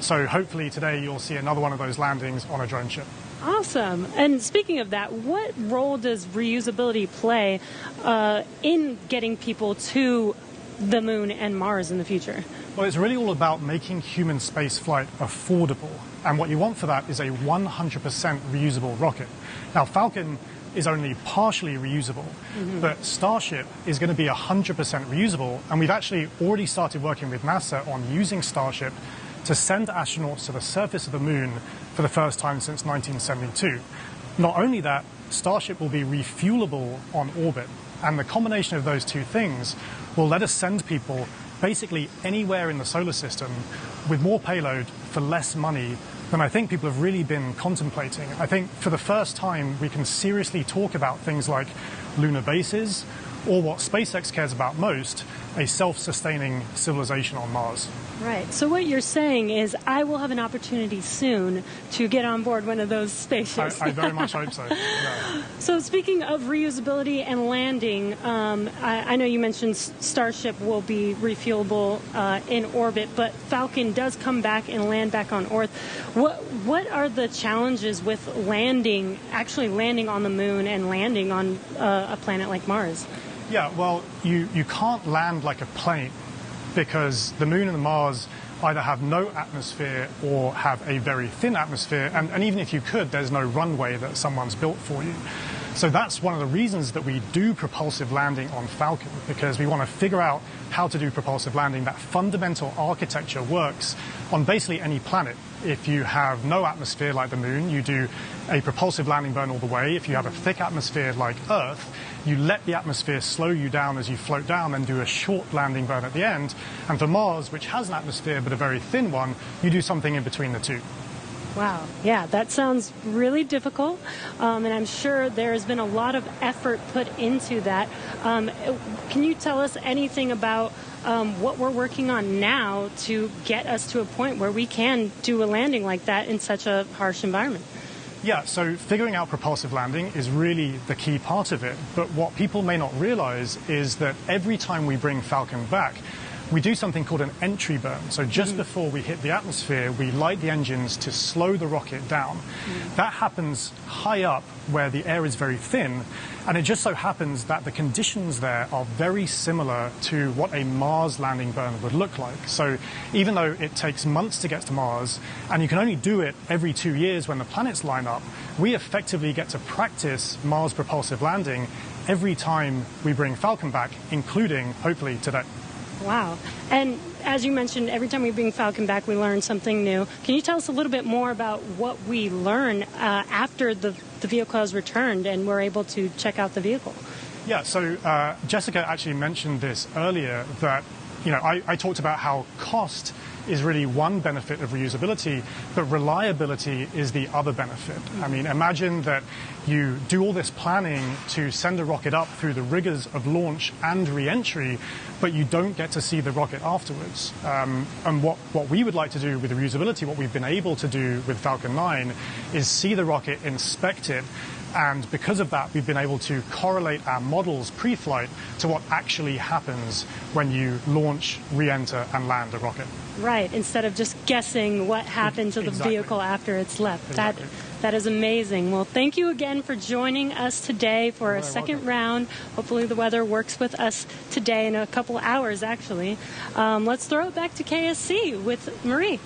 S8: So hopefully today you'll see another one of those landings on a drone ship.
S5: Awesome. And speaking of that, what role does reusability play in getting people to the moon and Mars in the future?
S8: Well, it's really all about making human space flight affordable. And what you want for that is a 100% reusable rocket. Now, Falcon is only partially reusable, but Starship is going to be 100% reusable. And we've actually already started working with NASA on using Starship to send astronauts to the surface of the moon for the first time since 1972. Not only that, Starship will be refuelable on orbit, and the combination of those two things will let us send people basically anywhere in the solar system with more payload for less money than I think people have really been contemplating. I think for the first time we can seriously talk about things like lunar bases, or what SpaceX cares about most, a self-sustaining civilization on Mars.
S5: Right. So what you're saying is I will have an opportunity soon to get on board one of those spaceships.
S8: I very much hope so. Yeah.
S5: So speaking of reusability and landing, I know you mentioned Starship will be refuelable in orbit, but Falcon does come back and land back on Earth. What are the challenges with actually landing on the moon and landing on a planet like Mars?
S8: Yeah, well, you can't land like a plane because the moon and the Mars either have no atmosphere or have a very thin atmosphere, and even if you could, there's no runway that someone's built for you. So that's one of the reasons that we do propulsive landing on Falcon, because we want to figure out how to do propulsive landing. That fundamental architecture works on basically any planet. If you have no atmosphere like the moon, you do a propulsive landing burn all the way. If you have a thick atmosphere like Earth, you let the atmosphere slow you down as you float down and do a short landing burn at the end. And for Mars, which has an atmosphere but a very thin one, you do something in between the two.
S5: Wow. Yeah, that sounds really difficult, and I'm sure there's been a lot of effort put into that. Can you tell us anything about what we're working on now to get us to a point where we can do a landing like that in such a harsh environment?
S8: Yeah, so figuring out propulsive landing is really the key part of it. But what people may not realize is that every time we bring Falcon back, we do something called an entry burn. So just before we hit the atmosphere, we light the engines to slow the rocket down. That happens high up where the air is very thin, and it just so happens that the conditions there are very similar to what a Mars landing burn would look like. So even though it takes months to get to Mars, and you can only do it every 2 years when the planets line up, we effectively get to practice Mars propulsive landing every time we bring Falcon back, including, hopefully, today.
S5: Wow. And as you mentioned, every time we bring Falcon back, we learn something new. Can you tell us a little bit more about what we learn after the the vehicle has returned and we're able to check out the vehicle.
S8: Yeah, so Jessica actually mentioned this earlier, that I talked about how cost is really one benefit of reusability, but reliability is the other benefit. I mean, imagine that you do all this planning to send a rocket up through the rigors of launch and re-entry, but you don't get to see the rocket afterwards. And what we would like to do with reusability, what we've been able to do with Falcon 9, is see the rocket, inspect it, and because of that, we've been able to correlate our models pre-flight to what actually happens when you launch, re-enter, and land a rocket.
S5: Right, instead of just guessing what happened to the vehicle after it's left.
S8: Exactly.
S5: That is amazing. Well, thank you again for joining us today for a second round. Hopefully the weather works with us today in a couple hours, actually. Let's throw it back to KSC with Marie.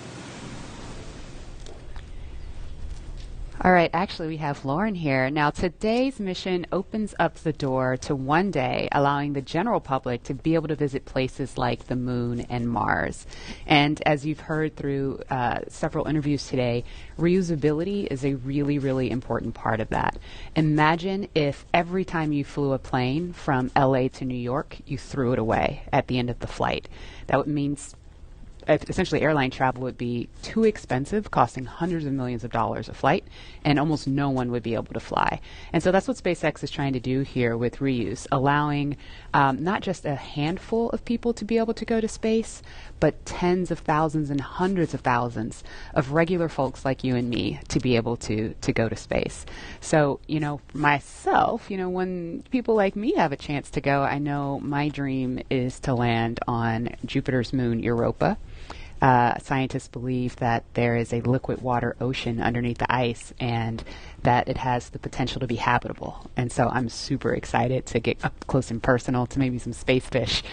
S13: All right, actually, we have Lauren here. Now, today's mission opens up the door to one day allowing the general public to be able to visit places like the moon and Mars. And as you've heard through several interviews today, reusability is a really, really important part of that. Imagine if every time you flew a plane from LA to New York, you threw it away at the end of the flight. That would mean essentially airline travel would be too expensive, costing hundreds of millions of dollars a flight, and almost no one would be able to fly. And so that's what SpaceX is trying to do here with reuse, allowing not just a handful of people to be able to go to space, but tens of thousands and hundreds of thousands of regular folks like you and me to be able to go to space. So, myself, when people like me have a chance to go, I know my dream is to land on Jupiter's moon, Europa. Scientists believe that there is a liquid water ocean underneath the ice and that it has the potential to be habitable. And so I'm super excited to get up close and personal to maybe some space fish.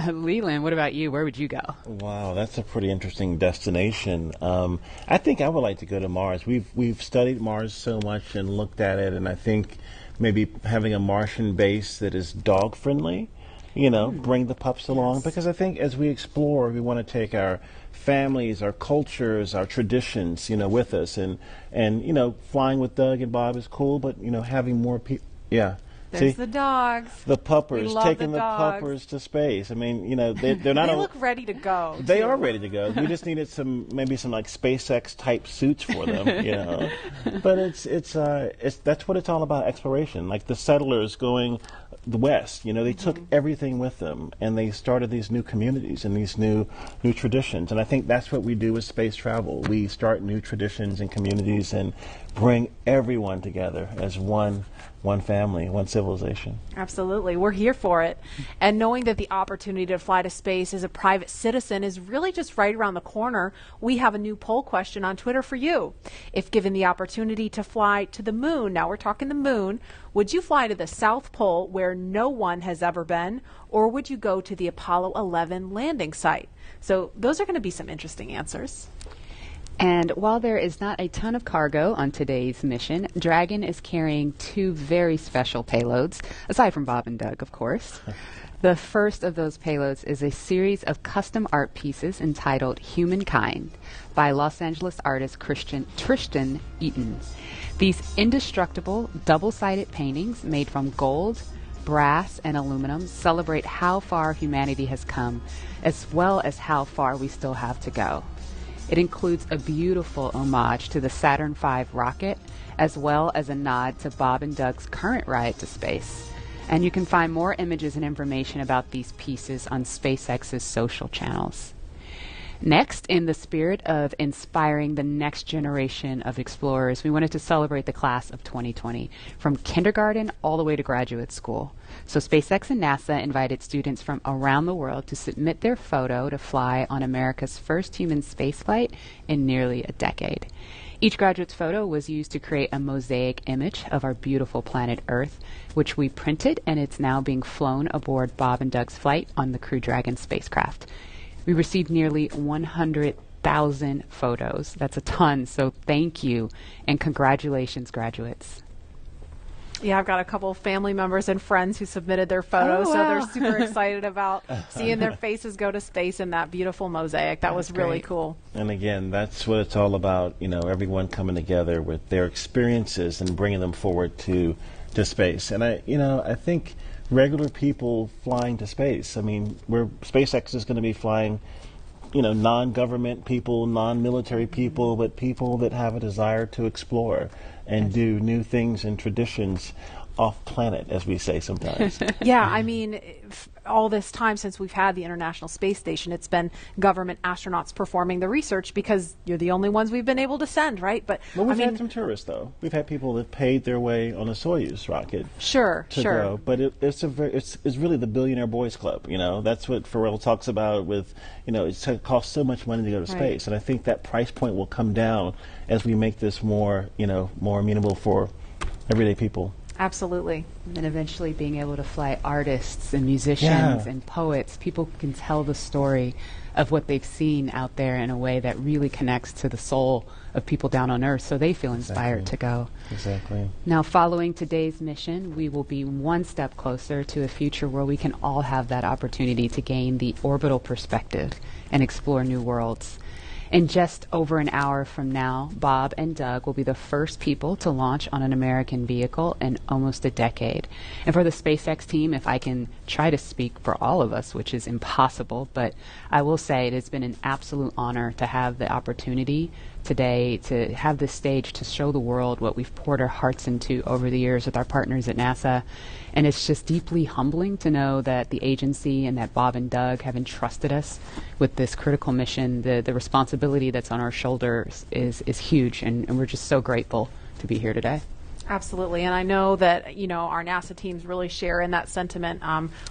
S13: Leland, what about you? Where would you go?
S17: Wow, that's a pretty interesting destination. I think I would like to go to Mars. We've studied Mars so much and looked at it, and I think maybe having a Martian base that is dog friendly, bring the pups along, because I think as we explore, we want to take our families, our cultures, our traditions, with us, and flying with Doug and Bob is cool, but having more people,
S12: There's the dogs.
S17: The puppers, taking
S12: the
S17: puppers to space. I mean, they're not.
S12: They look ready to go.
S17: They are ready to go. We just needed maybe some like SpaceX type suits for them, But it's that's what it's all about, exploration. Like the settlers going the west, they took everything with them, and they started these new communities and these new traditions. And I think that's what we do with space travel. We start new traditions and communities and bring everyone together as one family, one civilization.
S12: Absolutely. We're here for it. And knowing that the opportunity to fly to space as a private citizen is really just right around the corner, we have a new poll question on Twitter for you. If given the opportunity to fly to the moon, now we're talking the moon, would you fly to the South Pole where no one has ever been, or would you go to the Apollo 11 landing site? So those are going to be some interesting answers.
S13: And while there is not a ton of cargo on today's mission, Dragon is carrying two very special payloads, aside from Bob and Doug, of course. The first of those payloads is a series of custom art pieces entitled Humankind by Los Angeles artist Tristan Eaton. These indestructible, double-sided paintings made from gold, brass, and aluminum celebrate how far humanity has come, as well as how far we still have to go. It includes a beautiful homage to the Saturn V rocket, as well as a nod to Bob and Doug's current ride to space. And you can find more images and information about these pieces on SpaceX's social channels. Next, in the spirit of inspiring the next generation of explorers, we wanted to celebrate the class of 2020, from kindergarten all the way to graduate school. So SpaceX and NASA invited students from around the world to submit their photo to fly on America's first human spaceflight in nearly a decade. Each graduate's photo was used to create a mosaic image of our beautiful planet Earth, which we printed, and it's now being flown aboard Bob and Doug's flight on the Crew Dragon spacecraft. We received nearly 100,000 photos. That's a ton, so thank you, and congratulations, graduates.
S12: Yeah, I've got a couple of family members and friends who submitted their photos, so they're super excited about seeing their faces go to space in that beautiful mosaic. That was really cool.
S17: And again, that's what it's all about, you know, everyone coming together with their experiences and bringing them forward to space. And I think regular people flying to space, I mean, SpaceX is going to be flying, you know, non-government people, non-military people, but people that have a desire to explore and do new things and traditions off planet, as we say sometimes.
S12: Yeah, I mean, all this time since we've had the International Space Station, it's been government astronauts performing the research because you're the only ones we've been able to send, right? But
S17: we've had some tourists, though. We've had people that paid their way on a Soyuz rocket.
S12: Sure.
S17: Go. But it's really the billionaire boys club. You know, that's what Pharrell talks about. With, you know, it costs so much money to go to space, and I think that price point will come down as we make this more amenable for everyday people.
S12: Absolutely.
S13: And then eventually being able to fly artists and musicians and poets. People can tell the story of what they've seen out there in a way that really connects to the soul of people down on Earth, so they feel inspired to go.
S17: Exactly.
S13: Now, following today's mission, we will be one step closer to a future where we can all have that opportunity to gain the orbital perspective and explore new worlds. In just over an hour from now, Bob and Doug will be the first people to launch on an American vehicle in almost a decade. And for the SpaceX team, if I can try to speak for all of us, which is impossible, but I will say it has been an absolute honor to have the opportunity today to have this stage to show the world what we've poured our hearts into over the years with our partners at NASA. And it's just deeply humbling to know that the agency and that Bob and Doug have entrusted us with this critical mission. The responsibility that's on our shoulders is huge, and we're just so grateful to be here today.
S12: Absolutely, and I know that, you know, our NASA teams really share in that sentiment.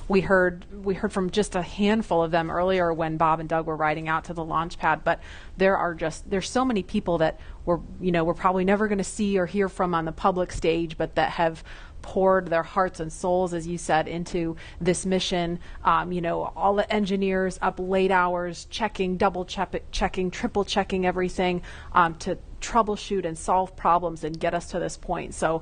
S12: We heard from just a handful of them earlier when Bob and Doug were riding out to the launch pad, but there's so many people that we're probably never going to see or hear from on the public stage, but that have poured their hearts and souls, as you said, into this mission. All the engineers up late hours checking, double checking, triple checking everything to troubleshoot and solve problems and get us to this point. So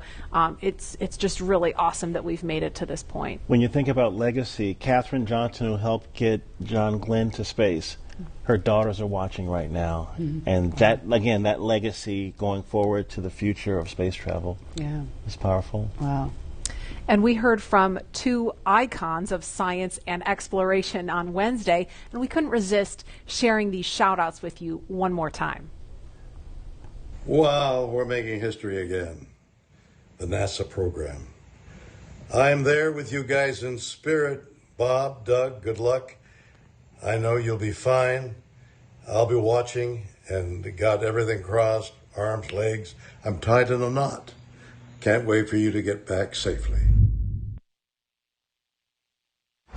S12: it's just really awesome that we've made it to this point.
S17: When you think about legacy, Katherine Johnson, who helped get John Glenn to space, her daughters are watching right now. And that legacy going forward to the future of space travel is powerful.
S13: Wow.
S12: And we heard from two icons of science and exploration on Wednesday, and we couldn't resist sharing these shout-outs with you one more time.
S3: Wow, we're making history again. The NASA program. I'm there with you guys in spirit. Bob, Doug, good luck. I know you'll be fine. I'll be watching and got everything crossed, arms, legs. I'm tied in a knot. Can't wait for you to get back safely.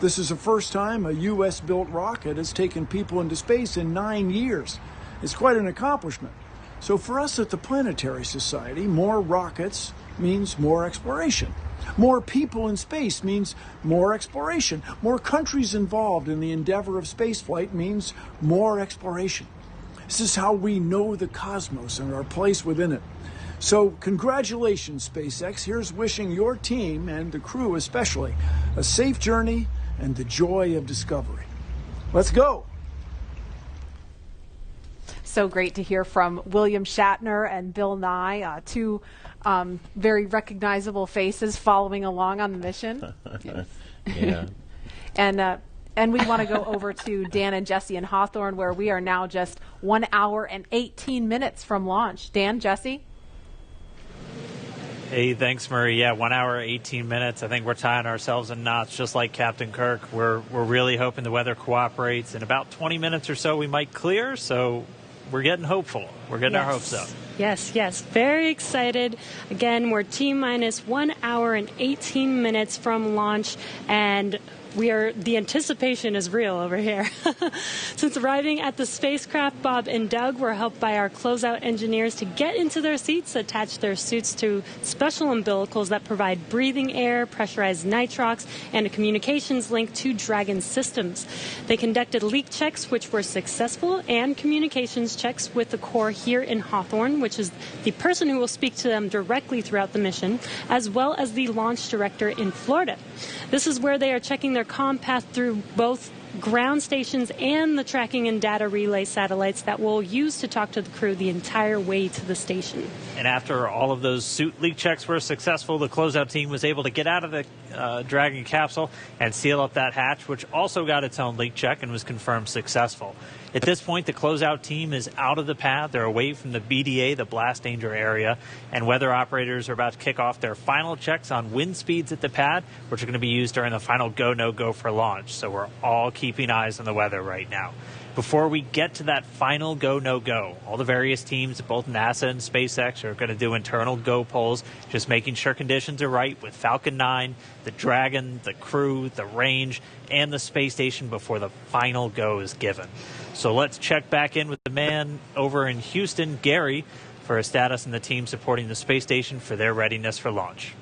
S16: This is the first time a U.S.-built rocket has taken people into space in 9 years. It's quite an accomplishment. So for us at the Planetary Society, more rockets means more exploration. More people in space means more exploration. More countries involved in the endeavor of spaceflight means more exploration. This is how we know the cosmos and our place within it. So congratulations, SpaceX. Here's wishing your team, and the crew especially, a safe journey and the joy of discovery. Let's go.
S12: So great to hear from William Shatner and Bill Nye, two very recognizable faces following along on the mission.
S17: Yeah.
S12: And we want to go over to Dan and Jesse in Hawthorne, where we are now just 1 hour and 18 minutes from launch. Dan, Jesse?
S23: Hey, thanks, Marie. Yeah, 1 hour, 18 minutes. I think we're tying ourselves in knots, just like Captain Kirk. We're really hoping the weather cooperates. In about 20 minutes or so, we might clear, so we're getting hopeful. We're getting our hopes up.
S5: Yes. Very excited. Again, we're T-minus 1 hour and 18 minutes from launch, and the anticipation is real over here. Since arriving at the spacecraft, Bob and Doug were helped by our closeout engineers to get into their seats, attach their suits to special umbilicals that provide breathing air, pressurized nitrox, and a communications link to Dragon systems. They conducted leak checks, which were successful, and communications checks with the Corps here in Hawthorne, which is the person who will speak to them directly throughout the mission, as well as the launch director in Florida. This is where they are checking their comm path through both ground stations and the tracking and data relay satellites that we'll use to talk to the crew the entire way to the station.
S23: And after all of those suit leak checks were successful, the closeout team was able to get out of the Dragon capsule and seal up that hatch, which also got its own leak check and was confirmed successful. At this point, the closeout team is out of the pad. They're away from the BDA, the blast danger area, and weather operators are about to kick off their final checks on wind speeds at the pad, which are going to be used during the final go, no go for launch. So we're all keeping eyes on the weather right now. Before we get to that final go, no go, all the various teams at both NASA and SpaceX are going to do internal go polls, just making sure conditions are right with Falcon 9, the Dragon, the crew, the range, and the space station before the final go is given. So let's check back in with the man over in Houston, Gary, for a status and the team supporting the space station for their readiness for launch.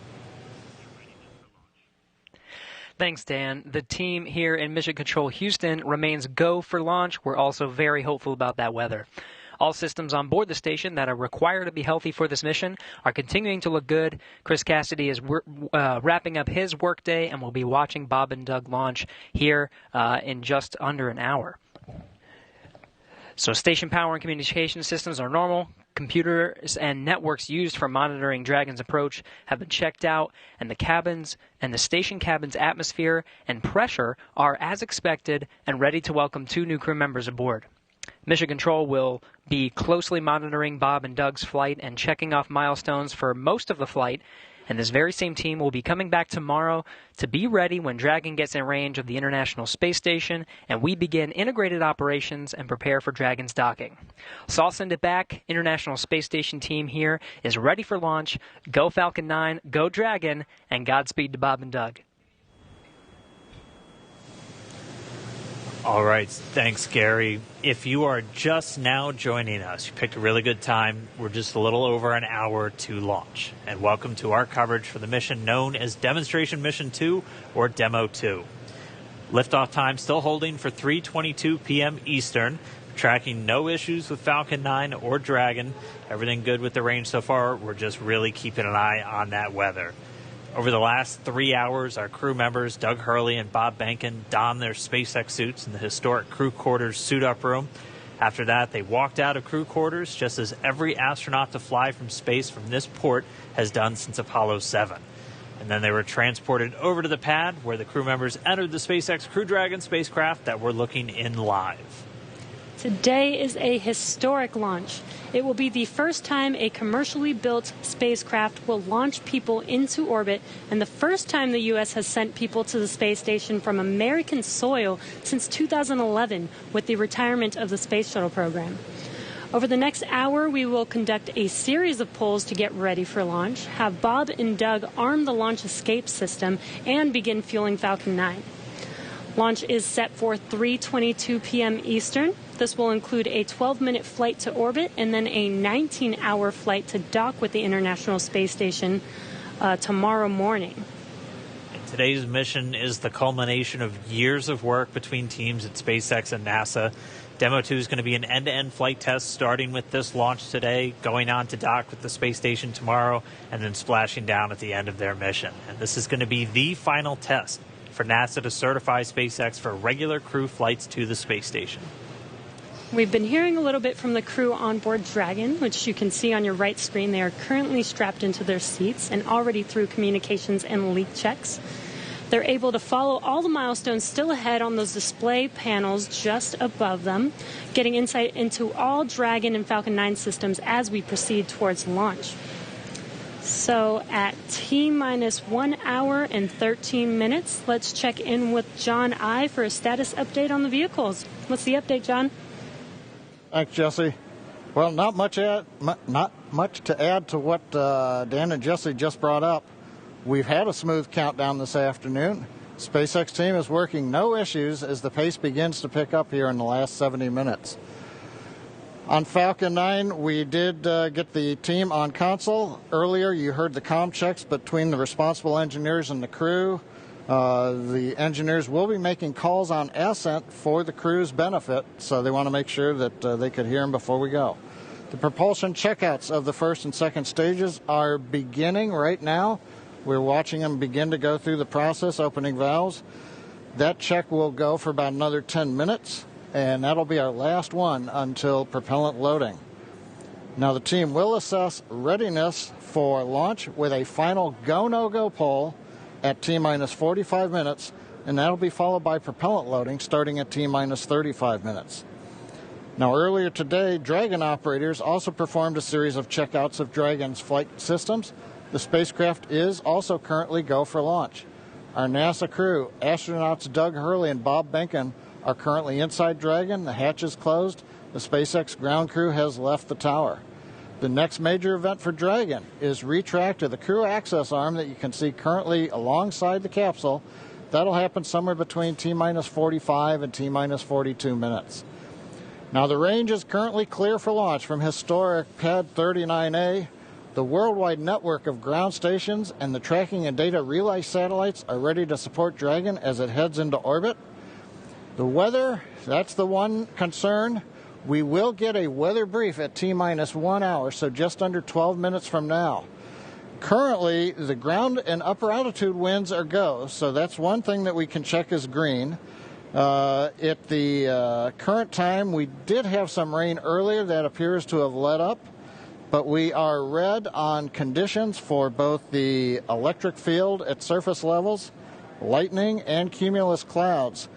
S10: Thanks, Dan. The team here in Mission Control Houston remains go for launch. We're also very hopeful about that weather. All systems on board the station that are required to be healthy for this mission are continuing to look good. Chris Cassidy is wrapping up his workday, and we'll be watching Bob and Doug launch here in just under an hour. So station power and communication systems are normal. Computers and networks used for monitoring Dragon's approach have been checked out, and the cabins and the station cabin's atmosphere and pressure are as expected and ready to welcome 2 new crew members aboard. Mission Control will be closely monitoring Bob and Doug's flight and checking off milestones for most of the flight, and this very same team will be coming back tomorrow to be ready when Dragon gets in range of the International Space Station and we begin integrated operations and prepare for Dragon's docking. So I'll send it back. International Space Station team here is ready for launch. Go Falcon 9, go Dragon, and Godspeed to Bob and Doug.
S23: All right, thanks, Gary. If you are just now joining us, you picked a really good time. We're just a little over an hour to launch. And welcome to our coverage for the mission known as Demonstration Mission 2 or Demo-2. Liftoff time still holding for 3:22 p.m. Eastern. Tracking no issues with Falcon 9 or Dragon. Everything good with the range so far. We're just really keeping an eye on that weather. Over the last 3 hours, our crew members, Doug Hurley and Bob Behnken, donned their SpaceX suits in the historic crew quarters suit-up room. After that, they walked out of crew quarters, just as every astronaut to fly from space from this port has done since Apollo 7. And then they were transported over to the pad, where the crew members entered the SpaceX Crew Dragon spacecraft that we're looking in live.
S5: Today is a historic launch. It will be the first time a commercially built spacecraft will launch people into orbit, and the first time the U.S. has sent people to the space station from American soil since 2011 with the retirement of the Space Shuttle program. Over the next hour, we will conduct a series of polls to get ready for launch, have Bob and Doug arm the launch escape system, and begin fueling Falcon 9. Launch is set for 3:22 p.m. Eastern. This will include a 12-minute flight to orbit and then a 19-hour flight to dock with the International Space Station tomorrow morning.
S23: Today's mission is the culmination of years of work between teams at SpaceX and NASA. Demo-2 is going to be an end-to-end flight test starting with this launch today, going on to dock with the space station tomorrow, and then splashing down at the end of their mission. And this is going to be the final test for NASA to certify SpaceX for regular crew flights to the space station.
S5: We've been hearing a little bit from the crew on board Dragon, which you can see on your right screen. They are currently strapped into their seats and already through communications and leak checks. They're able to follow all the milestones still ahead on those display panels just above them, getting insight into all Dragon and Falcon 9 systems as we proceed towards launch. So at T-minus 1 hour and 13 minutes, let's check in with John I for a status update on the vehicles. What's the update, John?
S11: Thanks, Jesse. Well, not much to add to what Dan and Jesse just brought up. We've had a smooth countdown this afternoon. SpaceX team is working no issues as the pace begins to pick up here in the last 70 minutes. On Falcon 9, we did get the team on console. Earlier, you heard the comm checks between the responsible engineers and the crew. The engineers will be making calls on ascent for the crew's benefit, so they want to make sure that they could hear them before we go. The propulsion checkouts of the first and second stages are beginning right now. We're watching them begin to go through the process, opening valves. That check will go for about another 10 minutes, and that'll be our last one until propellant loading. Now the team will assess readiness for launch with a final go-no-go poll at T-minus 45 minutes, and that'll be followed by propellant loading starting at T-minus 35 minutes. Now earlier today, Dragon operators also performed a series of checkouts of Dragon's flight systems. The spacecraft is also currently go for launch. Our NASA crew, astronauts Doug Hurley and Bob Behnken, are currently inside Dragon. The hatch is closed. The SpaceX ground crew has left the tower. The next major event for Dragon is retract to the crew access arm that you can see currently alongside the capsule. That'll happen somewhere between T-minus 45 and T-minus 42 minutes. Now the range is currently clear for launch from historic Pad 39A. The worldwide network of ground stations and the tracking and data relay satellites are ready to support Dragon as it heads into orbit. The weather, that's the one concern. We will get a weather brief at T-minus 1 hour, so just under 12 minutes from now. Currently, the ground and upper altitude winds are go, so that's one thing that we can check as green. At the current time, we did have some rain earlier that appears to have let up, but we are red on conditions for both the electric field at surface levels, lightning, and cumulus clouds.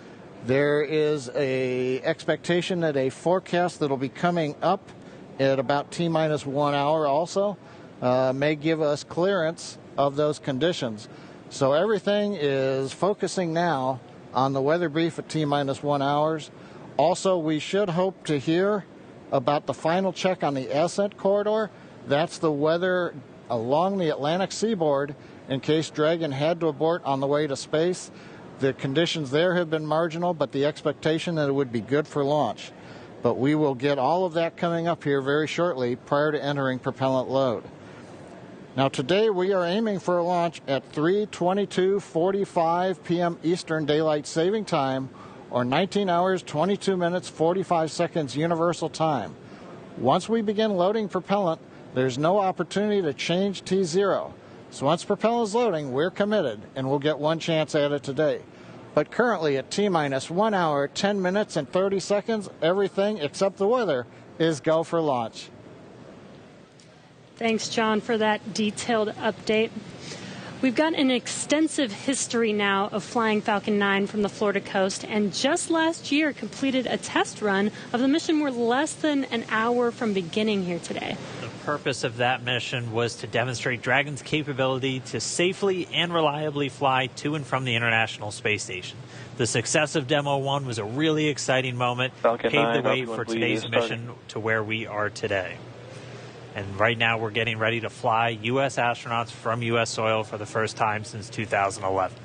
S11: There is an expectation that a forecast that will be coming up at about T-minus 1 hour also may give us clearance of those conditions. So everything is focusing now on the weather brief at T-minus 1 hours. Also, we should hope to hear about the final check on the ascent corridor. That's the weather along the Atlantic seaboard in case Dragon had to abort on the way to space. The conditions there have been marginal, but the expectation that it would be good for launch. But we will get all of that coming up here very shortly prior to entering propellant load. Now today we are aiming for a launch at 3:22:45 p.m. Eastern Daylight Saving Time, or 19 hours, 22 minutes, 45 seconds Universal Time. Once we begin loading propellant, there's no opportunity to change T0. So once propellant is loading, we're committed, and we'll get one chance at it today. But currently at T-minus 1 hour, 10 minutes, and 30 seconds, everything except the weather is go for launch.
S5: Thanks, John, for that detailed update. We've got an extensive history now of flying Falcon 9 from the Florida coast, and just last year completed a test run of the mission. We're less than an hour from beginning here today.
S23: The purpose of that mission was to demonstrate Dragon's capability to safely and reliably fly to and from the International Space Station. The success of Demo 1 was a really exciting moment,
S9: Falcon
S23: paved
S9: 9,
S23: the way
S9: Falcon
S23: for
S9: 1,
S23: today's
S9: please,
S23: mission to where we are today. And right now we're getting ready to fly U.S. astronauts from U.S. soil for the first time since 2011.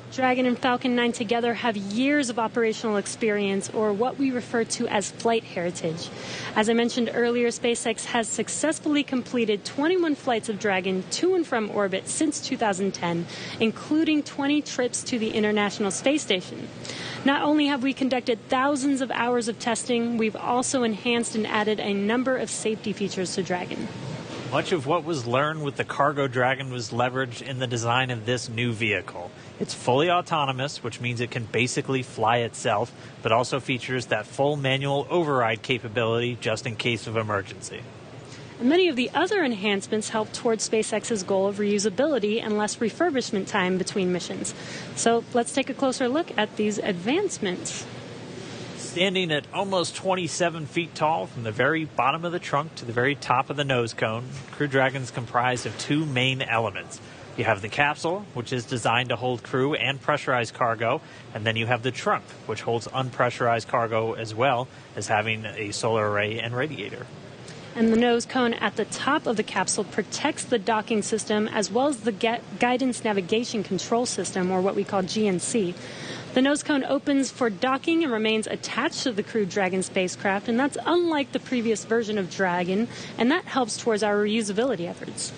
S5: Dragon and Falcon 9 together have years of operational experience, or what we refer to as flight heritage. As I mentioned earlier, SpaceX has successfully completed 21 flights of Dragon to and from orbit since 2010, including 20 trips to the International Space Station. Not only have we conducted thousands of hours of testing, we've also enhanced and added a number of safety features to Dragon.
S23: Much of what was learned with the Cargo Dragon was leveraged in the design of this new vehicle. It's fully autonomous, which means it can basically fly itself, but also features that full manual override capability just in case of emergency.
S5: And many of the other enhancements help towards SpaceX's goal of reusability and less refurbishment time between missions. So let's take a closer look at these advancements.
S23: Standing at almost 27 feet tall from the very bottom of the trunk to the very top of the nose cone, Crew Dragon's comprised of two main elements. You have the capsule, which is designed to hold crew and pressurized cargo, and then you have the trunk, which holds unpressurized cargo as well as having a solar array and radiator.
S5: And the nose cone at the top of the capsule protects the docking system as well as the guidance navigation control system, or what we call GNC. The nose cone opens for docking and remains attached to the Crew Dragon spacecraft, and that's unlike the previous version of Dragon, and that helps towards our reusability efforts.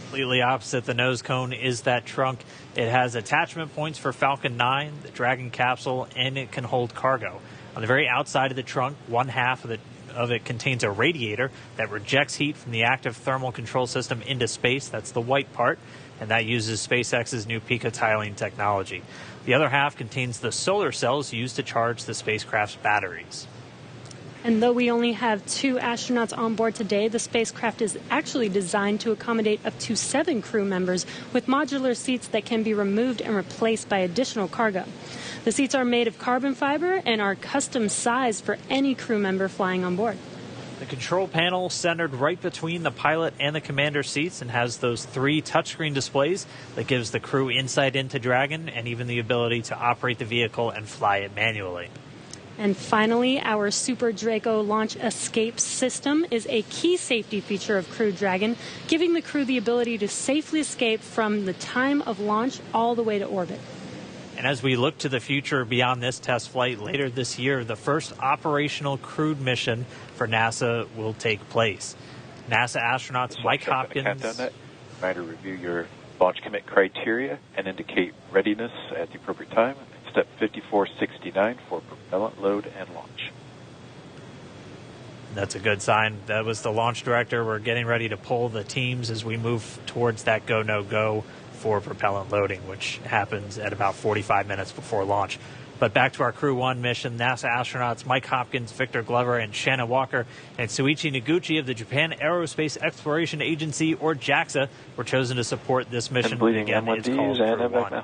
S23: Completely opposite the nose cone is that trunk. It has attachment points for Falcon 9, the Dragon capsule, and it can hold cargo. On the very outside of the trunk, one half of it contains a radiator that rejects heat from the active thermal control system into space. That's the white part, and that uses SpaceX's new picotiling technology. The other half contains the solar cells used to charge the spacecraft's batteries.
S5: And though we only have 2 astronauts on board today, the spacecraft is actually designed to accommodate up to 7 crew members with modular seats that can be removed and replaced by additional cargo. The seats are made of carbon fiber and are custom sized for any crew member flying on board.
S23: The control panel centered right between the pilot and the commander seats and has those 3 touchscreen displays that gives the crew insight into Dragon and even the ability to operate the vehicle and fly it manually.
S5: And finally, our Super Draco launch escape system is a key safety feature of Crew Dragon, giving the crew the ability to safely escape from the time of launch all the way to orbit.
S23: And as we look to the future beyond this test flight later this year, the first operational crewed mission for NASA will take place. NASA astronauts Mike Hopkins.
S9: Reminder, review your launch commit criteria and indicate readiness at the appropriate time. Step 5469 for propellant load and launch.
S23: That's a good sign. That was the launch director. We're getting ready to pull the teams as we move towards that go, no go for propellant loading, which happens at about 45 minutes before launch. But back to our Crew 1 mission, NASA astronauts Mike Hopkins, Victor Glover, and Shannon Walker, and Suichi Noguchi of the Japan Aerospace Exploration Agency, or JAXA, were chosen to support this mission. Again, it's called Crew 1.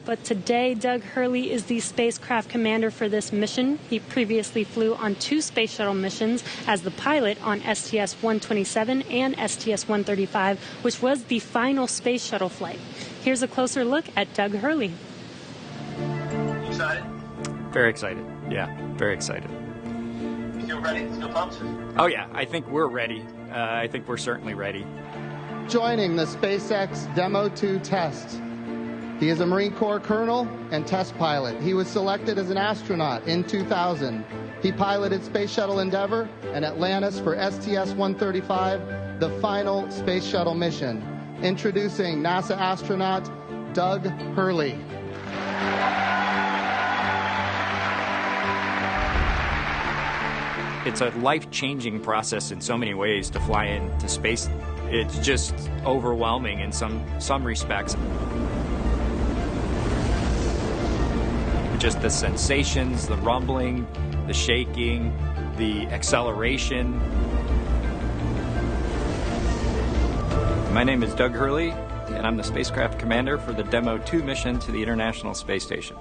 S5: But today, Doug Hurley is the spacecraft commander for this mission. He previously flew on 2 space shuttle missions as the pilot on STS-127 and STS-135, which was the final space shuttle flight. Here's a closer look at Doug Hurley.
S15: Excited?
S18: Very excited. Yeah, very excited.
S15: Still ready? Still pumped?
S18: Oh, yeah, I think we're ready. I think we're certainly ready.
S19: Joining the SpaceX Demo-2 test. He is a Marine Corps colonel and test pilot. He was selected as an astronaut in 2000. He piloted Space Shuttle Endeavour and Atlantis for STS-135, the final space shuttle mission. Introducing NASA astronaut Doug Hurley.
S18: It's a life-changing process in so many ways to fly into space. It's just overwhelming in some respects. Just the sensations, the rumbling, the shaking, the acceleration. My name is Doug Hurley, and I'm the spacecraft commander for the Demo-2 mission to the International Space Station.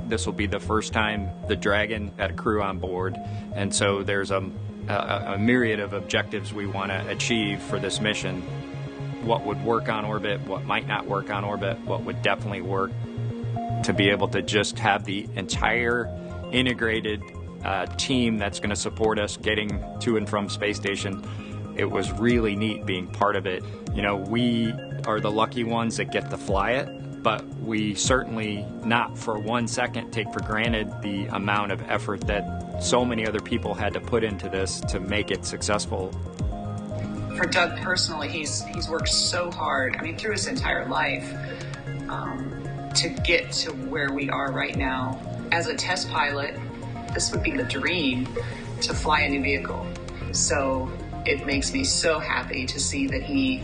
S18: This will be the first time the Dragon had a crew on board, and so there's a myriad of objectives we want to achieve for this mission. What would work on orbit, what might not work on orbit, what would definitely work. To be able to just have the entire integrated team that's going to support us getting to and from space station, it was really neat being part of it. You know, we are the lucky ones that get to fly it, but we certainly not for 1 second take for granted the amount of effort that so many other people had to put into this to make it successful.
S24: For Doug personally, he's worked so hard, I mean, through his entire life, to get to where we are right now. As a test pilot, this would be the dream to fly a new vehicle. So it makes me so happy to see that he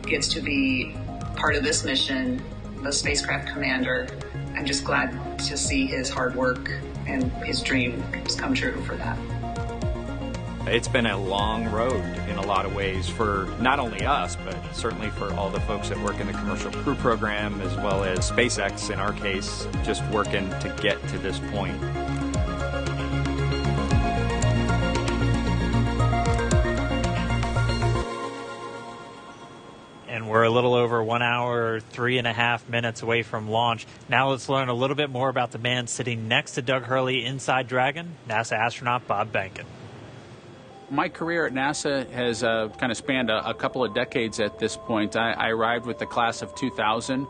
S24: gets to be part of this mission, the spacecraft commander. I'm just glad to see his hard work and his dream has come true for that.
S18: It's been a long road in a lot of ways for not only us, but certainly for all the folks that work in the Commercial Crew Program, as well as SpaceX in our case, just working to get to this point.
S23: And we're We're a little over 1 hour, 3.5 minutes away from launch. Now let's learn a little bit more about the man sitting next to Doug Hurley inside Dragon, NASA astronaut Bob Behnken.
S1: My career at NASA has kind of spanned a couple of decades at this point. I arrived with the class of 2000,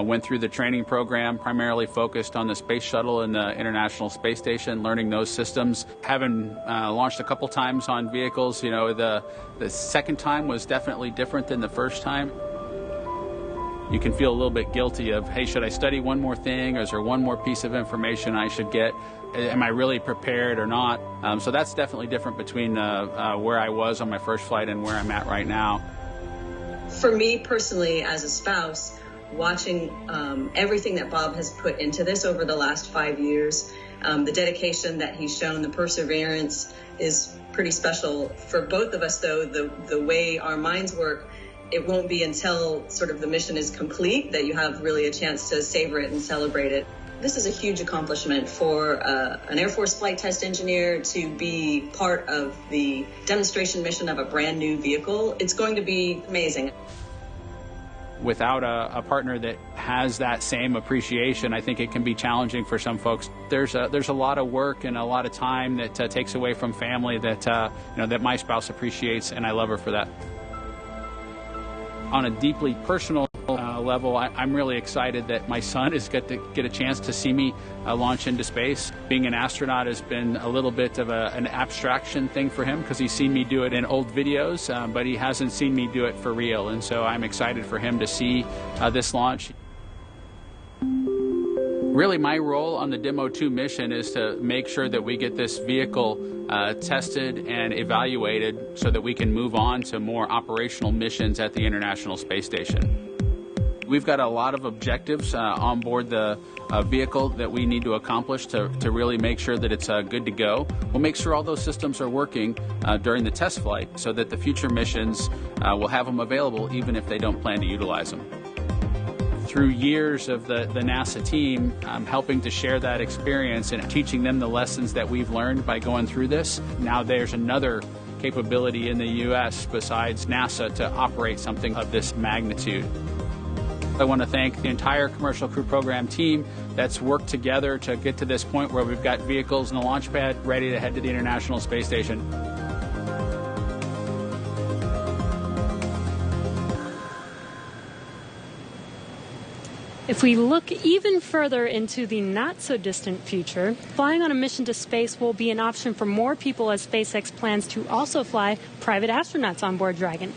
S1: went through the training program, primarily focused on the Space Shuttle and the International Space Station, learning those systems. Having launched a couple times on vehicles, you know, the second time was definitely different than the first time. You can feel a little bit guilty of, hey, should I study one more thing, or is there one more piece of information I should get? Am I really prepared or not? So that's definitely different between where I was on my first flight and where I'm at right now.
S20: For me personally, as a spouse, watching everything that Bob has put into this over the last 5 years, the dedication that he's shown, the perseverance is pretty special. For both of us, though, the way our minds work, it won't be until sort of the mission is complete that you have really a chance to savor it and celebrate it. This is a huge accomplishment for an Air Force flight test engineer to be part of the demonstration mission of a brand new vehicle. It's going to be amazing.
S1: Without a partner that has that same appreciation, I think it can be challenging for some folks. There's a lot of work and a lot of time that takes away from family that that my spouse appreciates, and I love her for that. On a deeply personal level, I'm really excited that my son is get a chance to see me launch into space. Being an astronaut has been a little bit of an abstraction thing for him because he's seen me do it in old videos, but he hasn't seen me do it for real. And so I'm excited for him to see this launch. Really, my role on the DM-2 mission is to make sure that we get this vehicle tested and evaluated so that we can move on to more operational missions at the International Space Station. We've got a lot of objectives on board the vehicle that we need to accomplish to really make sure that it's good to go. We'll make sure all those systems are working during the test flight so that the future missions will have them available even if they don't plan to utilize them. Through years of the NASA team, helping to share that experience and teaching them the lessons that we've learned by going through this. Now there's another capability in the U.S. besides NASA to operate something of this magnitude. I want to thank the entire Commercial Crew Program team that's worked together to get to this point where we've got vehicles in the launch pad ready to head to the International Space Station.
S5: If we look even further into the not-so-distant future, flying on a mission to space will be an option for more people as SpaceX plans to also fly private astronauts on board Dragon.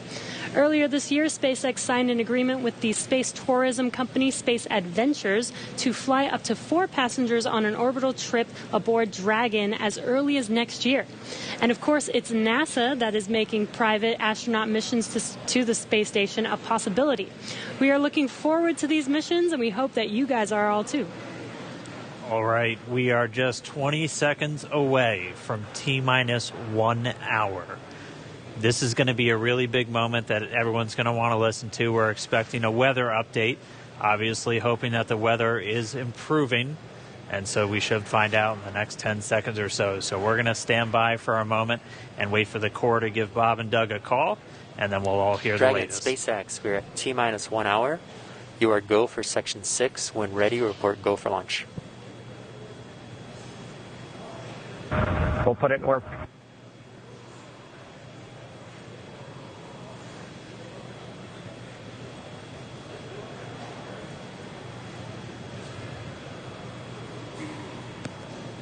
S5: Earlier this year, SpaceX signed an agreement with the space tourism company Space Adventures to fly up to 4 passengers on an orbital trip aboard Dragon as early as next year. And of course, it's NASA that is making private astronaut missions to the space station a possibility. We are looking forward to these missions, and we hope that you guys are all too.
S23: All right, we are just 20 seconds away from T-minus 1 hour. This is going to be a really big moment that everyone's going to want to listen to. We're expecting a weather update, obviously hoping that the weather is improving, and so we should find out in the next 10 seconds or so. So we're going to stand by for a moment and wait for the Corps to give Bob and Doug a call, and then we'll all hear
S6: Dragon,
S23: the latest.
S6: SpaceX, we're at T-minus 1 hour. You are go for Section 6. When ready, report go for launch.
S7: We'll put it where...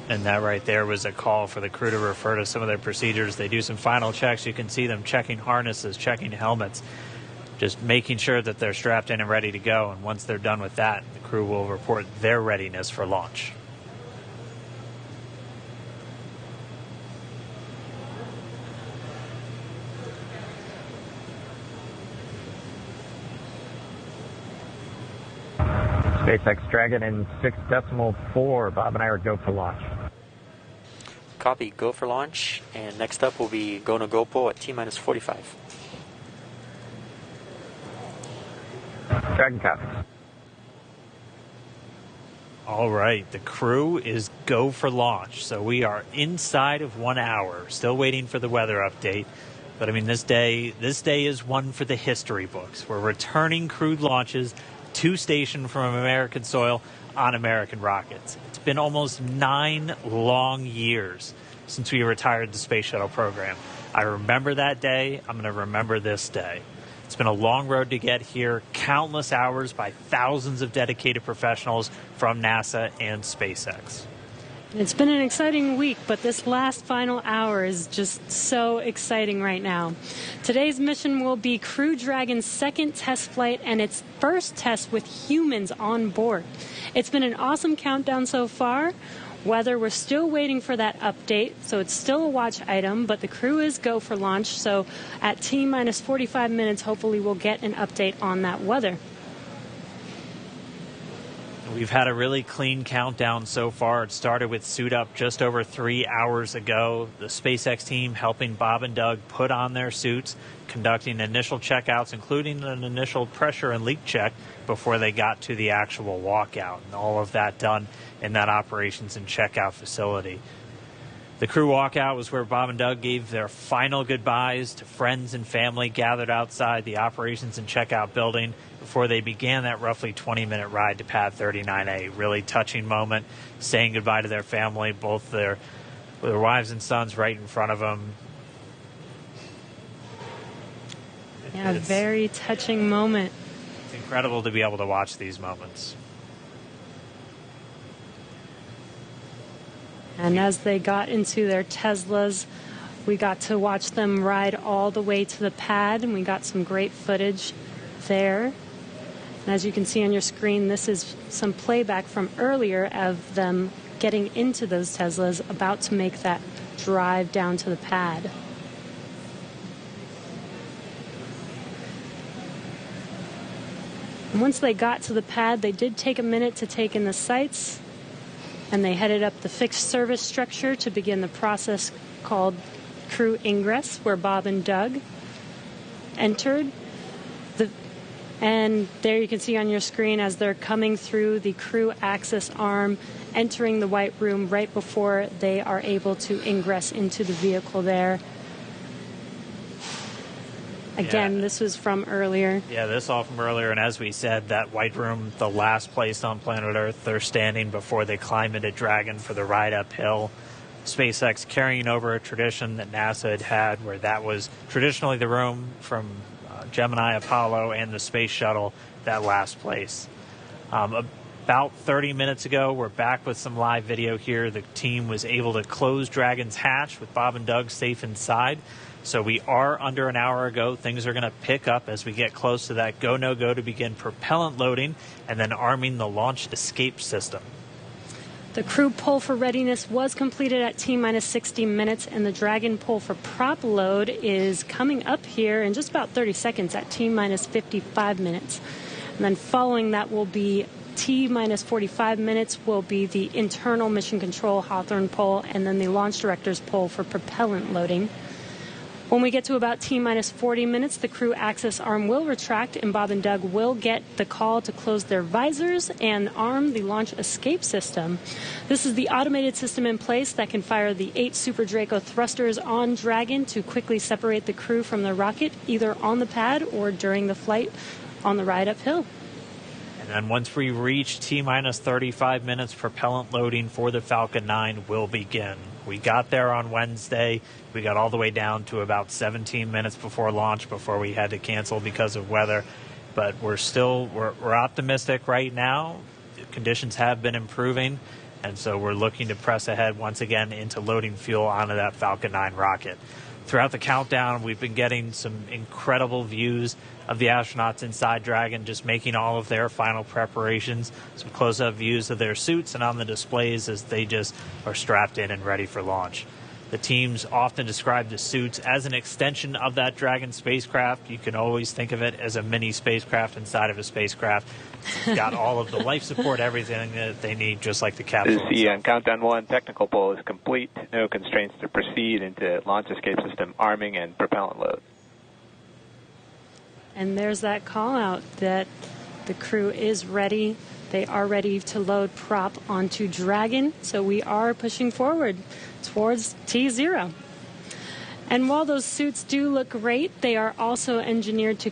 S23: And that right there was a call for the crew to refer to some of their procedures. They do some final checks. You can see them checking harnesses, checking helmets, just making sure that they're strapped in and ready to go. And once they're done with that, the crew will report their readiness for launch.
S7: SpaceX Dragon in 6.4. Bob and I are go for launch.
S6: Copy, go for launch. And next up will be go no GoPro at T-minus 45.
S7: Dragon copies.
S23: All right, the crew is go for launch. So we are inside of 1 hour, still waiting for the weather update. But I mean, this day is one for the history books. We're returning crewed launches to station from American soil on American rockets. It's been almost 9 long years since we retired the space shuttle program. I remember that day. I'm going to remember this day. It's been a long road to get here, countless hours by thousands of dedicated professionals from NASA and SpaceX.
S5: It's been an exciting week, but this last final hour is just so exciting right now. Today's mission will be Crew Dragon's second test flight and its first test with humans on board. It's been an awesome countdown so far. Weather, we're still waiting for that update, so it's still a watch item, but the crew is go for launch, so at T-minus 45 minutes, hopefully we'll get an update on that weather.
S23: We've had a really clean countdown so far. It started with suit up just over 3 hours ago. The SpaceX team helping Bob and Doug put on their suits, conducting initial checkouts, including an initial pressure and leak check before they got to the actual walkout. And all of that done in that operations and checkout facility. The crew walkout was where Bob and Doug gave their final goodbyes to friends and family gathered outside the operations and checkout building before they began that roughly 20-minute ride to Pad 39A. Really touching moment, saying goodbye to their family, both their wives and sons right in front of them.
S5: Yeah, very touching moment.
S23: It's incredible to be able to watch these moments.
S5: And as they got into their Teslas, we got to watch them ride all the way to the pad, and we got some great footage there. And as you can see on your screen, this is some playback from earlier of them getting into those Teslas, about to make that drive down to the pad. And once they got to the pad, they did take a minute to take in the sights, and they headed up the fixed service structure to begin the process called crew ingress, where Bob and Doug entered. And there you can see on your screen as they're coming through the crew access arm, entering the white room right before they are able to ingress into the vehicle there. Again, this was from earlier.
S23: Yeah, this all from earlier. And as we said, that white room, the last place on planet Earth they're standing before they climb into Dragon for the ride uphill. SpaceX carrying over a tradition that NASA had where that was traditionally the room from Gemini, Apollo, and the space shuttle, that last place. About 30 minutes ago, we're back with some live video here. The team was able to close Dragon's hatch with Bob and Doug safe inside. So we are under an hour ago. Things are going to pick up as we get close to that go, no go to begin propellant loading and then arming the launch escape system.
S5: The crew pull for readiness was completed at T-minus 60 minutes, and the Dragon pull for prop load is coming up here in just about 30 seconds at T-minus 55 minutes. And then following that will be T-minus 45 minutes will be the internal mission control Hawthorne pull, and then the launch director's pull for propellant loading. When we get to about T-minus 40 minutes, the crew access arm will retract, and Bob and Doug will get the call to close their visors and arm the launch escape system. This is the automated system in place that can fire the 8 Super Draco thrusters on Dragon to quickly separate the crew from the rocket, either on the pad or during the flight on the ride uphill.
S23: And then once we reach T-minus 35 minutes, propellant loading for the Falcon 9 will begin. We got there on Wednesday. We got all the way down to about 17 minutes before launch before we had to cancel because of weather. But we're optimistic right now. The conditions have been improving, and so we're looking to press ahead once again into loading fuel onto that Falcon 9 rocket. Throughout the countdown, we've been getting some incredible views of the astronauts inside Dragon, just making all of their final preparations, some close-up views of their suits and on the displays as they just are strapped in and ready for launch. The teams often describe the suits as an extension of that Dragon spacecraft. You can always think of it as a mini spacecraft inside of a spacecraft. It's got all of the life support, everything that they need, just like the capsule.
S9: On countdown 1, technical pull is complete. No constraints to proceed into launch escape system arming and propellant load.
S5: And there's that call out that the crew is ready. They are ready to load prop onto Dragon, so we are pushing forward towards T0. And while those suits do look great, they are also engineered to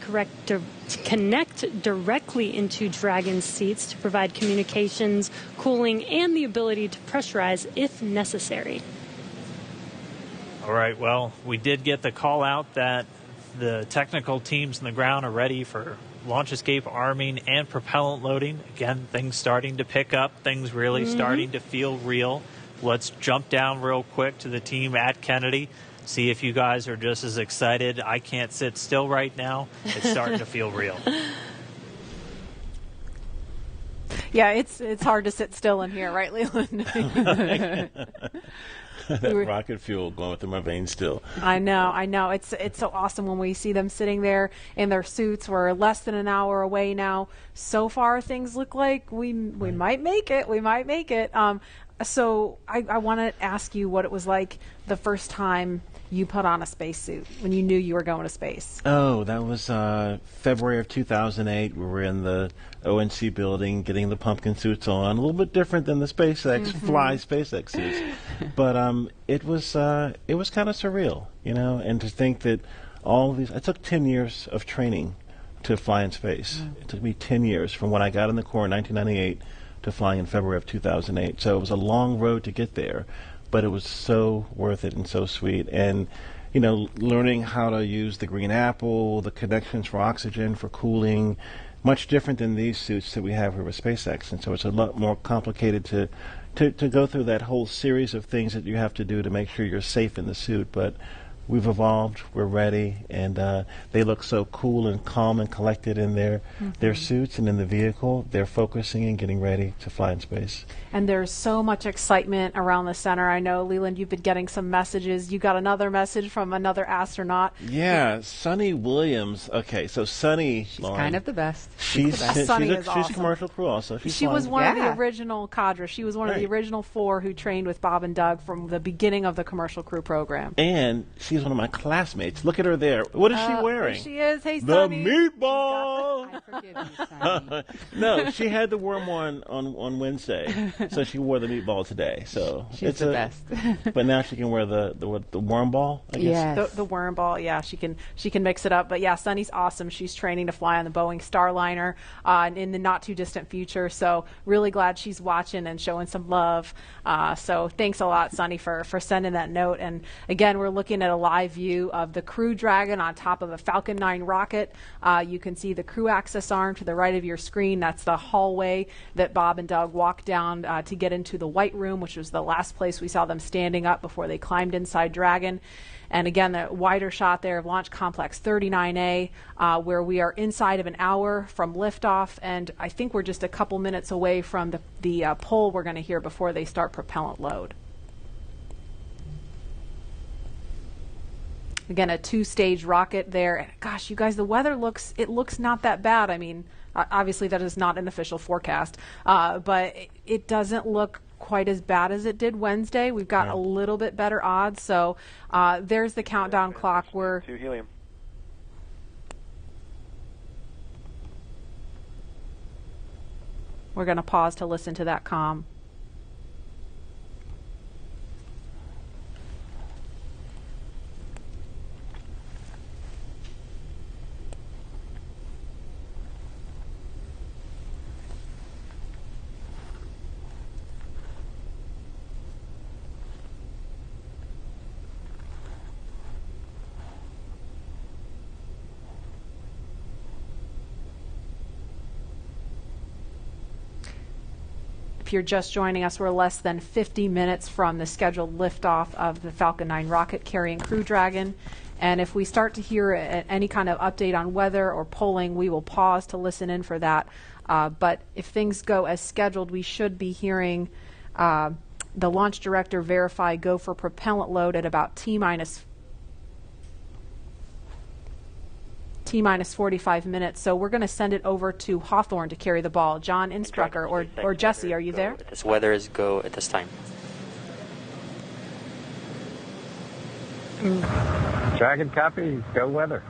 S5: connect directly into Dragon's seats to provide communications, cooling, and the ability to pressurize if necessary.
S23: All right, well, we did get the call out that the technical teams on the ground are ready for launch escape arming and propellant loading. Again, things starting to pick up, things really starting to feel real. Let's jump down real quick to the team at Kennedy. See if you guys are just as excited. I can't sit still right now. It's starting to feel real.
S12: Yeah, it's hard to sit still in here, right, Leland?
S17: That rocket fuel going through my veins still.
S12: I know. It's so awesome when we see them sitting there in their suits. We're less than an hour away now. So far, things look like we might make it. We might make it. So I want to ask you what it was like the first time you put on a spacesuit when you knew you were going to space.
S17: Oh, that was February of 2008. We were in the ONC building getting the pumpkin suits on. A little bit different than the SpaceX fly SpaceX suits, but it was kind of surreal, you know. And to think that all of these, it took 10 years of training to fly in space. It took me 10 years from when I got in the Corps in 1998 to flying in February of 2008. So it was a long road to get there, but it was so worth it and so sweet. And, you know, learning how to use the green apple, the connections for oxygen, for cooling, much different than these suits that we have here with SpaceX. And so it's a lot more complicated to go through that whole series of things that you have to do to make sure you're safe in the suit. But we've evolved, we're ready, and they look so cool and calm and collected in their suits and in the vehicle. They're focusing and getting ready to fly in space.
S12: And there's so much excitement around the center. I know, Leland, you've been getting some messages. You got another message from another astronaut.
S17: Yeah, Sunny Williams. Okay, so Sunny,
S13: she's
S17: Lauren,
S13: kind of the best.
S17: She's
S12: Sunny is awesome.
S17: She's a commercial crew also.
S12: She was one of the original cadre. She was one of the original 4 who trained with Bob and Doug from the beginning of the commercial crew program.
S17: And she's one of my classmates. Look at her there. What is she wearing?
S12: She is. Hey,
S17: the
S12: Sunny.
S17: meatball.
S13: I forgive you, Sunny.
S17: No, she had the worm one on Wednesday, so she wore the meatball today. So
S13: she's the best.
S17: But now she can wear the worm ball, I guess.
S12: Yes. The worm ball. Yeah, she can mix it up. But yeah, Sunny's awesome. She's training to fly on the Boeing Starliner in the not too distant future. So really glad she's watching and showing some love. So thanks a lot, Sunny, for sending that note. And again, we're looking at a live view of the Crew Dragon on top of a Falcon 9 rocket. You can see the crew access arm to the right of your screen. That's the hallway that Bob and Doug walked down to get into the White Room, which was the last place we saw them standing up before they climbed inside Dragon. And again, the wider shot there of Launch Complex 39A, where we are inside of an hour from liftoff, and I think we're just a couple minutes away from the pull we're going to hear before they start propellant load. Again, a 2-stage rocket there. And gosh, you guys, the weather looks not that bad. I mean, obviously that is not an official forecast, but it doesn't look quite as bad as it did Wednesday. We've got a little bit better odds. So there's the countdown clock. We're
S9: to helium.
S12: We're going to pause to listen to that comm. If you're just joining us, we're less than 50 minutes from the scheduled liftoff of the Falcon 9 rocket carrying Crew Dragon. And if we start to hear any kind of update on weather or polling, we will pause to listen in for that. But if things go as scheduled, we should be hearing the launch director verify go for propellant load at about T-minus 45 minutes. So we're going to send it over to Hawthorne to carry the ball. John Instrucker or Jesse, are you there?
S6: This weather is go at this time.
S7: Dragon copy, go weather.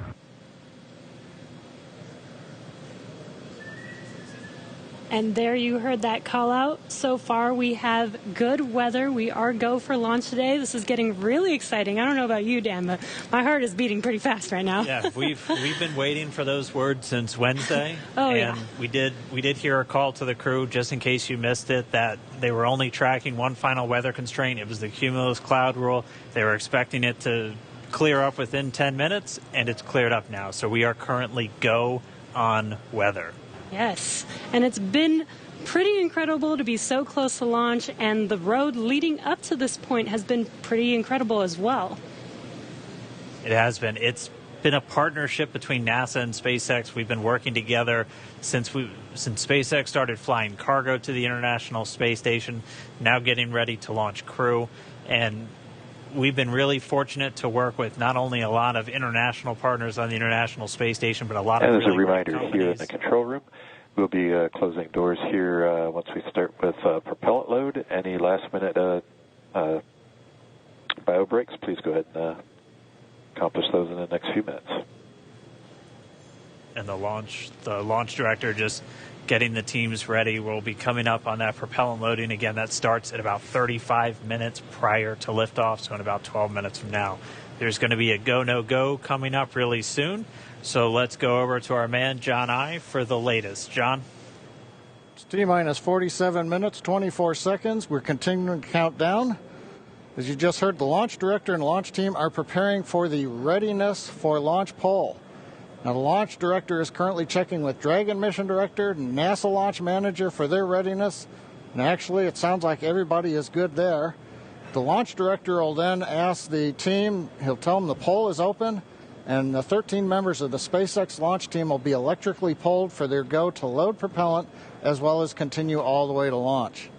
S5: And there you heard that call out. So far, we have good weather. We are go for launch today. This is getting really exciting. I don't know about you, Dan, but my heart is beating pretty fast right now.
S23: Yeah, we've been waiting for those words since Wednesday.
S5: Oh,
S23: and
S5: yeah.
S23: we did hear a call to the crew, just in case you missed it, that they were only tracking one final weather constraint. It was the cumulus cloud rule. They were expecting it to clear up within 10 minutes, and it's cleared up now. So we are currently go on weather.
S5: Yes, and it's been pretty incredible to be so close to launch, and the road leading up to this point has been pretty incredible as well.
S23: It has been. It's been a partnership between NASA and SpaceX. We've been working together since SpaceX started flying cargo to the International Space Station, now getting ready to launch crew. And we've been really fortunate to work with not only a lot of international partners on the International Space Station, but a lot of
S9: really
S23: great
S9: reminder
S23: companies.
S9: Here in the control room, we'll be closing doors here once we start with propellant load. Any last-minute bio breaks, please go ahead and accomplish those in the next few minutes.
S23: And the launch director just getting the teams ready. We'll be coming up on that propellant loading again. That starts at about 35 minutes prior to liftoff, so in about 12 minutes from now. There's going to be a go, no go coming up really soon. So let's go over to our man, John I, for the latest. John?
S11: It's T-minus 47 minutes, 24 seconds. We're continuing to count down. As you just heard, the launch director and launch team are preparing for the readiness for launch poll. Now, the launch director is currently checking with Dragon mission director and NASA launch manager for their readiness. And actually, it sounds like everybody is good there. The launch director will then ask the team, he'll tell them the poll is open, and the 13 members of the SpaceX launch team will be electrically polled for their go to load propellant, as well as continue all the way to launch.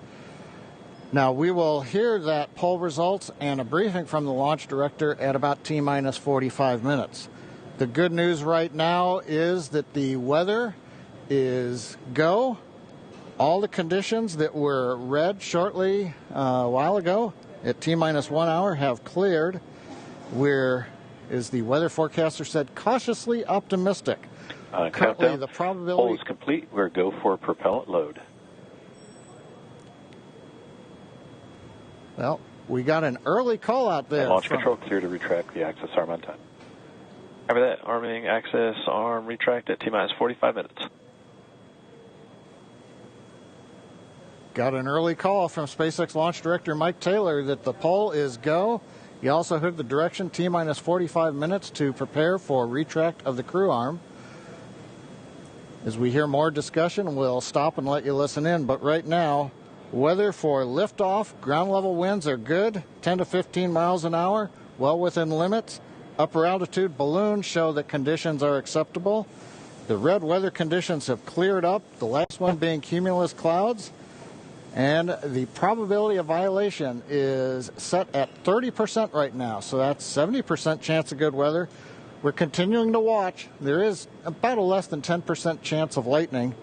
S11: Now, we will hear that poll results and a briefing from the launch director at about T-minus 45 minutes. The good news right now is that the weather is go. All the conditions that were read shortly a while ago at T-minus 1 hour have cleared. We're, as the weather forecaster said, cautiously optimistic. Currently,
S9: Countdown.
S11: the probability...
S9: Poll is complete. We're go for propellant load.
S11: Well, we got an early call out there.
S9: And launch control clear to retract the access arm on time. After that, arming access arm retract at T-minus 45 minutes.
S11: Got an early call from SpaceX launch director Mike Taylor that the poll is go. You also heard the direction T-minus 45 minutes to prepare for retract of the crew arm. As we hear more discussion, we'll stop and let you listen in. But right now, weather for liftoff, ground level winds are good, 10 to 15 miles an hour, well within limits. Upper altitude balloons show that conditions are acceptable. The red weather conditions have cleared up, the last one being cumulus clouds. And the probability of violation is set at 30% right now, so that's 70% chance of good weather. We're continuing to watch. There is about a less than 10% chance of lightning.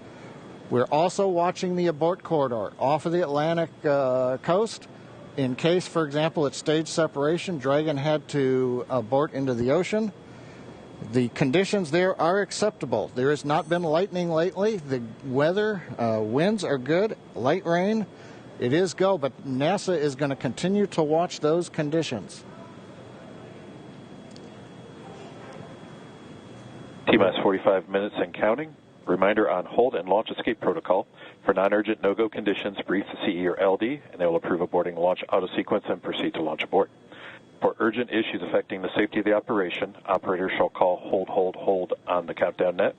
S11: We're also watching the abort corridor off of the Atlantic coast. In case, for example, at stage separation, Dragon had to abort into the ocean. The conditions there are acceptable. There has not been lightning lately. The weather, winds are good, light rain. It is go, but NASA is going to continue to watch those conditions.
S9: T-minus 45 minutes and counting. Reminder on hold and launch escape protocol. For non-urgent no-go conditions, brief the CE or LD, and they will approve aborting launch auto-sequence and proceed to launch abort. For urgent issues affecting the safety of the operation, operators shall call hold on the countdown net.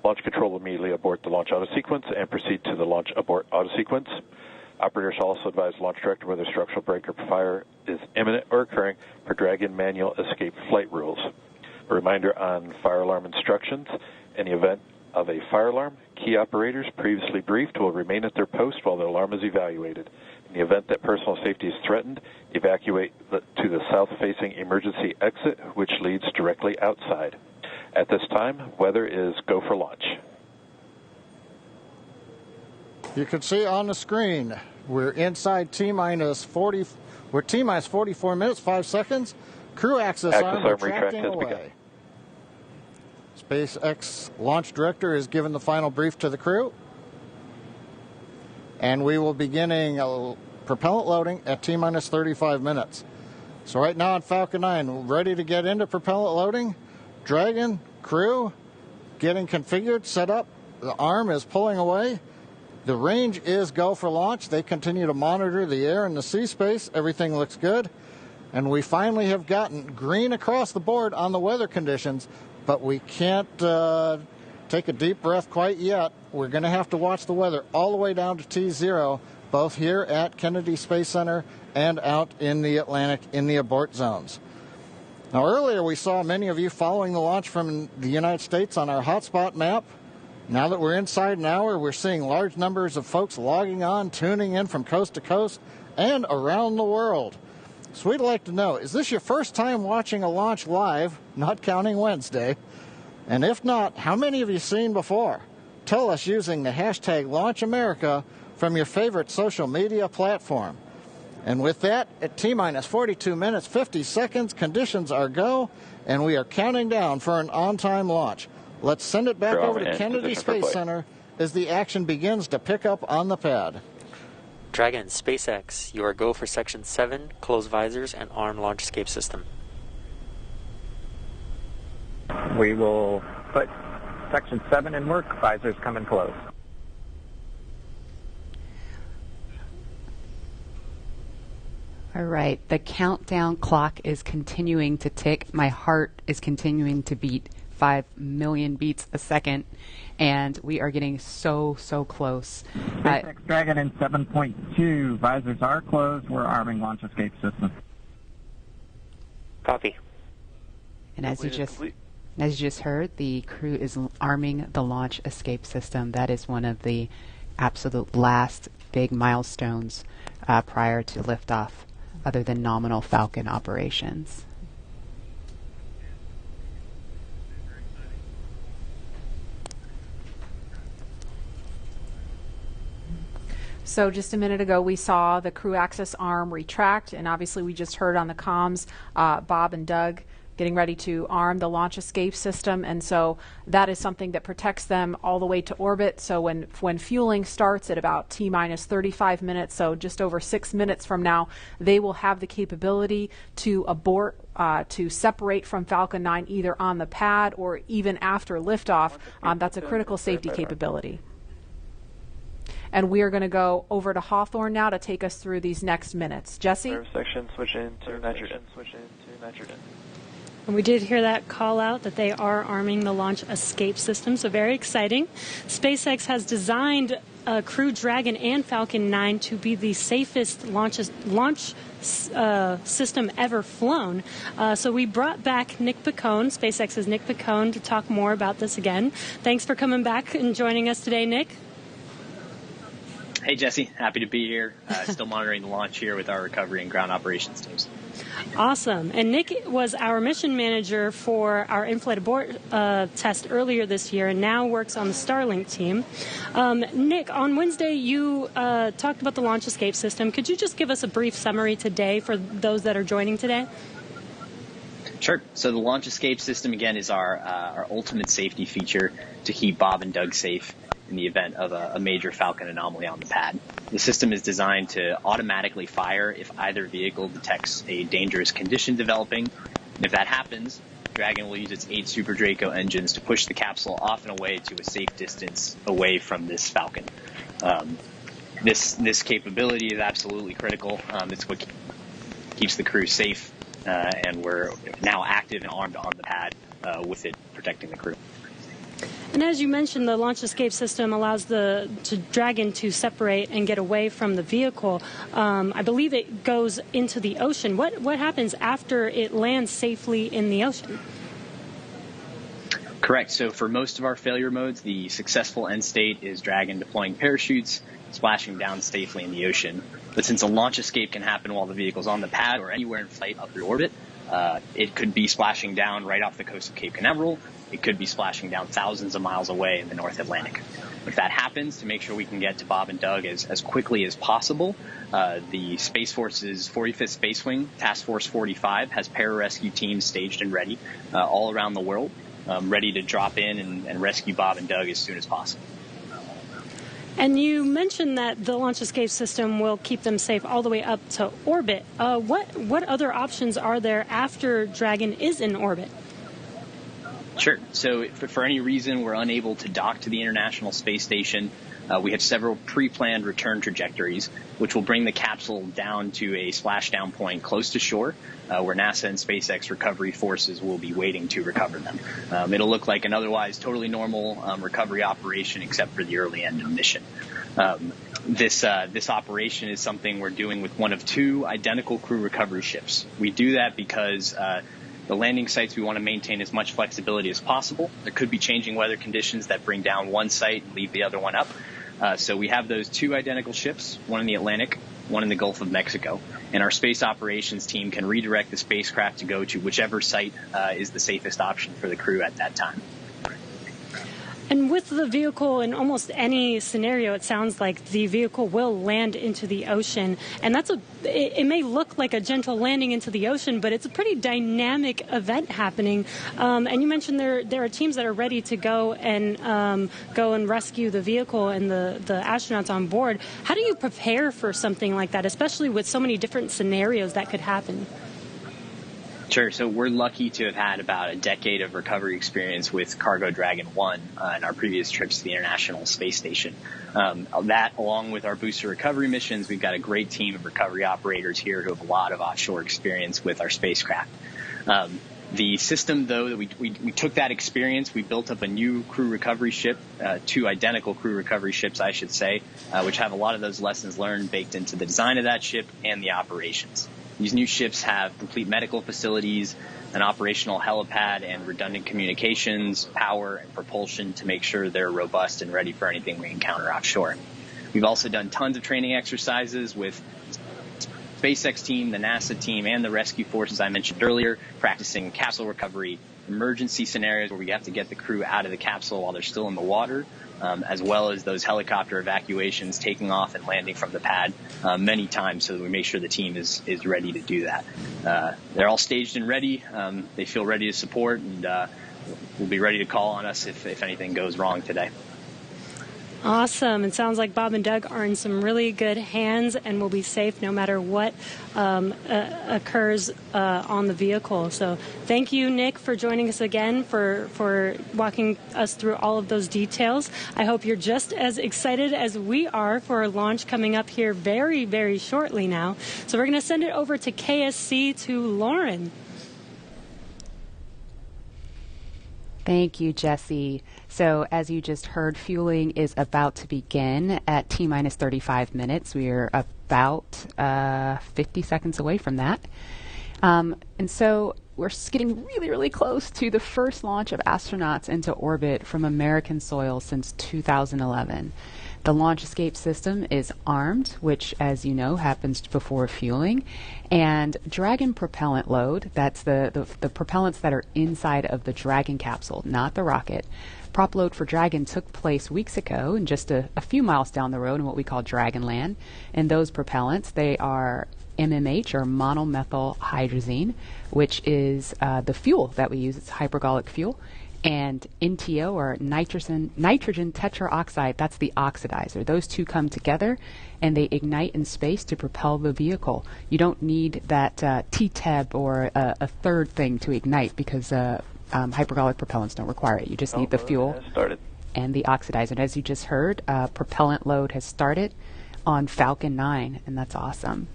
S9: Launch control will immediately abort the launch auto-sequence and proceed to the launch abort auto-sequence. Operators shall also advise launch director whether structural break or fire is imminent or occurring per Dragon manual escape flight rules. A reminder on fire alarm instructions. In the event of a fire alarm, key operators previously briefed will remain at their post while the alarm is evaluated. In the event that personal safety is threatened, evacuate to the south-facing emergency exit, which leads directly outside. At this time, weather is go for launch.
S11: You can see on the screen, we're inside T-minus 40. We're T-minus 44 minutes, 5 seconds. Crew access arm retracting away. SpaceX launch director has given the final brief to the crew. and we will be beginning propellant loading at T-minus 35 minutes. So right now on Falcon 9, ready to get into propellant loading. Dragon, crew, getting configured, set up. The arm is pulling away. The range is go for launch. They continue to monitor the air and the sea space. Everything looks good. And we finally have gotten green across the board on the weather conditions, but we can't take a deep breath quite yet. We're going to have to watch the weather all the way down to T0, both here at Kennedy Space Center and out in the Atlantic in the abort zones. Now, earlier we saw many of you following the launch from the United States on our hotspot map. Now that we're inside an hour, we're seeing large numbers of folks logging on, tuning in from coast to coast and around the world. So we'd like to know, is this your first time watching a launch live, not counting Wednesday? And if not, how many have you seen before? Tell us using the hashtag LaunchAmerica from your favorite social media platform. And with that, at T-minus 42 minutes, 50 seconds, conditions are go, and we are counting down for an on-time launch. Let's send it back over to Kennedy Space Center as the action begins to pick up on the pad.
S6: Dragon, SpaceX, you are go for Section 7, close visors, and arm launch escape system.
S7: We will put Section 7 in work, visors come in close.
S13: All right, the countdown clock is continuing to tick. My heart is continuing to beat 5 million beats a second, and we are getting so close.
S7: SpaceX Dragon in 7.2, visors are closed. We're arming launch escape system.
S6: Copy.
S13: And as you just heard, the crew is arming the launch escape system. That is one of the absolute last big milestones prior to liftoff, other than nominal Falcon operations.
S12: So just a minute ago, we saw the crew access arm retract, and obviously we just heard on the comms Bob and Doug getting ready to arm the launch escape system, and so that is something that protects them all the way to orbit. So when fueling starts at about T-minus 35 minutes, so just over 6 minutes from now, they will have the capability to abort, to separate from Falcon 9 either on the pad or even after liftoff. That's a critical safety capability. And we are going to go over to Hawthorne now to take us through these next minutes. Jesse?
S2: Section, switch into nitrogen. Switch into nitrogen.
S5: And we did hear that call out that they are arming the launch escape system, so very exciting. SpaceX has designed Crew Dragon and Falcon 9 to be the safest launch system ever flown. So we brought back Nick Picone, SpaceX's Nick Picone, to talk more about this again. Thanks for coming back and joining us today, Nick.
S4: Hey, Jesse. Happy to be here. Still monitoring the launch here with our recovery and ground operations teams.
S5: Awesome. And Nick was our mission manager for our in-flight abort test earlier this year and now works on the Starlink team. Nick, on Wednesday you talked about the launch escape system. Could you just give us a brief summary today for those that are joining today?
S4: Sure. So the launch escape system, again, is our ultimate safety feature to keep Bob and Doug safe in the event of a major Falcon anomaly on the pad. The system is designed to automatically fire if either vehicle detects a dangerous condition developing. And if that happens, Dragon will use its 8 Super Draco engines to push the capsule off and away to a safe distance away from this Falcon. This capability is absolutely critical. It's what keeps the crew safe, and we're now active and armed on the pad with it protecting the crew.
S5: And as you mentioned, the launch escape system allows the Dragon to separate and get away from the vehicle. I believe it goes into the ocean. What happens after it lands safely in the ocean?
S4: Correct. So for most of our failure modes, the successful end state is Dragon deploying parachutes, splashing down safely in the ocean. But since a launch escape can happen while the vehicle's on the pad or anywhere in flight up through orbit, it could be splashing down right off the coast of Cape Canaveral. It could be splashing down thousands of miles away in the North Atlantic. If that happens, to make sure we can get to Bob and Doug as quickly as possible, the Space Force's 45th Space Wing, Task Force 45, has pararescue teams staged and ready all around the world, ready to drop in and rescue Bob and Doug as soon as possible.
S5: And you mentioned that the launch escape system will keep them safe all the way up to orbit. What other options are there after Dragon is in orbit?
S4: Sure. So for any reason we're unable to dock to the International Space Station, we have several pre-planned return trajectories, which will bring the capsule down to a splashdown point close to shore, where NASA and SpaceX recovery forces will be waiting to recover them. It'll look like an otherwise totally normal recovery operation, except for the early end of mission. This operation is something we're doing with one of two identical crew recovery ships. We do that because the landing sites, we want to maintain as much flexibility as possible. There could be changing weather conditions that bring down one site and leave the other one up. So we have those two identical ships, one in the Atlantic, one in the Gulf of Mexico. And our space operations team can redirect the spacecraft to go to whichever site is the safest option for the crew at that time.
S5: And with the vehicle, in almost any scenario, it sounds like the vehicle will land into the ocean. And it may look like a gentle landing into the ocean, but it's a pretty dynamic event happening. And you mentioned there are teams that are ready to go and rescue the vehicle and the astronauts on board. How do you prepare for something like that, especially with so many different scenarios that could happen?
S4: Sure. So we're lucky to have had about a decade of recovery experience with Cargo Dragon 1 in our previous trips to the International Space Station. That, along with our booster recovery missions, we've got a great team of recovery operators here who have a lot of offshore experience with our spacecraft. The system, though, that we took that experience, we built up a new crew recovery ship, two identical crew recovery ships, I should say, which have a lot of those lessons learned baked into the design of that ship and the operations. These new ships have complete medical facilities, an operational helipad, and redundant communications, power, and propulsion to make sure they're robust and ready for anything we encounter offshore. We've also done tons of training exercises with the SpaceX team, the NASA team, and the rescue forces I mentioned earlier, practicing capsule recovery, emergency scenarios where we have to get the crew out of the capsule while they're still in the water, as well as those helicopter evacuations, taking off and landing from the pad many times so that we make sure the team is ready to do that. They're all staged and ready. They feel ready to support, and will be ready to call on us if anything goes wrong today.
S5: Awesome. It sounds like Bob and Doug are in some really good hands and will be safe no matter what occurs on the vehicle. So thank you, Nick, for joining us again, for walking us through all of those details. I hope you're just as excited as we are for our launch coming up here very, very shortly now. So we're going to send it over to KSC to Lauren.
S13: Thank you, Jesse. So as you just heard, fueling is about to begin at T-minus 35 minutes. We are about 50 seconds away from that. And so we're getting really, really close to the first launch of astronauts into orbit from American soil since 2011. The launch escape system is armed, which, as you know, happens before fueling. And Dragon propellant load, that's the propellants that are inside of the Dragon capsule, not the rocket. Prop load for Dragon took place weeks ago and just a few miles down the road in what we call Dragonland. And those propellants, they are MMH, or monomethyl hydrazine, which is the fuel that we use. It's hypergolic fuel. And NTO, or nitrogen tetroxide, that's the oxidizer. Those two come together and they ignite in space to propel the vehicle. You don't need that TTEB or a third thing to ignite because hypergolic propellants don't require it. You just need the fuel and the oxidizer. And as you just heard, propellant load has started on Falcon 9, and that's awesome.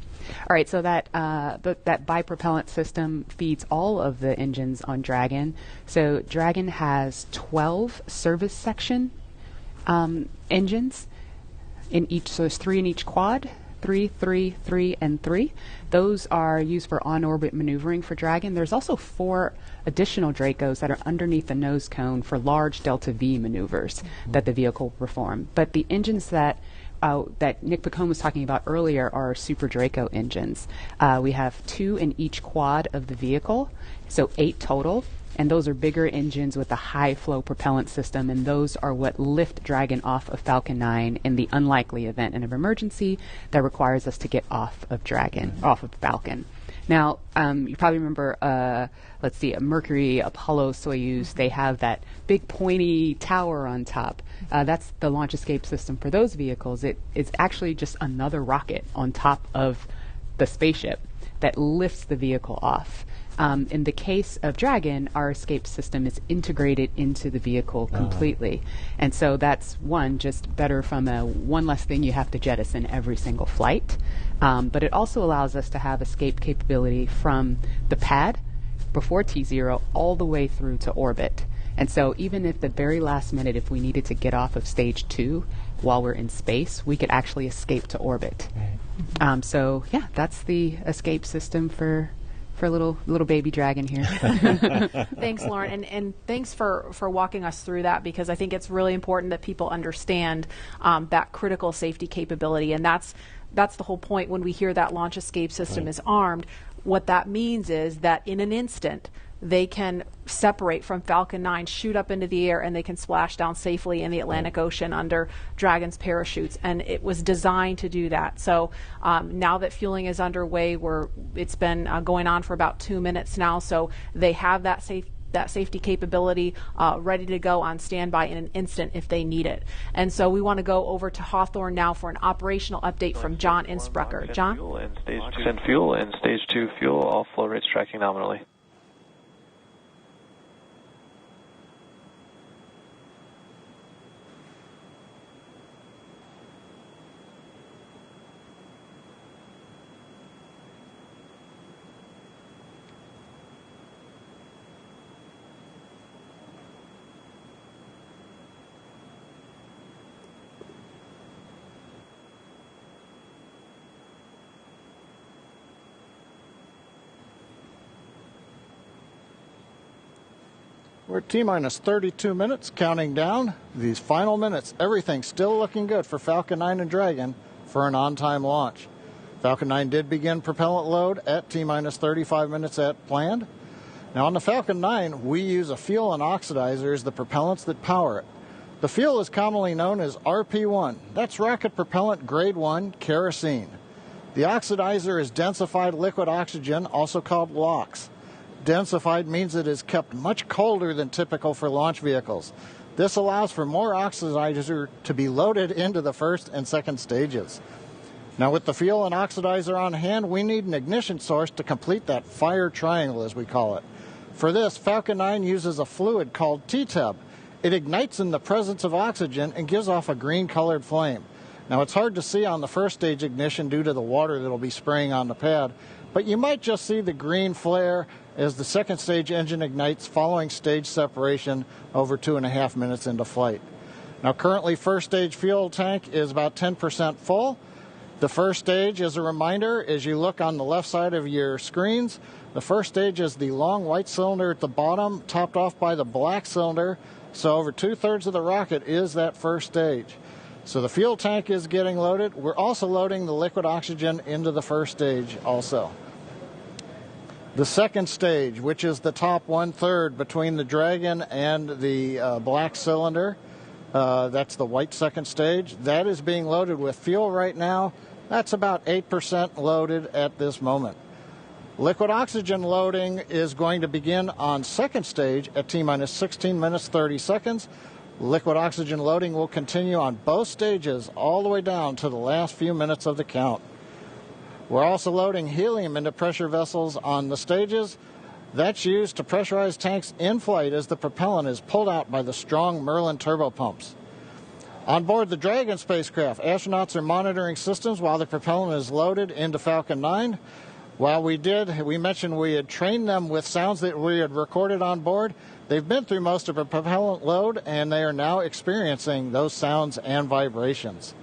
S13: All right, so that bipropellant system feeds all of the engines on Dragon. So Dragon has 12 service section engines in each. So there's 3 in each quad, 3, 3, 3, and 3. Those are used for on-orbit maneuvering for Dragon. There's also 4 additional Dracos that are underneath the nose cone for large Delta V maneuvers that the vehicle will perform. But the engines that Nick Picone was talking about earlier are Super Draco engines. We have 2 in each quad of the vehicle, so 8 total. And those are bigger engines with a high flow propellant system, and those are what lift Dragon off of Falcon 9 in the unlikely event of emergency that requires us to get off of Falcon. Now, you probably remember, let's see, Mercury, Apollo, Soyuz, they have that big pointy tower on top. That's the launch escape system for those vehicles. It's actually just another rocket on top of the spaceship that lifts the vehicle off. In the case of Dragon, our escape system is integrated into the vehicle completely. And so that's just better from one less thing you have to jettison every single flight. But it also allows us to have escape capability from the pad before T0 all the way through to orbit. And so even if the very last minute, if we needed to get off of stage 2 while we're in space, we could actually escape to orbit. So yeah, that's the escape system for little baby Dragon here.
S12: Thanks, Lauren, and thanks for walking us through that, because I think it's really important that people understand that critical safety capability, and that's the whole point when we hear that launch escape system is armed. What that means is that in an instant, they can separate from Falcon 9, shoot up into the air, and they can splash down safely in the Atlantic Ocean under Dragon's parachutes. And it was designed to do that. So now that fueling is underway, it's been going on for about 2 minutes now. So they have that safety capability ready to go on standby in an instant if they need it. And so we want to go over to Hawthorne now for an operational update from John Innsbrucker. John?
S2: Send fuel and stage 2 fuel, all flow rates tracking nominally.
S11: We're at T-minus 32 minutes, counting down. These final minutes, everything's still looking good for Falcon 9 and Dragon for an on-time launch. Falcon 9 did begin propellant load at T-minus 35 minutes at planned. Now on the Falcon 9, we use a fuel and oxidizer as the propellants that power it. The fuel is commonly known as RP1. That's rocket propellant grade 1 kerosene. The oxidizer is densified liquid oxygen, also called LOX. Densified means it is kept much colder than typical for launch vehicles. This allows for more oxidizer to be loaded into the first and second stages. Now with the fuel and oxidizer on hand, we need an ignition source to complete that fire triangle, as we call it. For this, Falcon 9 uses a fluid called T-Teb. It ignites in the presence of oxygen and gives off a green-colored flame. Now it's hard to see on the first stage ignition due to the water that will be spraying on the pad, but you might just see the green flare as the second stage engine ignites following stage separation over 2.5 minutes into flight. Now currently first stage fuel tank is about 10% full. The first stage, as a reminder, as you look on the left side of your screens, the first stage is the long white cylinder at the bottom, topped off by the black cylinder. So over 2/3 of the rocket is that first stage. So the fuel tank is getting loaded. We're also loading the liquid oxygen into the first stage also. The second stage, which is the top 1/3 between the Dragon and the black cylinder, that's the white second stage, that is being loaded with fuel right now. That's about 8% loaded at this moment. Liquid oxygen loading is going to begin on second stage at T-minus 16 minutes 30 seconds. Liquid oxygen loading will continue on both stages all the way down to the last few minutes of the count. We're also loading helium into pressure vessels on the stages. That's used to pressurize tanks in flight as the propellant is pulled out by the strong Merlin turbopumps. On board the Dragon spacecraft, astronauts are monitoring systems while the propellant is loaded into Falcon 9. While we mentioned we had trained them with sounds that we had recorded on board. They've been through most of a propellant load, and they are now experiencing those sounds and vibrations.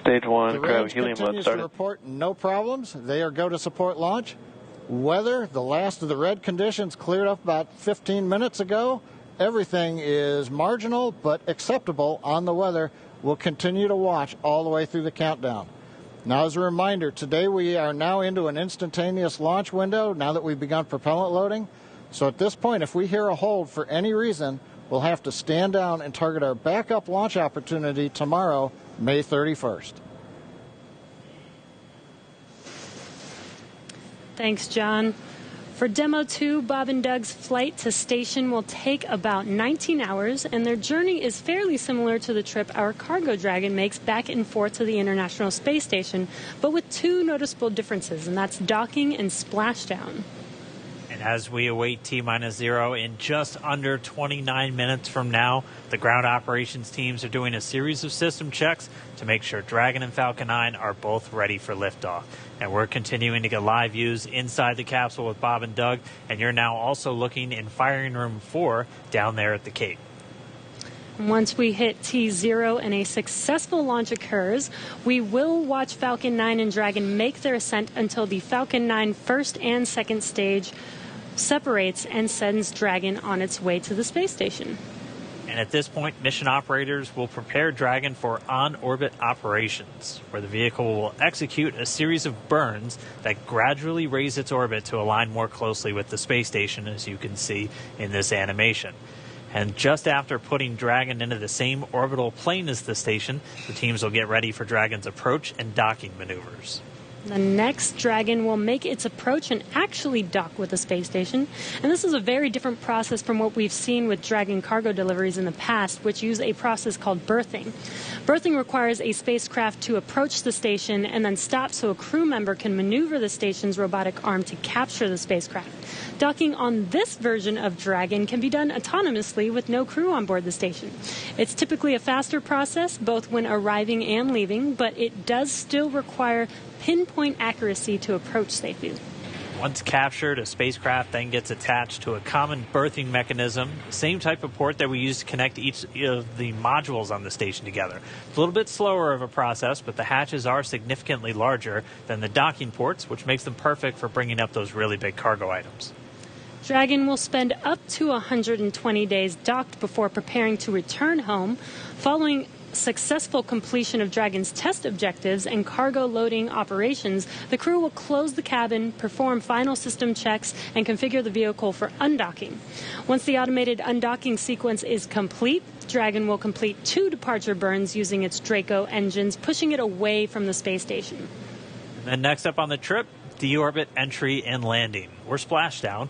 S2: Stage 1,
S11: the
S2: grab
S11: range
S2: helium load
S11: continues
S2: started.
S11: to report no problems. They are go to support launch. Weather, the last of the red conditions cleared up about 15 minutes ago. Everything is marginal but acceptable on the weather. We'll continue to watch all the way through the countdown. Now, as a reminder, today we are now into an instantaneous launch window now that we've begun propellant loading. So at this point, if we hear a hold for any reason, we'll have to stand down and target our backup launch opportunity tomorrow, May 31st.
S5: Thanks, John. For Demo 2, Bob and Doug's flight to station will take about 19 hours, and their journey is fairly similar to the trip our Cargo Dragon makes back and forth to the International Space Station, but with two noticeable differences, and that's docking and splashdown.
S23: And as we await T-0 in just under 29 minutes from now, the ground operations teams are doing a series of system checks to make sure Dragon and Falcon 9 are both ready for liftoff. And we're continuing to get live views inside the capsule with Bob and Doug, and you're now also looking in firing room 4 down there at the Cape.
S5: Once we hit T0 and a successful launch occurs, we will watch Falcon 9 and Dragon make their ascent until the Falcon 9 first and second stage separates and sends Dragon on its way to the space station.
S23: And at this point, mission operators will prepare Dragon for on-orbit operations, where the vehicle will execute a series of burns that gradually raise its orbit to align more closely with the space station, as you can see in this animation. And just after putting Dragon into the same orbital plane as the station, the teams will get ready for Dragon's approach and docking maneuvers.
S5: The next Dragon will make its approach and actually dock with the space station. And this is a very different process from what we've seen with Dragon cargo deliveries in the past, which use a process called berthing. Berthing requires a spacecraft to approach the station and then stop so a crew member can maneuver the station's robotic arm to capture the spacecraft. Docking on this version of Dragon can be done autonomously with no crew on board the station. It's typically a faster process, both when arriving and leaving, but it does still require pinpoint accuracy to approach safely.
S23: Once captured, a spacecraft then gets attached to a common berthing mechanism, the same type of port that we use to connect each of the modules on the station together. It's a little bit slower of a process, but the hatches are significantly larger than the docking ports, which makes them perfect for bringing up those really big cargo items.
S5: Dragon will spend up to 120 days docked before preparing to return home. Following successful completion of Dragon's test objectives and cargo loading operations, the crew will close the cabin, perform final system checks, and configure the vehicle for undocking. Once the automated undocking sequence is complete, Dragon will complete 2 departure burns using its Draco engines, pushing it away from the space station.
S23: And next up on the trip, deorbit entry and landing, or splashdown,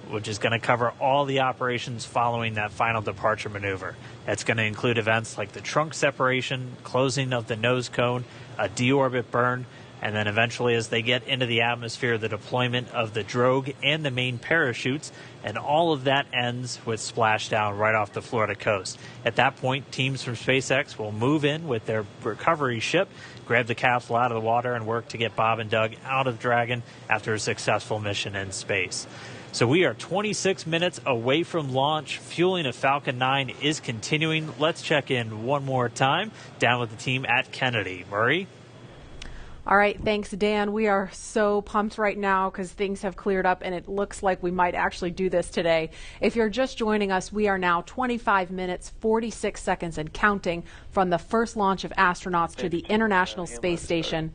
S23: which is going to cover all the operations following that final departure maneuver. That's going to include events like the trunk separation, closing of the nose cone, a deorbit burn, and then eventually as they get into the atmosphere, the deployment of the drogue and the main parachutes, and all of that ends with splashdown right off the Florida coast. At that point, teams from SpaceX will move in with their recovery ship, grab the capsule out of the water, and work to get Bob and Doug out of Dragon after a successful mission in space. So we are 26 minutes away from launch. Fueling of Falcon 9 is continuing. Let's check in one more time down with the team at Kennedy. Murray?
S12: All right, thanks, Dan. We are so pumped right now because things have cleared up and it looks like we might actually do this today. If you're just joining us, we are now 25 minutes, 46 seconds and counting from the first launch of astronauts to the International Space Station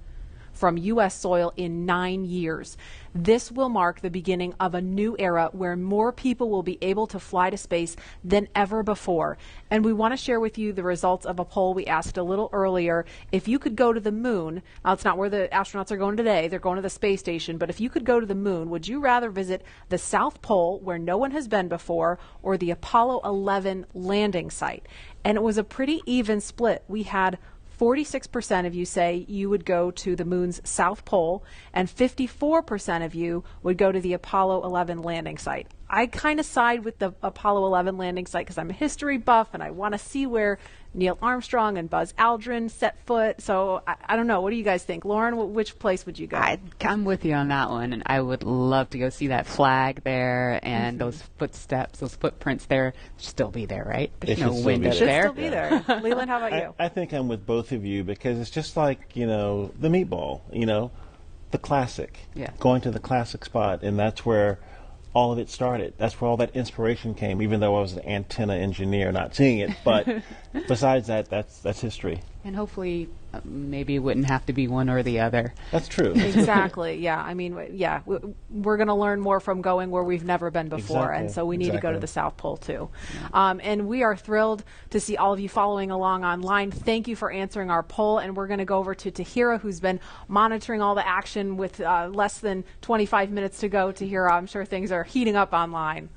S12: from U.S. soil in 9 years. This will mark the beginning of a new era where more people will be able to fly to space than ever before. And we want to share with you the results of a poll we asked a little earlier. If you could go to the moon, now it's not where the astronauts are going today, they're going to the space station, but if you could go to the moon, would you rather visit the South Pole where no one has been before or the Apollo 11 landing site? And it was a pretty even split. We had 46% of you say you would go to the moon's south pole, and 54% of you would go to the Apollo 11 landing site. I kind of side with the Apollo 11 landing site because I'm a history buff and I want to see where Neil Armstrong and Buzz Aldrin set foot. So I don't know. What do you guys think? Lauren, which place would you go?
S13: I'm with you on that one, and I would love to go see that flag there and those footsteps, those footprints there. Still be there, right? There's no wind up there.
S12: Should still be there. Leland, how about you?
S17: I think I'm with both of you because it's just like, the meatball, the classic.
S13: Yeah.
S17: Going to the classic spot, and that's where all of it started. That's where all that inspiration came, even though I was an antenna engineer not seeing it. But besides that, that's history.
S13: And hopefully, maybe it wouldn't have to be one or the other.
S17: That's true.
S12: Exactly. Yeah. I mean, yeah, we're going to learn more from going where we've never been before,
S17: Exactly.
S12: and so we need to go to the South Pole too. And we are thrilled to see all of you following along online. Thank you for answering our poll, and we're going to go over to Tahira, who's been monitoring all the action with less than 25 minutes to go. Tahira, I'm sure things are heating up online.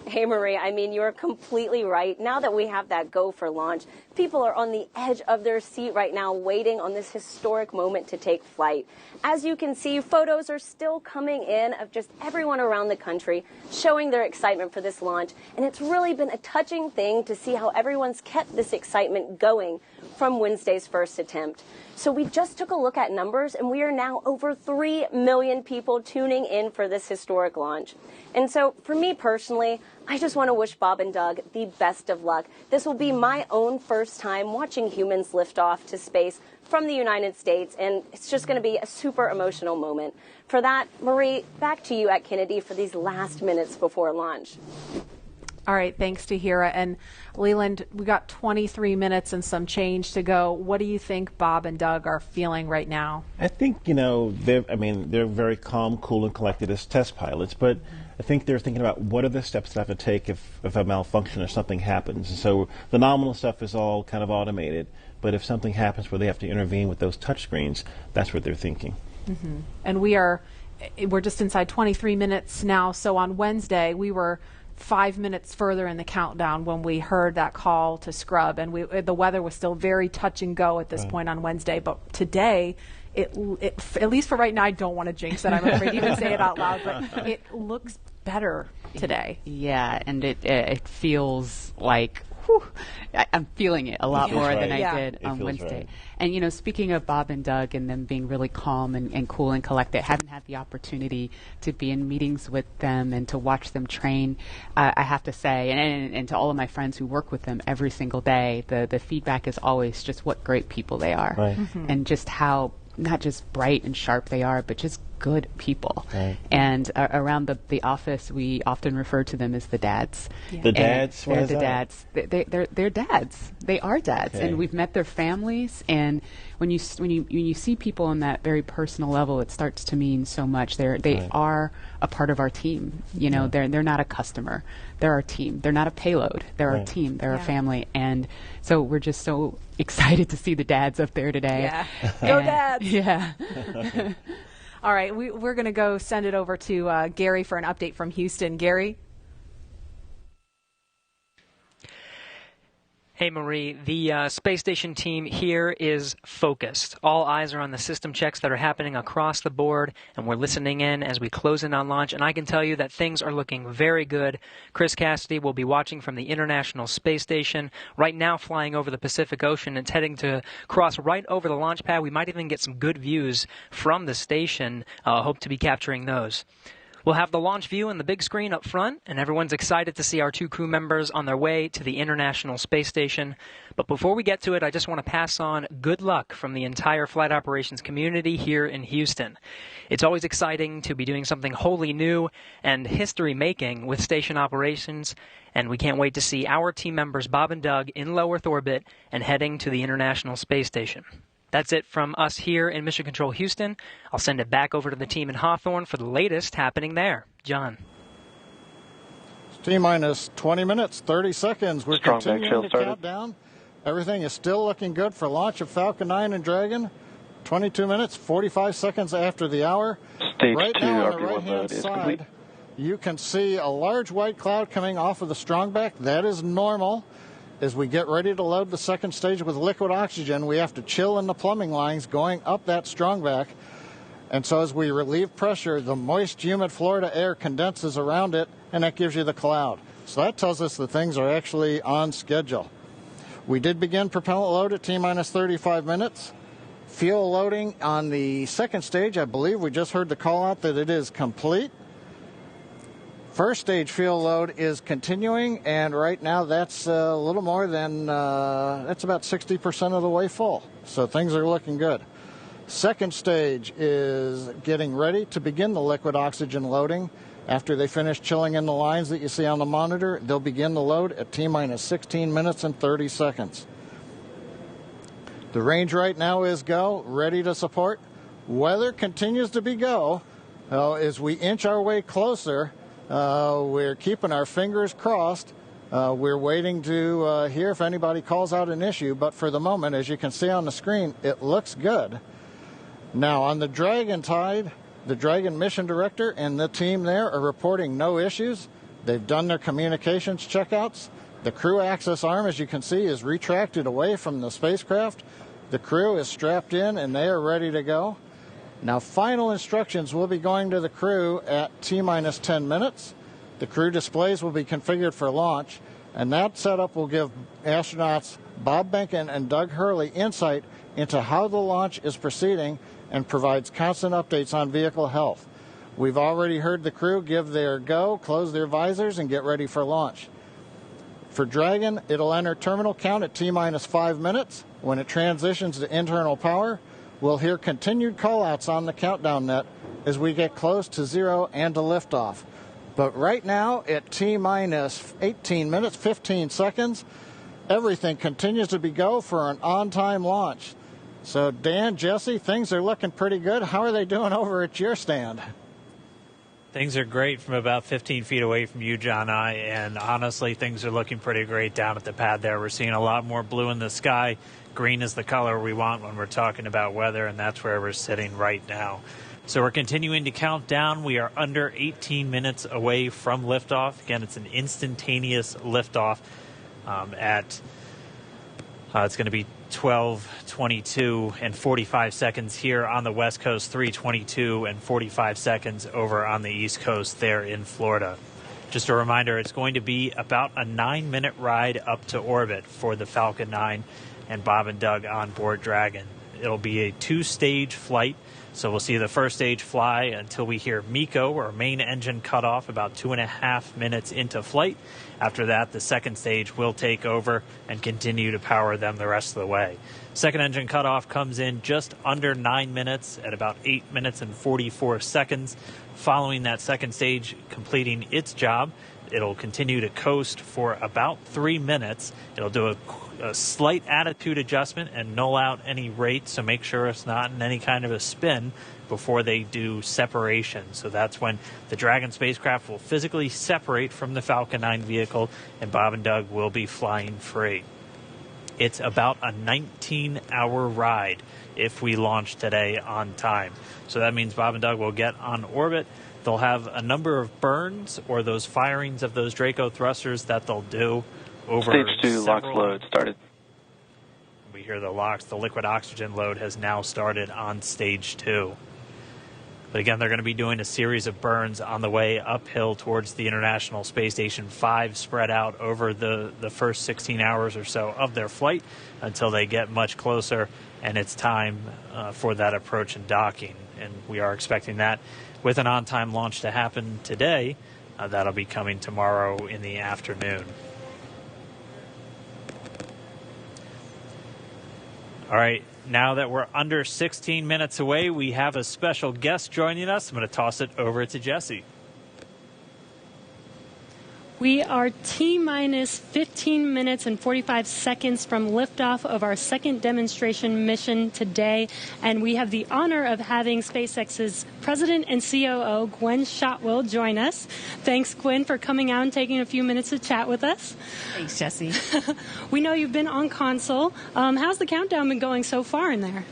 S8: Hey, Marie, I mean, you're completely right. Now that we have that go for launch, people are on the edge of their seat right now waiting on this historic moment to take flight. As you can see, photos are still coming in of just everyone around the country showing their excitement for this launch. And it's really been a touching thing to see how everyone's kept this excitement going from Wednesday's first attempt. So we just took a look at numbers, and we are now over 3 million people tuning in for this historic launch. And so for me personally, I just want to wish Bob and Doug the best of luck. This will be my own first time watching humans lift off to space from the United States, and it's just going to be a super emotional moment. For that, Marie, back to you at Kennedy for these last minutes before launch.
S12: All right, thanks, Tahira. And Leland, we got 23 minutes and some change to go. What do you think Bob and Doug are feeling right now?
S17: I think, they're very calm, cool, and collected as test pilots, but I think they're thinking about what are the steps that I have to take if a malfunction or something happens. And so the nominal stuff is all kind of automated, but if something happens where they have to intervene with those touch screens, that's what they're thinking.
S12: Mm-hmm. And we're just inside 23 minutes now. So on Wednesday, we were 5 minutes further in the countdown when we heard that call to scrub, and the weather was still very touch and go at this point on Wednesday. But today, it at least for right now, I don't want to jinx it. I'm afraid to even say it out loud, but it looks better today.
S13: Yeah, and it feels like I'm feeling it a lot more than I did on Wednesday. Right. And, speaking of Bob and Doug and them being really calm and cool and collected, having had the opportunity to be in meetings with them and to watch them train, I have to say, and to all of my friends who work with them every single day, the feedback is always just what great people they are. Right. Mm-hmm. And just how not just bright and sharp they are, but just good people. Right. And around the office, we often refer to them as the dads.
S17: Yeah. The dads?
S13: They're the dads. They're dads. They are dads. Okay. And we've met their families. And when you see people on that very personal level, it starts to mean so much. They are a part of our team. They're not a customer. They're our team. They're not a payload. They're our team. They're a family. And so we're just so excited to see the dads up there today.
S12: Yeah. Go dads.
S13: Yeah.
S12: All right, we're going to go send it over to Gary for an update from Houston. Gary?
S10: Hey, Marie. The space station team here is focused. All eyes are on the system checks that are happening across the board, and we're listening in as we close in on launch. And I can tell you that things are looking very good. Chris Cassidy will be watching from the International Space Station, right now flying over the Pacific Ocean. It's heading to cross right over the launch pad. We might even get some good views from the station. Hope to be capturing those. We'll have the launch view on the big screen up front, and everyone's excited to see our two crew members on their way to the International Space Station. But before we get to it, I just want to pass on good luck from the entire flight operations community here in Houston. It's always exciting to be doing something wholly new and history-making with station operations, and we can't wait to see our team members Bob and Doug in low Earth orbit and heading to the International Space Station. That's it from us here in Mission Control Houston. I'll send it back over to the team in Hawthorne for the latest happening there. John.
S11: T-minus 20 minutes, 30 seconds. We're continuing to count down. Everything is still looking good for launch of Falcon 9 and Dragon. 22 minutes, 45 seconds after the hour.
S2: Stage
S11: right
S2: 2
S11: now on the
S2: RB1
S11: right-hand
S2: mode is
S11: side,
S2: complete.
S11: you can see a large white cloud coming off of the strongback. That is normal. As we get ready to load the second stage with liquid oxygen, we have to chill in the plumbing lines going up that strongback. And so as we relieve pressure, the moist, humid Florida air condenses around it, and that gives you the cloud. So that tells us that things are actually on schedule. We did begin propellant load at T-minus 35 minutes. Fuel loading on the second stage, I believe we just heard the call out that it is complete. First stage fuel load is continuing, and right now that's a little more than, that's about 60% of the way full. So things are looking good. Second stage is getting ready to begin the liquid oxygen loading. After they finish chilling in the lines that you see on the monitor, they'll begin the load at T-minus 16 minutes and 30 seconds. The range right now is go, ready to support. Weather continues to be go. As we inch our way closer, we're keeping our fingers crossed. We're waiting to hear if anybody calls out an issue, but for the moment, as you can see on the screen, it looks good. Now, on the Dragon side, the Dragon mission director and the team there are reporting no issues. They've done their communications checkouts. The crew access arm, as you can see, is retracted away from the spacecraft. The crew is strapped in and they are ready to go. Now, final instructions will be going to the crew at T-minus 10 minutes. The crew displays will be configured for launch, and that setup will give astronauts Bob Behnken and Doug Hurley insight into how the launch is proceeding and provides constant updates on vehicle health. We've already heard the crew give their go, close their visors, and get ready for launch. For Dragon, it'll enter terminal count at T-minus 5 minutes. When it transitions to internal power, we'll hear continued callouts on the countdown net as we get close to zero and to liftoff. But right now, at T-minus 18 minutes, 15 seconds, everything continues to be go for an on-time launch. So, Dan, Jesse, things are looking pretty good. How are they doing over at your stand?
S23: Things are great from about 15 feet away from you, John, and honestly, things are looking pretty great down at the pad there. We're seeing a lot more blue in the sky. Green is the color we want when we're talking about weather, and that's where we're sitting right now. So we're continuing to count down. We are under 18 minutes away from liftoff. Again, it's an instantaneous liftoff it's going to be 12:22 and 45 seconds here on the West Coast, 3:22 and 45 seconds over on the East Coast there in Florida. Just a reminder, it's going to be about a 9-minute ride up to orbit for the Falcon 9 and Bob and Doug on board Dragon. It'll be a 2-stage flight, so we'll see the first stage fly until we hear MECO, or main engine cutoff, about 2.5 minutes into flight. After that, the second stage will take over and continue to power them the rest of the way. Second engine cutoff comes in just under 9 minutes at about 8 minutes and 44 seconds. Following that second stage completing its job, it'll continue to coast for about 3 minutes. It'll do a slight attitude adjustment and null out any rate, so make sure it's not in any kind of a spin before they do separation. So that's when the Dragon spacecraft will physically separate from the Falcon 9 vehicle and Bob and Doug will be flying free. It's about a 19-hour ride if we launch today on time. So that means Bob and Doug will get on orbit. They'll have a number of burns or those firings of those Draco thrusters that they'll do over
S2: Stage 2 LOX load started.
S23: We hear the LOX. The liquid oxygen load has now started on Stage 2. But again, they're going to be doing a series of burns on the way uphill towards the International Space Station 5, spread out over the first 16 hours or so of their flight until they get much closer, and it's time for that approach and docking. And we are expecting that with an on-time launch to happen today. That'll be coming tomorrow in the afternoon. All right, now that we're under 16 minutes away, we have a special guest joining us. I'm going to toss it over to Jesse.
S5: We are T-minus 15 minutes and 45 seconds from liftoff of our second demonstration mission today, and we have the honor of having SpaceX's President and COO, Gwen Shotwell, join us. Thanks, Gwen, for coming out and taking a few minutes to chat with us.
S3: Thanks, Jesse.
S5: We know you've been on console. How's the countdown been going so far in there?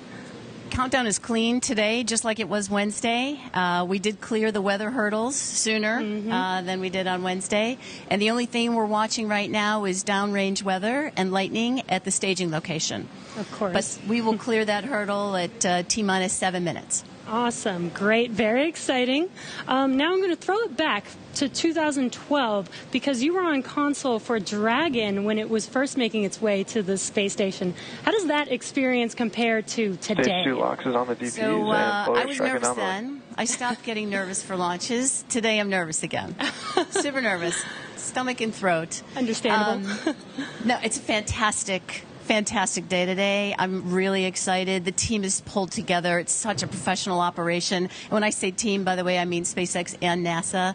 S3: Countdown is clean today, just like it was Wednesday. We did clear the weather hurdles sooner than we did on Wednesday. And the only thing we're watching right now is downrange weather and lightning at the staging location.
S5: Of course.
S3: But we will clear that hurdle at T-minus 7 minutes.
S5: Awesome. Great. Very exciting. Now I'm going to throw it back to 2012 because you were on console for Dragon when it was first making its way to the space station. How does that experience compare to today?
S2: Stage 2 LOX is on the DPs
S3: So I was nervous
S2: then.
S3: then. I stopped getting nervous for launches. Today I'm nervous again. Super nervous. Stomach and throat.
S5: Understandable.
S3: No, it's a fantastic fantastic day today. I'm really excited. The team is pulled together. It's such a professional operation. And when I say team, by the way, I mean SpaceX and NASA.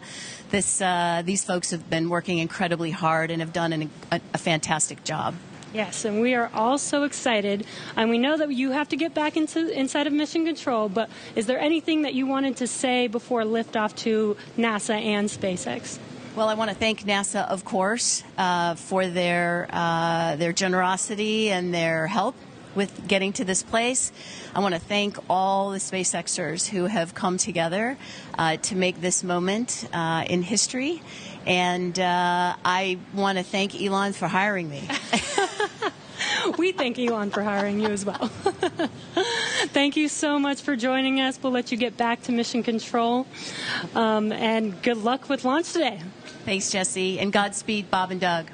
S3: These folks have been working incredibly hard and have done a fantastic job.
S5: Yes, and we are all so excited. And we know that you have to get back inside of Mission Control, but is there anything that you wanted to say before liftoff to NASA and SpaceX?
S3: Well, I want to thank NASA, of course, for their generosity and their help with getting to this place. I want to thank all the SpaceXers who have come together to make this moment in history. And I want to thank Elon for hiring me.
S5: We thank Elon for hiring you as well. Thank you so much for joining us. We'll let you get back to Mission Control. And good luck with launch today.
S3: Thanks, Jesse. And Godspeed, Bob and Doug.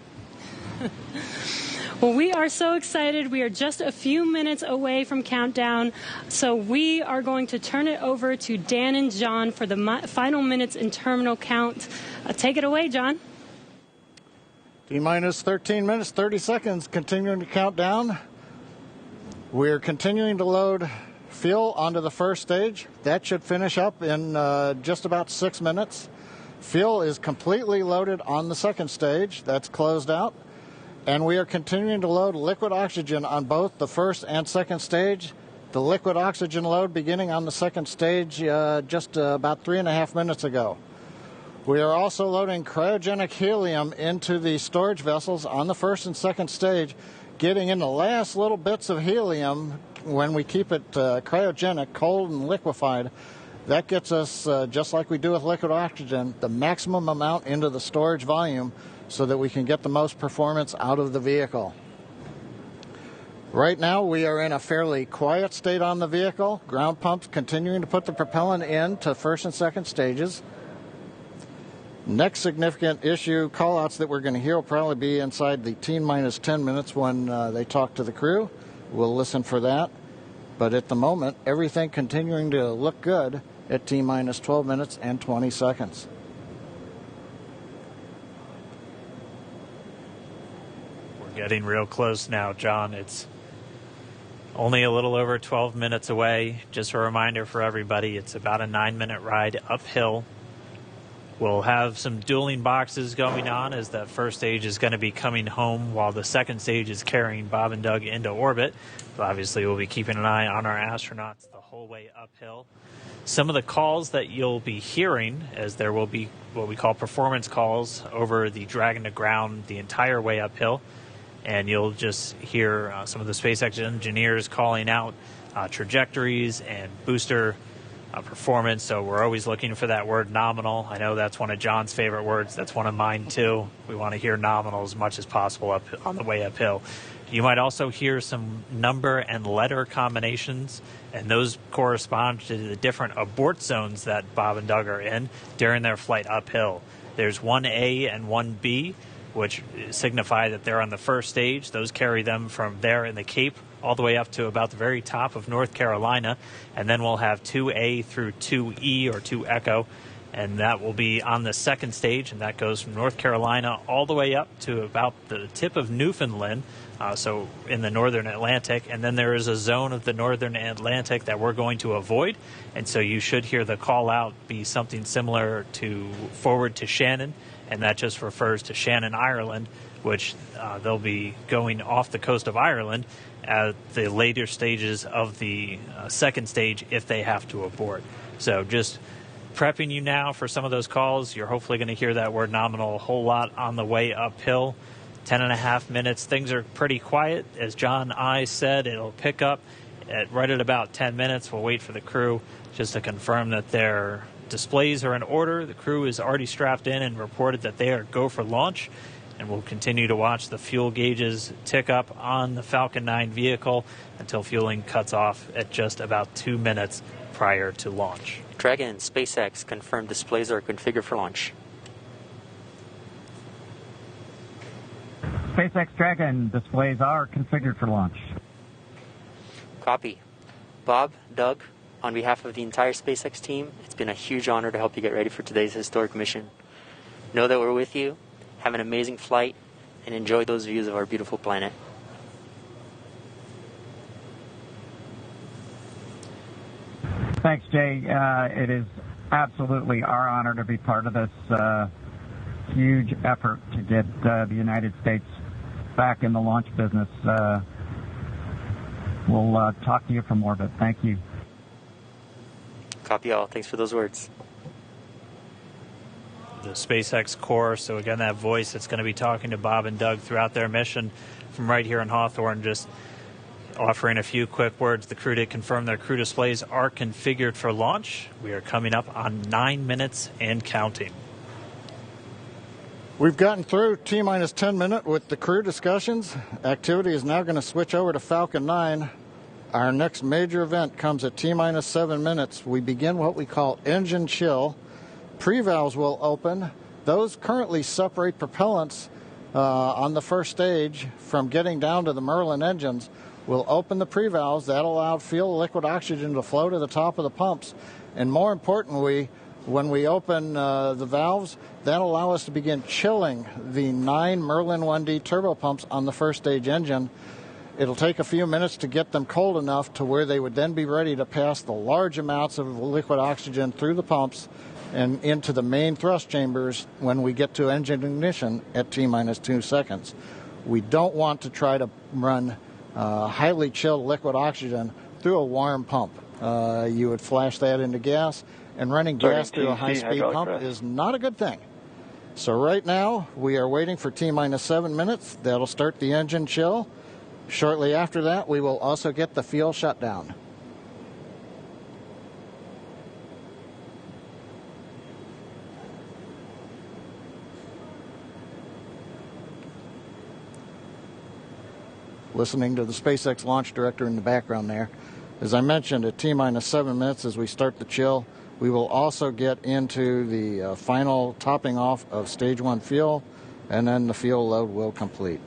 S5: Well, we are so excited. We are just a few minutes away from countdown. So we are going to turn it over to Dan and John for the final minutes in terminal count. Take it away, John.
S11: T-minus 13 minutes, 30 seconds, continuing to count down. We're continuing to load fuel onto the first stage. That should finish up in just about 6 minutes. Fuel is completely loaded on the second stage. That's closed out. And we are continuing to load liquid oxygen on both the first and second stage. The liquid oxygen load beginning on the second stage just about 3.5 minutes ago. We are also loading cryogenic helium into the storage vessels on the first and second stage, getting in the last little bits of helium when we keep it cryogenic, cold and liquefied. That gets us, just like we do with liquid oxygen, the maximum amount into the storage volume so that we can get the most performance out of the vehicle. Right now we are in a fairly quiet state on the vehicle. Ground pumps continuing to put the propellant in to first and second stages. Next significant issue, callouts that we're going to hear will probably be inside the T-minus 10 minutes when they talk to the crew. We'll listen for that. But at the moment, everything continuing to look good at T-minus 12 minutes and 20 seconds.
S23: We're getting real close now, John. It's only a little over 12 minutes away. Just a reminder for everybody, it's about a 9-minute ride uphill. We'll have some dueling boxes going on as that first stage is going to be coming home while the second stage is carrying Bob and Doug into orbit. So obviously, we'll be keeping an eye on our astronauts the whole way uphill. Some of the calls that you'll be hearing, as there will be what we call performance calls over the Dragon to ground the entire way uphill. And you'll just hear some of the SpaceX engineers calling out trajectories and booster performance. So we're always looking for that word nominal. I know that's one of John's favorite words. That's one of mine too. We want to hear nominal as much as possible up on the way uphill. You might also hear some number and letter combinations, and those correspond to the different abort zones that Bob and Doug are in during their flight uphill. There's 1A and 1B, which signify that they're on the first stage. Those carry them from there in the Cape all the way up to about the very top of North Carolina. And then we'll have 2A through 2E or 2 Echo, and that will be on the second stage, and that goes from North Carolina all the way up to about the tip of Newfoundland, so in the northern Atlantic. And then there is a zone of the northern Atlantic that we're going to avoid, and so you should hear the call out be something similar to forward to Shannon, and that just refers to Shannon, Ireland, which they'll be going off the coast of Ireland at the later stages of the second stage if they have to abort. So just prepping you now for some of those calls. You're hopefully going to hear that word nominal a whole lot on the way uphill. 10.5 minutes. Things are pretty quiet. As John I said, it'll pick up right at about 10 minutes. We'll wait for the crew just to confirm that their displays are in order. The crew is already strapped in and reported that they are go for launch. And we'll continue to watch the fuel gauges tick up on the Falcon 9 vehicle until fueling cuts off at just about 2 minutes prior to launch.
S6: Dragon, SpaceX confirmed displays are configured for launch.
S7: SpaceX Dragon displays are configured for launch.
S6: Copy. Bob, Doug, on behalf of the entire SpaceX team, it's been a huge honor to help you get ready for today's historic mission. Know that we're with you. Have an amazing flight and enjoy those views of our beautiful planet.
S7: Thanks, Jay. It is absolutely our honor to be part of this huge effort to get the United States back in the launch business. We'll talk to you from orbit. Thank you.
S6: Copy all. Thanks for those words.
S23: The SpaceX core, so again, that voice that's going to be talking to Bob and Doug throughout their mission from right here in Hawthorne, just offering a few quick words. The crew did confirm their crew displays are configured for launch. We are coming up on 9 minutes and counting.
S11: We've gotten through T-minus 10 minute with the crew discussions. Activity is now going to switch over to Falcon 9. Our next major event comes at T-minus 7 minutes. We begin what we call engine chill. Pre-valves will open. Those currently separate propellants on the first stage from getting down to the Merlin engines. We'll open the pre-valves. That'll allow fuel liquid oxygen to flow to the top of the pumps. And more importantly, when we open the valves, that'll allow us to begin chilling the 9 Merlin 1D turbopumps on the first stage engine. It'll take a few minutes to get them cold enough to where they would then be ready to pass the large amounts of liquid oxygen through the pumps and into the main thrust chambers when we get to engine ignition at T-minus 2 seconds. We don't want to try to run highly chilled liquid oxygen through a warm pump. You would flash that into gas, and running gas through a high-speed pump is not a good thing. So right now, we are waiting for T-minus 7 minutes. That'll start the engine chill. Shortly after that, we will also get the fuel shutdown. Listening to the SpaceX launch director in the background there. As I mentioned, at T-minus 7 minutes as we start the chill, we will also get into the final topping off of stage 1 fuel, and then the fuel load will complete.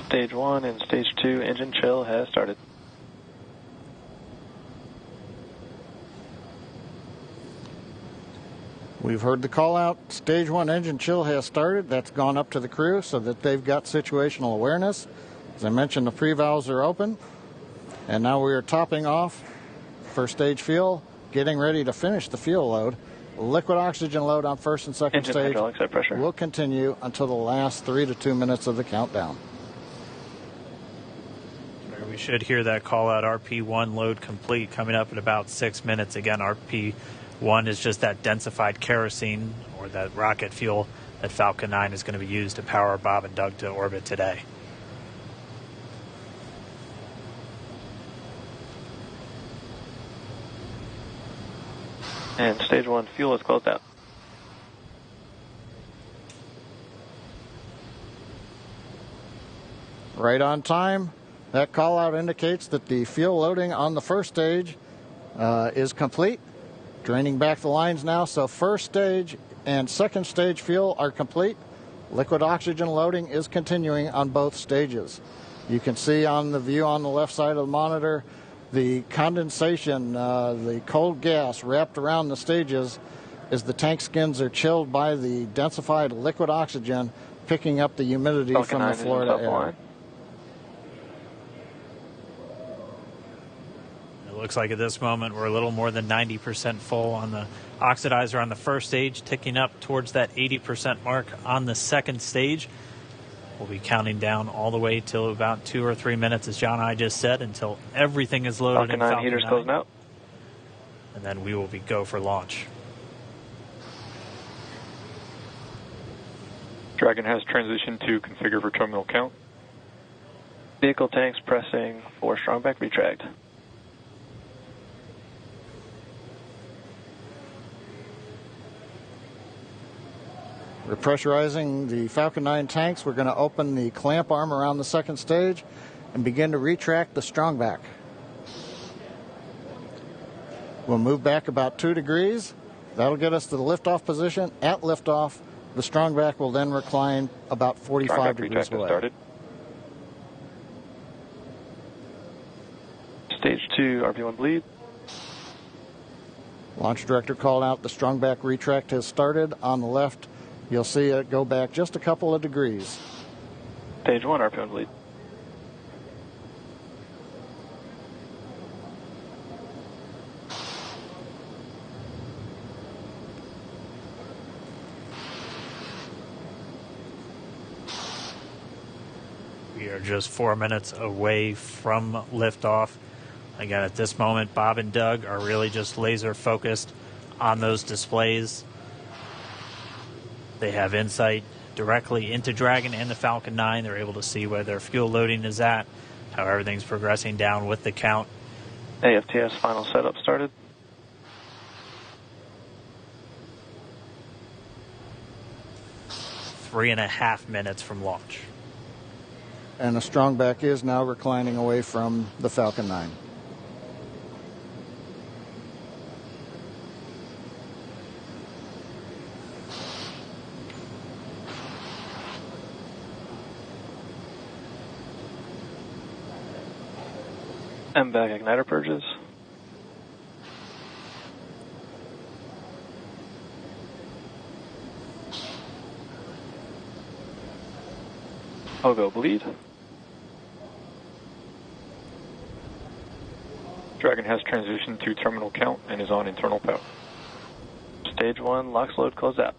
S2: Stage 1 and Stage 2 engine chill has started.
S11: We've heard the call out. Stage 1 engine chill has started. That's gone up to the crew so that they've got situational awareness. As I mentioned, the pre-valves are open. And now we are topping off first stage fuel, getting ready to finish the fuel load. Liquid oxygen load on first and second stage will continue until the last 3 to 2 minutes of the countdown.
S23: We should hear that call out, RP1 load complete, coming up in about 6 minutes. Again, RP1 is just that densified kerosene or that rocket fuel that Falcon 9 is going to be used to power Bob and Doug to orbit today.
S2: And Stage 1 fuel is closed out.
S11: Right on time. That call out indicates that the fuel loading on the first stage is complete. Draining back the lines now, so first stage and second stage fuel are complete. Liquid oxygen loading is continuing on both stages. You can see on the view on the left side of the monitor the condensation, the cold gas wrapped around the stages as the tank skins are chilled by the densified liquid oxygen picking up the humidity from the Florida air.
S23: It looks like at this moment we're a little more than 90% full on the oxidizer on the first stage, ticking up towards that 80% mark on the second stage. We'll be counting down all the way till about 2 or 3 minutes, as John and I just said, until everything is loaded in Falcon 9.
S2: Heaters closing out.
S23: And then we will go for launch.
S9: Dragon has transitioned to configure for terminal count.
S2: Vehicle tanks pressing for strong back retract.
S11: We're pressurizing the Falcon 9 tanks. We're going to open the clamp arm around the second stage and begin to retract the strongback. We'll move back about 2 degrees. That'll get us to the liftoff position. At liftoff, the strong back will then recline about 45 degrees away.
S2: Started. Stage 2, RP1 bleed.
S11: Launch director called out the strong back retract has started. On the left, you'll see it go back just a couple of degrees.
S2: Stage 1, RP1 bleed.
S23: We are just 4 minutes away from liftoff. Again, at this moment, Bob and Doug are really just laser focused on those displays. They have insight directly into Dragon and the Falcon 9. They're able to see where their fuel loading is at, how everything's progressing down with the count.
S2: AFTS final setup started.
S23: Three and a half minutes from launch.
S11: And the strong back is now reclining away from the Falcon 9.
S2: MVAC igniter purges. Hogo bleed. Dragon has transitioned to terminal count and is on internal power. Stage 1, LOX load closed out.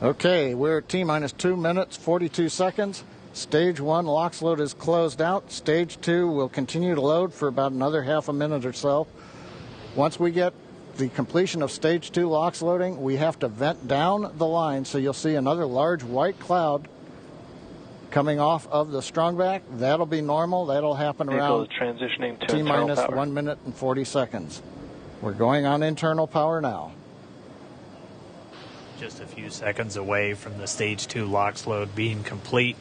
S11: Okay, we're at T-minus 2 minutes, 42 seconds. Stage 1 LOX load is closed out. Stage 2 will continue to load for about another half a minute or so. Once we get the completion of Stage 2 LOX loading, we have to vent down the line, so you'll see another large white cloud coming off of the strongback. That'll be normal. That'll happen around
S2: transitioning to
S11: T-minus
S2: internal power.
S11: 1 minute and 40 seconds. We're going on internal power now.
S23: Just a few seconds away from the Stage 2 LOX load being complete.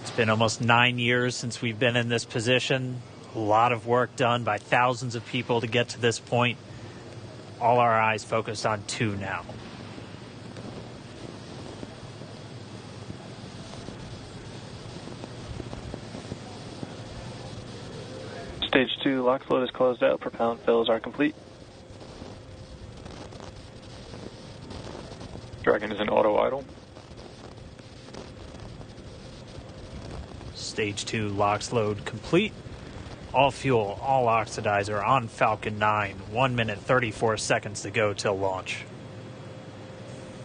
S23: It's been almost 9 years since we've been in this position. A lot of work done by thousands of people to get to this point. All our eyes focused on 2 now.
S2: Stage 2 LOX load is closed out. Propellant fills are complete. Dragon is in auto idle.
S23: Stage 2 LOX load complete. All fuel, all oxidizer on Falcon 9. 1 minute, 34 seconds to go till launch.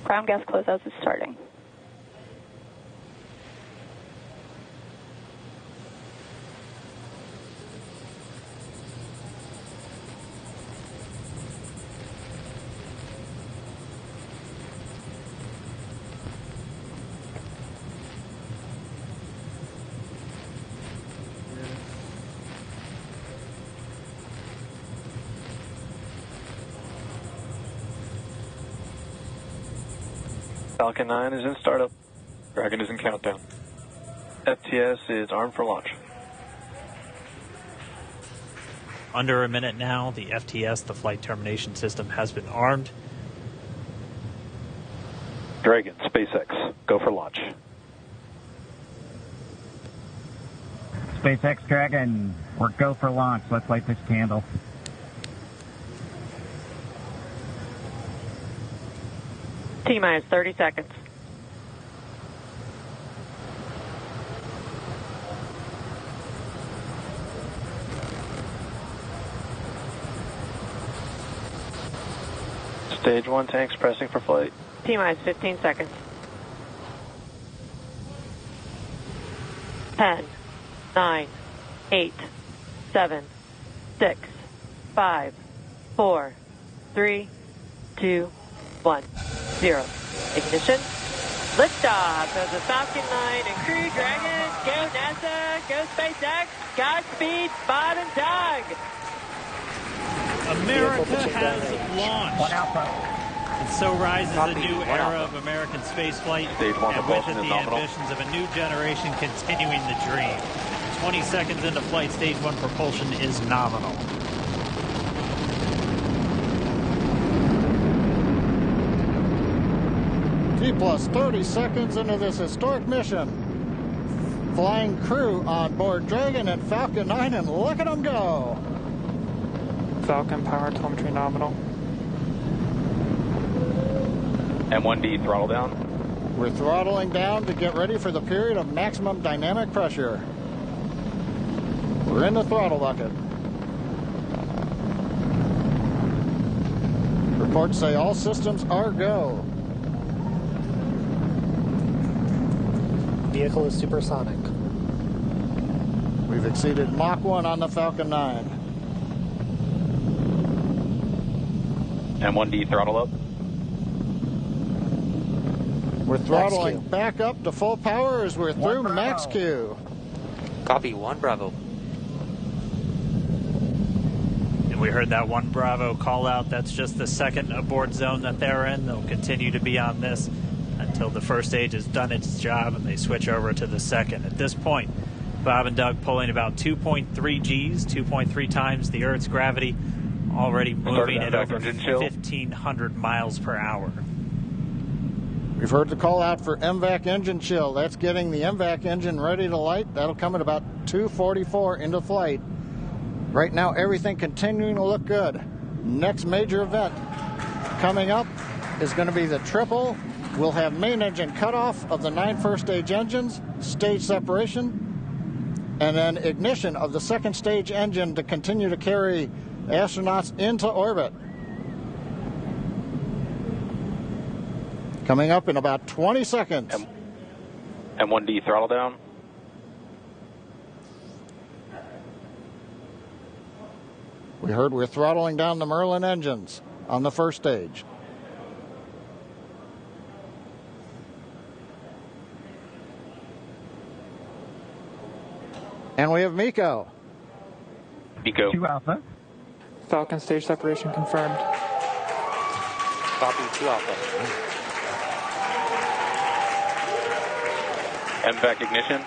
S14: Ground gas closeouts is starting.
S2: Falcon 9 is in startup. Dragon is in countdown. FTS is armed for launch.
S23: Under a minute now, the FTS, the flight termination system, has been armed.
S9: Dragon, SpaceX, go for launch.
S7: SpaceX Dragon, we're go for launch. Let's light this candle.
S14: T-minus 30 seconds.
S2: Stage 1 tanks pressing for flight.
S14: T-minus 15 seconds. 10, 9, 8, 7, 6, 5, 4, 3, 2, 1, 0. Ignition. Liftoff of the Falcon 9 and Crew Dragon. Go NASA. Go SpaceX. Godspeed, Bob and Doug.
S23: America has launched. And so rises a new era of American spaceflight, and with it the ambitions of a new generation continuing the dream. 20 seconds into flight, Stage 1 propulsion is nominal.
S11: 3 plus 30 seconds into this historic mission. Flying crew on board Dragon and Falcon 9, and look at them go.
S15: Falcon power telemetry nominal.
S2: M1D throttle down.
S11: We're throttling down to get ready for the period of maximum dynamic pressure. We're in the throttle bucket. Reports say all systems are go.
S15: Vehicle is supersonic.
S11: We've exceeded Mach 1 on the Falcon 9.
S2: M1D throttle up.
S11: We're throttling back up to full power as we're through max Q.
S15: Copy, 1 Bravo.
S23: And we heard that 1 Bravo call out. That's just the second abort zone that they're in. They'll continue to be on this until the first stage has done its job and they switch over to the second. At this point, Bob and Doug pulling about 2.3 Gs, 2.3 times the Earth's gravity, already moving at over 1,500 miles per hour.
S11: We've heard the call out for MVAC engine chill. That's getting the MVAC engine ready to light. That'll come at about 2:44 into flight. Right now, everything continuing to look good. Next major event coming up is going to be the triple. We'll have main engine cutoff of the 9 first stage engines, stage separation, and then ignition of the second stage engine to continue to carry astronauts into orbit. Coming up in about 20 seconds.
S2: M1D throttle down.
S11: We heard we're throttling down the Merlin engines on the first stage. And we have MECO.
S2: MECO.
S7: 2 Alpha.
S15: Falcon stage separation confirmed.
S2: Copy, 2 Alpha. MVAC ignition.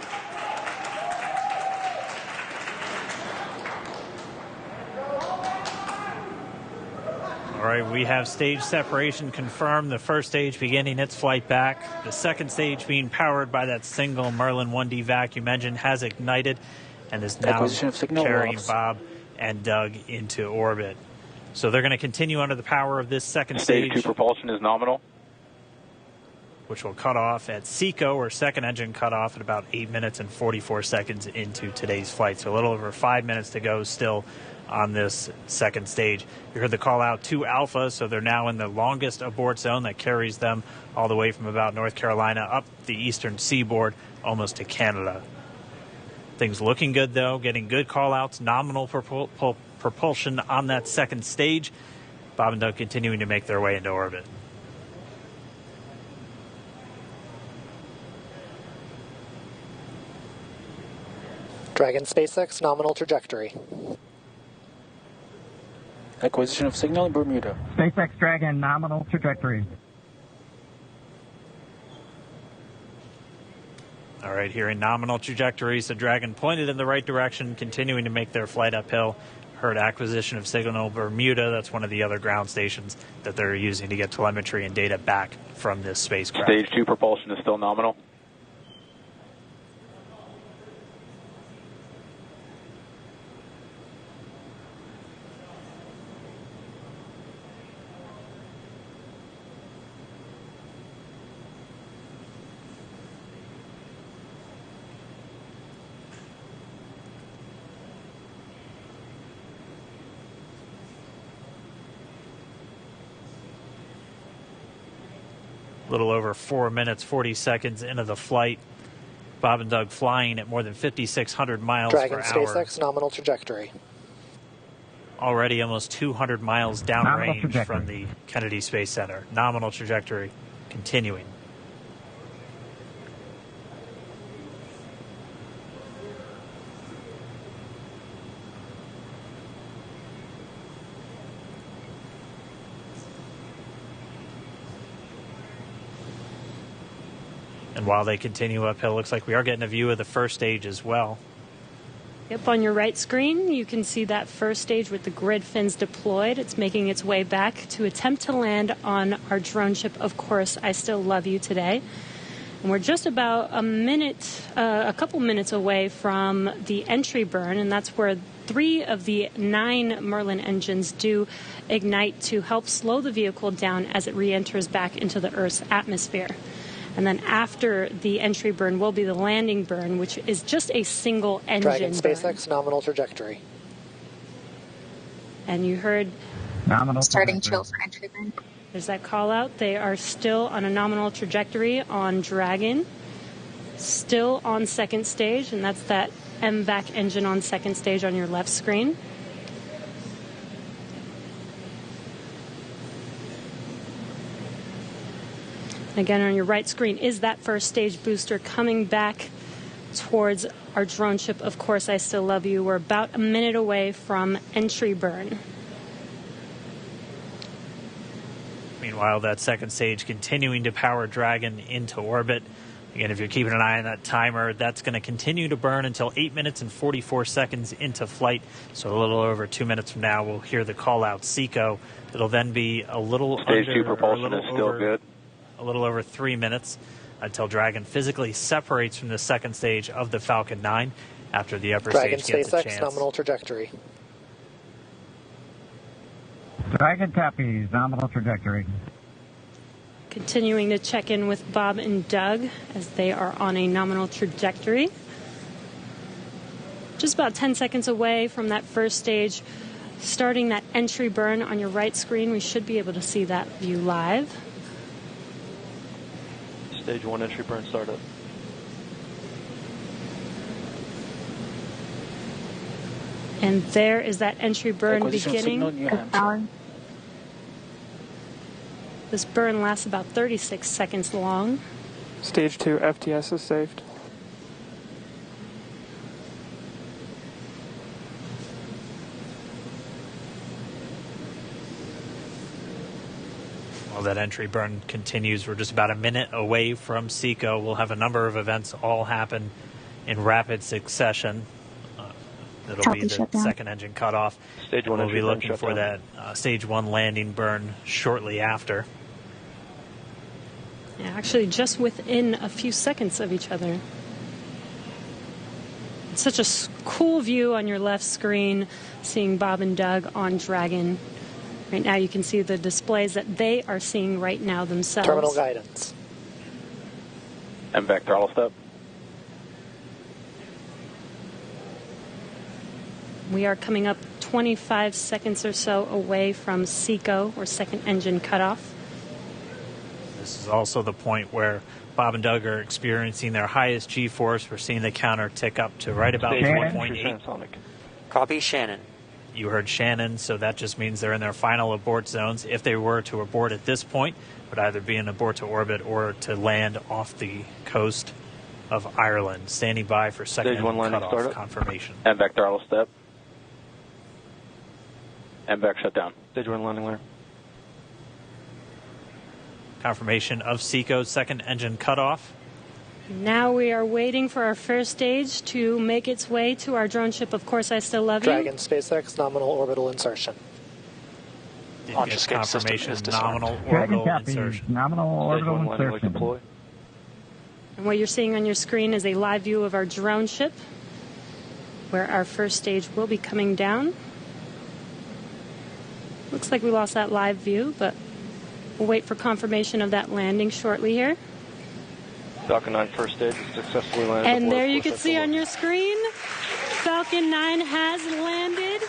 S23: All right, we have stage separation confirmed. The first stage beginning its flight back. The second stage being powered by that single Merlin 1D vacuum engine has ignited and is now carrying Bob and Doug into orbit. So they're going to continue under the power of this second stage.
S2: Stage 2 propulsion is nominal.
S23: Which will cut off at SECO, or second engine cut off, at about 8 minutes and 44 seconds into today's flight. So a little over 5 minutes to go still on this second stage. You heard the call out to Alpha, so they're now in the longest abort zone that carries them all the way from about North Carolina up the eastern seaboard almost to Canada. Things looking good, though, getting good call outs, nominal propulsion on that second stage. Bob and Doug continuing to make their way into orbit.
S15: Dragon SpaceX nominal trajectory.
S16: Acquisition of signal in Bermuda.
S7: SpaceX Dragon nominal trajectory.
S23: All right, here in nominal trajectory, so Dragon pointed in the right direction, continuing to make their flight uphill. Heard acquisition of signal Bermuda. That's one of the other ground stations that they're using to get telemetry and data back from this spacecraft.
S2: Stage 2 propulsion is still nominal.
S23: Little over 4 minutes, 40 seconds into the flight. Bob and Doug flying at more than 5,600 miles
S15: Dragon
S23: per hour.
S15: SpaceX nominal trajectory.
S23: Already almost 200 miles downrange from the Kennedy Space Center. Nominal trajectory continuing. And while they continue uphill, looks like we are getting a view of the first stage as well.
S5: Yep, on your right screen, you can see that first stage with the grid fins deployed. It's making its way back to attempt to land on our drone ship, Of Course, I Still Love You today. And we're just about a couple minutes away from the entry burn, and that's where 3 of the 9 Merlin engines do ignite to help slow the vehicle down as it re-enters back into the Earth's atmosphere. And then after the entry burn will be the landing burn, which is just a single engine
S15: Dragon
S5: burn.
S15: SpaceX nominal trajectory.
S5: And you heard
S7: Nominal
S14: Starting
S7: trajectory.
S14: chill for entry burn.
S5: there's that call out. They are still on a nominal trajectory on Dragon, still on second stage, and that's that MVAC engine on second stage on your left screen. Again, on your right screen is that first stage booster coming back towards our drone ship, Of Course, I Still Love You. We're about a minute away from entry burn.
S23: Meanwhile, that second stage continuing to power Dragon into orbit. Again, if you're keeping an eye on that timer, that's going to continue to burn until 8 minutes and 44 seconds into flight. So a little over 2 minutes from now, we'll hear the call out SECO. It'll then be a little
S9: Stage
S23: under,
S9: 2 propulsion
S23: or a little
S9: is still
S23: over,
S9: good.
S23: A little over 3 minutes until Dragon physically separates from the second stage of the Falcon 9 after the upper
S15: Dragon
S23: stage gets a
S15: SpaceX
S23: chance.
S15: nominal trajectory.
S7: Dragon copies, nominal trajectory.
S5: Continuing to check in with Bob and Doug as they are on a nominal trajectory. Just about 10 seconds away from that first stage, starting that entry burn on your right screen. We should be able to see that view live.
S2: Stage 1 entry burn startup.
S5: And there is that entry burn
S16: Acquisition signal,
S5: beginning.
S16: New Hampshire.
S5: This burn lasts about 36 seconds long.
S15: Stage 2 FTS is saved.
S23: While that entry burn continues, we're just about a minute away from SECO. We'll have a number of events all happen in rapid succession. That'll be the second engine cutoff.
S2: Stage 1
S23: We'll
S2: entry
S23: be
S2: burn
S23: looking
S2: shut
S23: for
S2: down.
S23: that stage 1 landing burn shortly after.
S5: Yeah, actually, just within a few seconds of each other. It's such a cool view on your left screen, seeing Bob and Doug on Dragon. Right now, you can see the displays that they are seeing right now themselves.
S15: Terminal guidance.
S9: MVAC throttle step.
S5: We are coming up 25 seconds or so away from SECO, or second engine cutoff.
S23: This is also the point where Bob and Doug are experiencing their highest G-force. We're seeing the counter tick up to right about
S2: Stage 1
S23: 4.8.
S2: transonic.
S16: Copy, Shannon.
S23: You heard Shannon, so that just means they're in their final abort zones. If they were to abort at this point, it would either be an abort to orbit or to land off the coast of Ireland. Standing by for second
S2: Stage 1 landing
S23: cutoff
S2: startup.
S23: confirmation.
S9: MVAC throttle step. MVAC shut down.
S2: Stage 1 landing layer.
S23: Confirmation of SECO's second engine cutoff.
S5: Now we are waiting for our first stage to make its way to our drone ship, Of Course, I Still Love You.
S15: Dragon SpaceX nominal orbital insertion.
S23: Did
S2: Launch
S23: get
S2: escape system
S23: confirmation
S2: is disarmed.
S23: nominal
S7: Dragon
S23: orbital
S7: copies,
S23: insertion.
S7: nominal
S2: Stage
S7: orbital
S2: 1 landing leg
S7: insertion.
S2: deploy.
S5: And what you're seeing on your screen is a live view of our drone ship, where our first stage will be coming down. Looks like we lost that live view, but we'll wait for confirmation of that landing shortly here.
S2: Falcon 9 first stage successfully landed.
S5: And
S2: aboard
S5: there you
S2: Of Course,
S5: can
S2: I
S5: see
S2: Still
S5: on
S2: Love
S5: your screen, Falcon 9 has landed.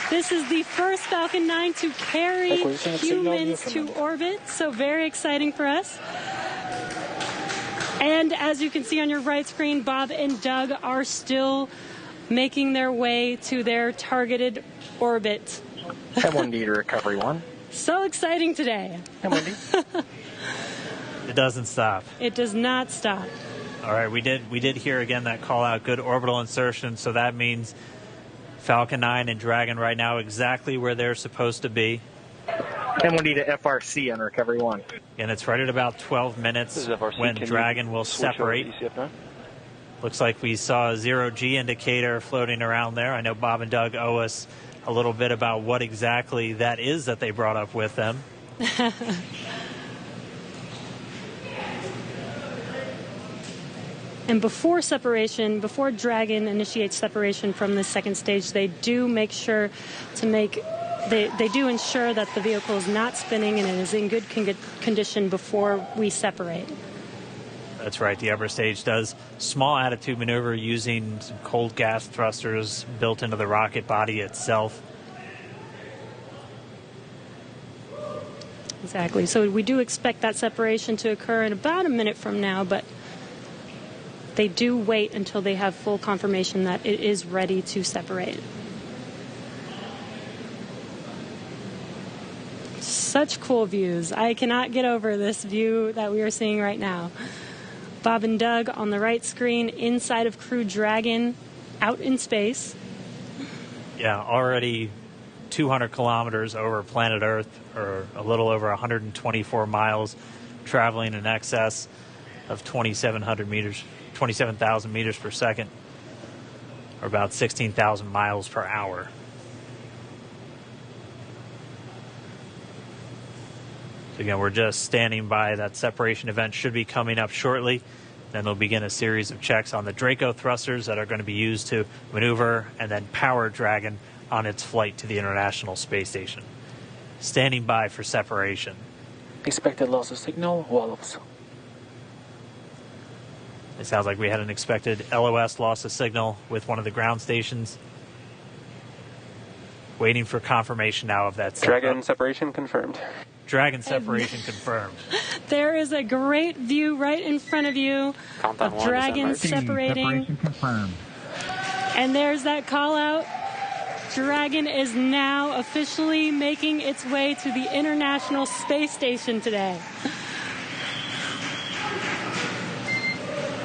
S5: This is the first Falcon 9 to carry
S16: Acquisition of signal,
S5: humans to
S16: Newfoundland.
S5: orbit, so very exciting for us. And as you can see on your right screen, Bob and Doug are still making their way to their targeted orbit.
S16: M1D to recovery 1.
S5: So exciting today.
S16: M1D.
S23: It doesn't stop.
S5: It does not stop.
S23: All right, we did hear again that call out, good orbital insertion, so that means Falcon 9 and Dragon right now exactly where they're supposed to be.
S16: M1D to FRC on recovery 1.
S23: And it's right at about 12 minutes
S2: This is FRC.
S23: when
S2: Can you
S23: Dragon will
S2: switch over to
S23: separate.
S2: ECF9?
S23: Looks like we saw a zero-G indicator floating around there. I know Bob and Doug owe us a little bit about what exactly that is that they brought up with them.
S5: And before separation, before Dragon initiates separation from the second stage, they do make sure to make, they do ensure that the vehicle is not spinning and it is in good condition before we separate.
S23: That's right. The upper stage does small attitude maneuver using some cold gas thrusters built into the rocket body itself.
S5: Exactly. So we do expect that separation to occur in about a minute from now, but they do wait until they have full confirmation that it is ready to separate. Such cool views. I cannot get over this view that we are seeing right now. Bob and Doug on the right screen, inside of Crew Dragon, out in space.
S23: Yeah, already 200 kilometers over planet Earth, or a little over 124 miles, traveling in excess of 2,700 meters. 27,000 meters per second, or about 16,000 miles per hour. So again, we're just standing by. That separation event should be coming up shortly. Then they'll begin a series of checks on the Draco thrusters that are going to be used to maneuver and then power Dragon on its flight to the International Space Station. Standing by for separation.
S15: Expected loss of signal, wallops.
S23: It sounds like we had an expected LOS loss of signal with one of the ground stations. Waiting for confirmation now of that.
S16: Dragon separation confirmed.
S23: Dragon separation confirmed.
S5: There is a great view right in front of you of Dragon separating.
S7: Separation confirmed.
S5: And there's that call out. Dragon is now officially making its way to the International Space Station today.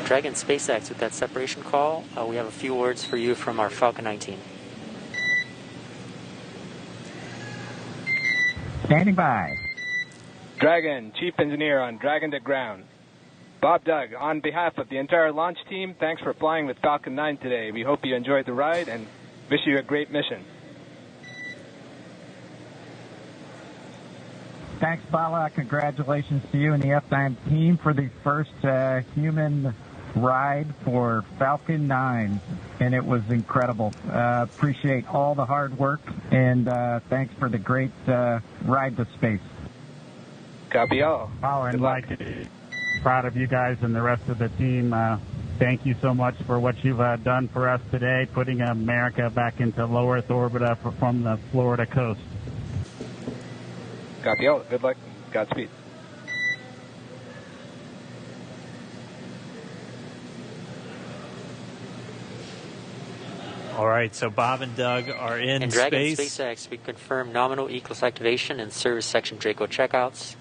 S6: Dragon SpaceX with that separation call. We have a few words for you from our Falcon 9 team.
S7: Standing by.
S16: Dragon, Chief Engineer on Dragon to ground. Bob Doug, on behalf of the entire launch team, thanks for flying with Falcon 9 today. We hope you enjoyed the ride and wish you a great mission.
S7: Thanks, Bala. Congratulations to you and the F9 team for the first human ride for Falcon 9, and it was incredible. Appreciate all the hard work, and thanks for the great ride to space.
S16: Copy all.
S19: And proud of you guys and the rest of the team. Thank you so much for what you've done for us today, putting America back into low Earth orbit from the Florida coast.
S16: Copy all. Good luck. Godspeed.
S23: All right, so Bob and Doug are in
S6: Dragon
S23: space.
S6: SpaceX, we confirm nominal ECLS activation and service section Draco checkouts.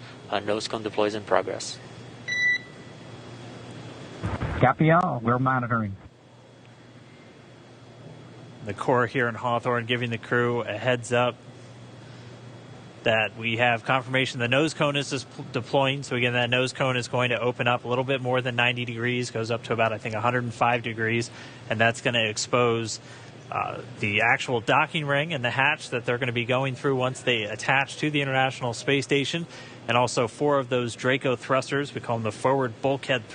S6: Nose cone deploys in progress.
S7: Copy all. We're monitoring.
S23: The Corps here in Hawthorne giving the crew a heads up that we have confirmation the nose cone is deploying. So again, that nose cone is going to open up a little bit more than 90 degrees, goes up to about, I think, 105 degrees, and that's going to expose the actual docking ring and the hatch that they're going to be going through once they attach to the International Space Station, and also 4 of those Draco thrusters. We call them the forward bulkhead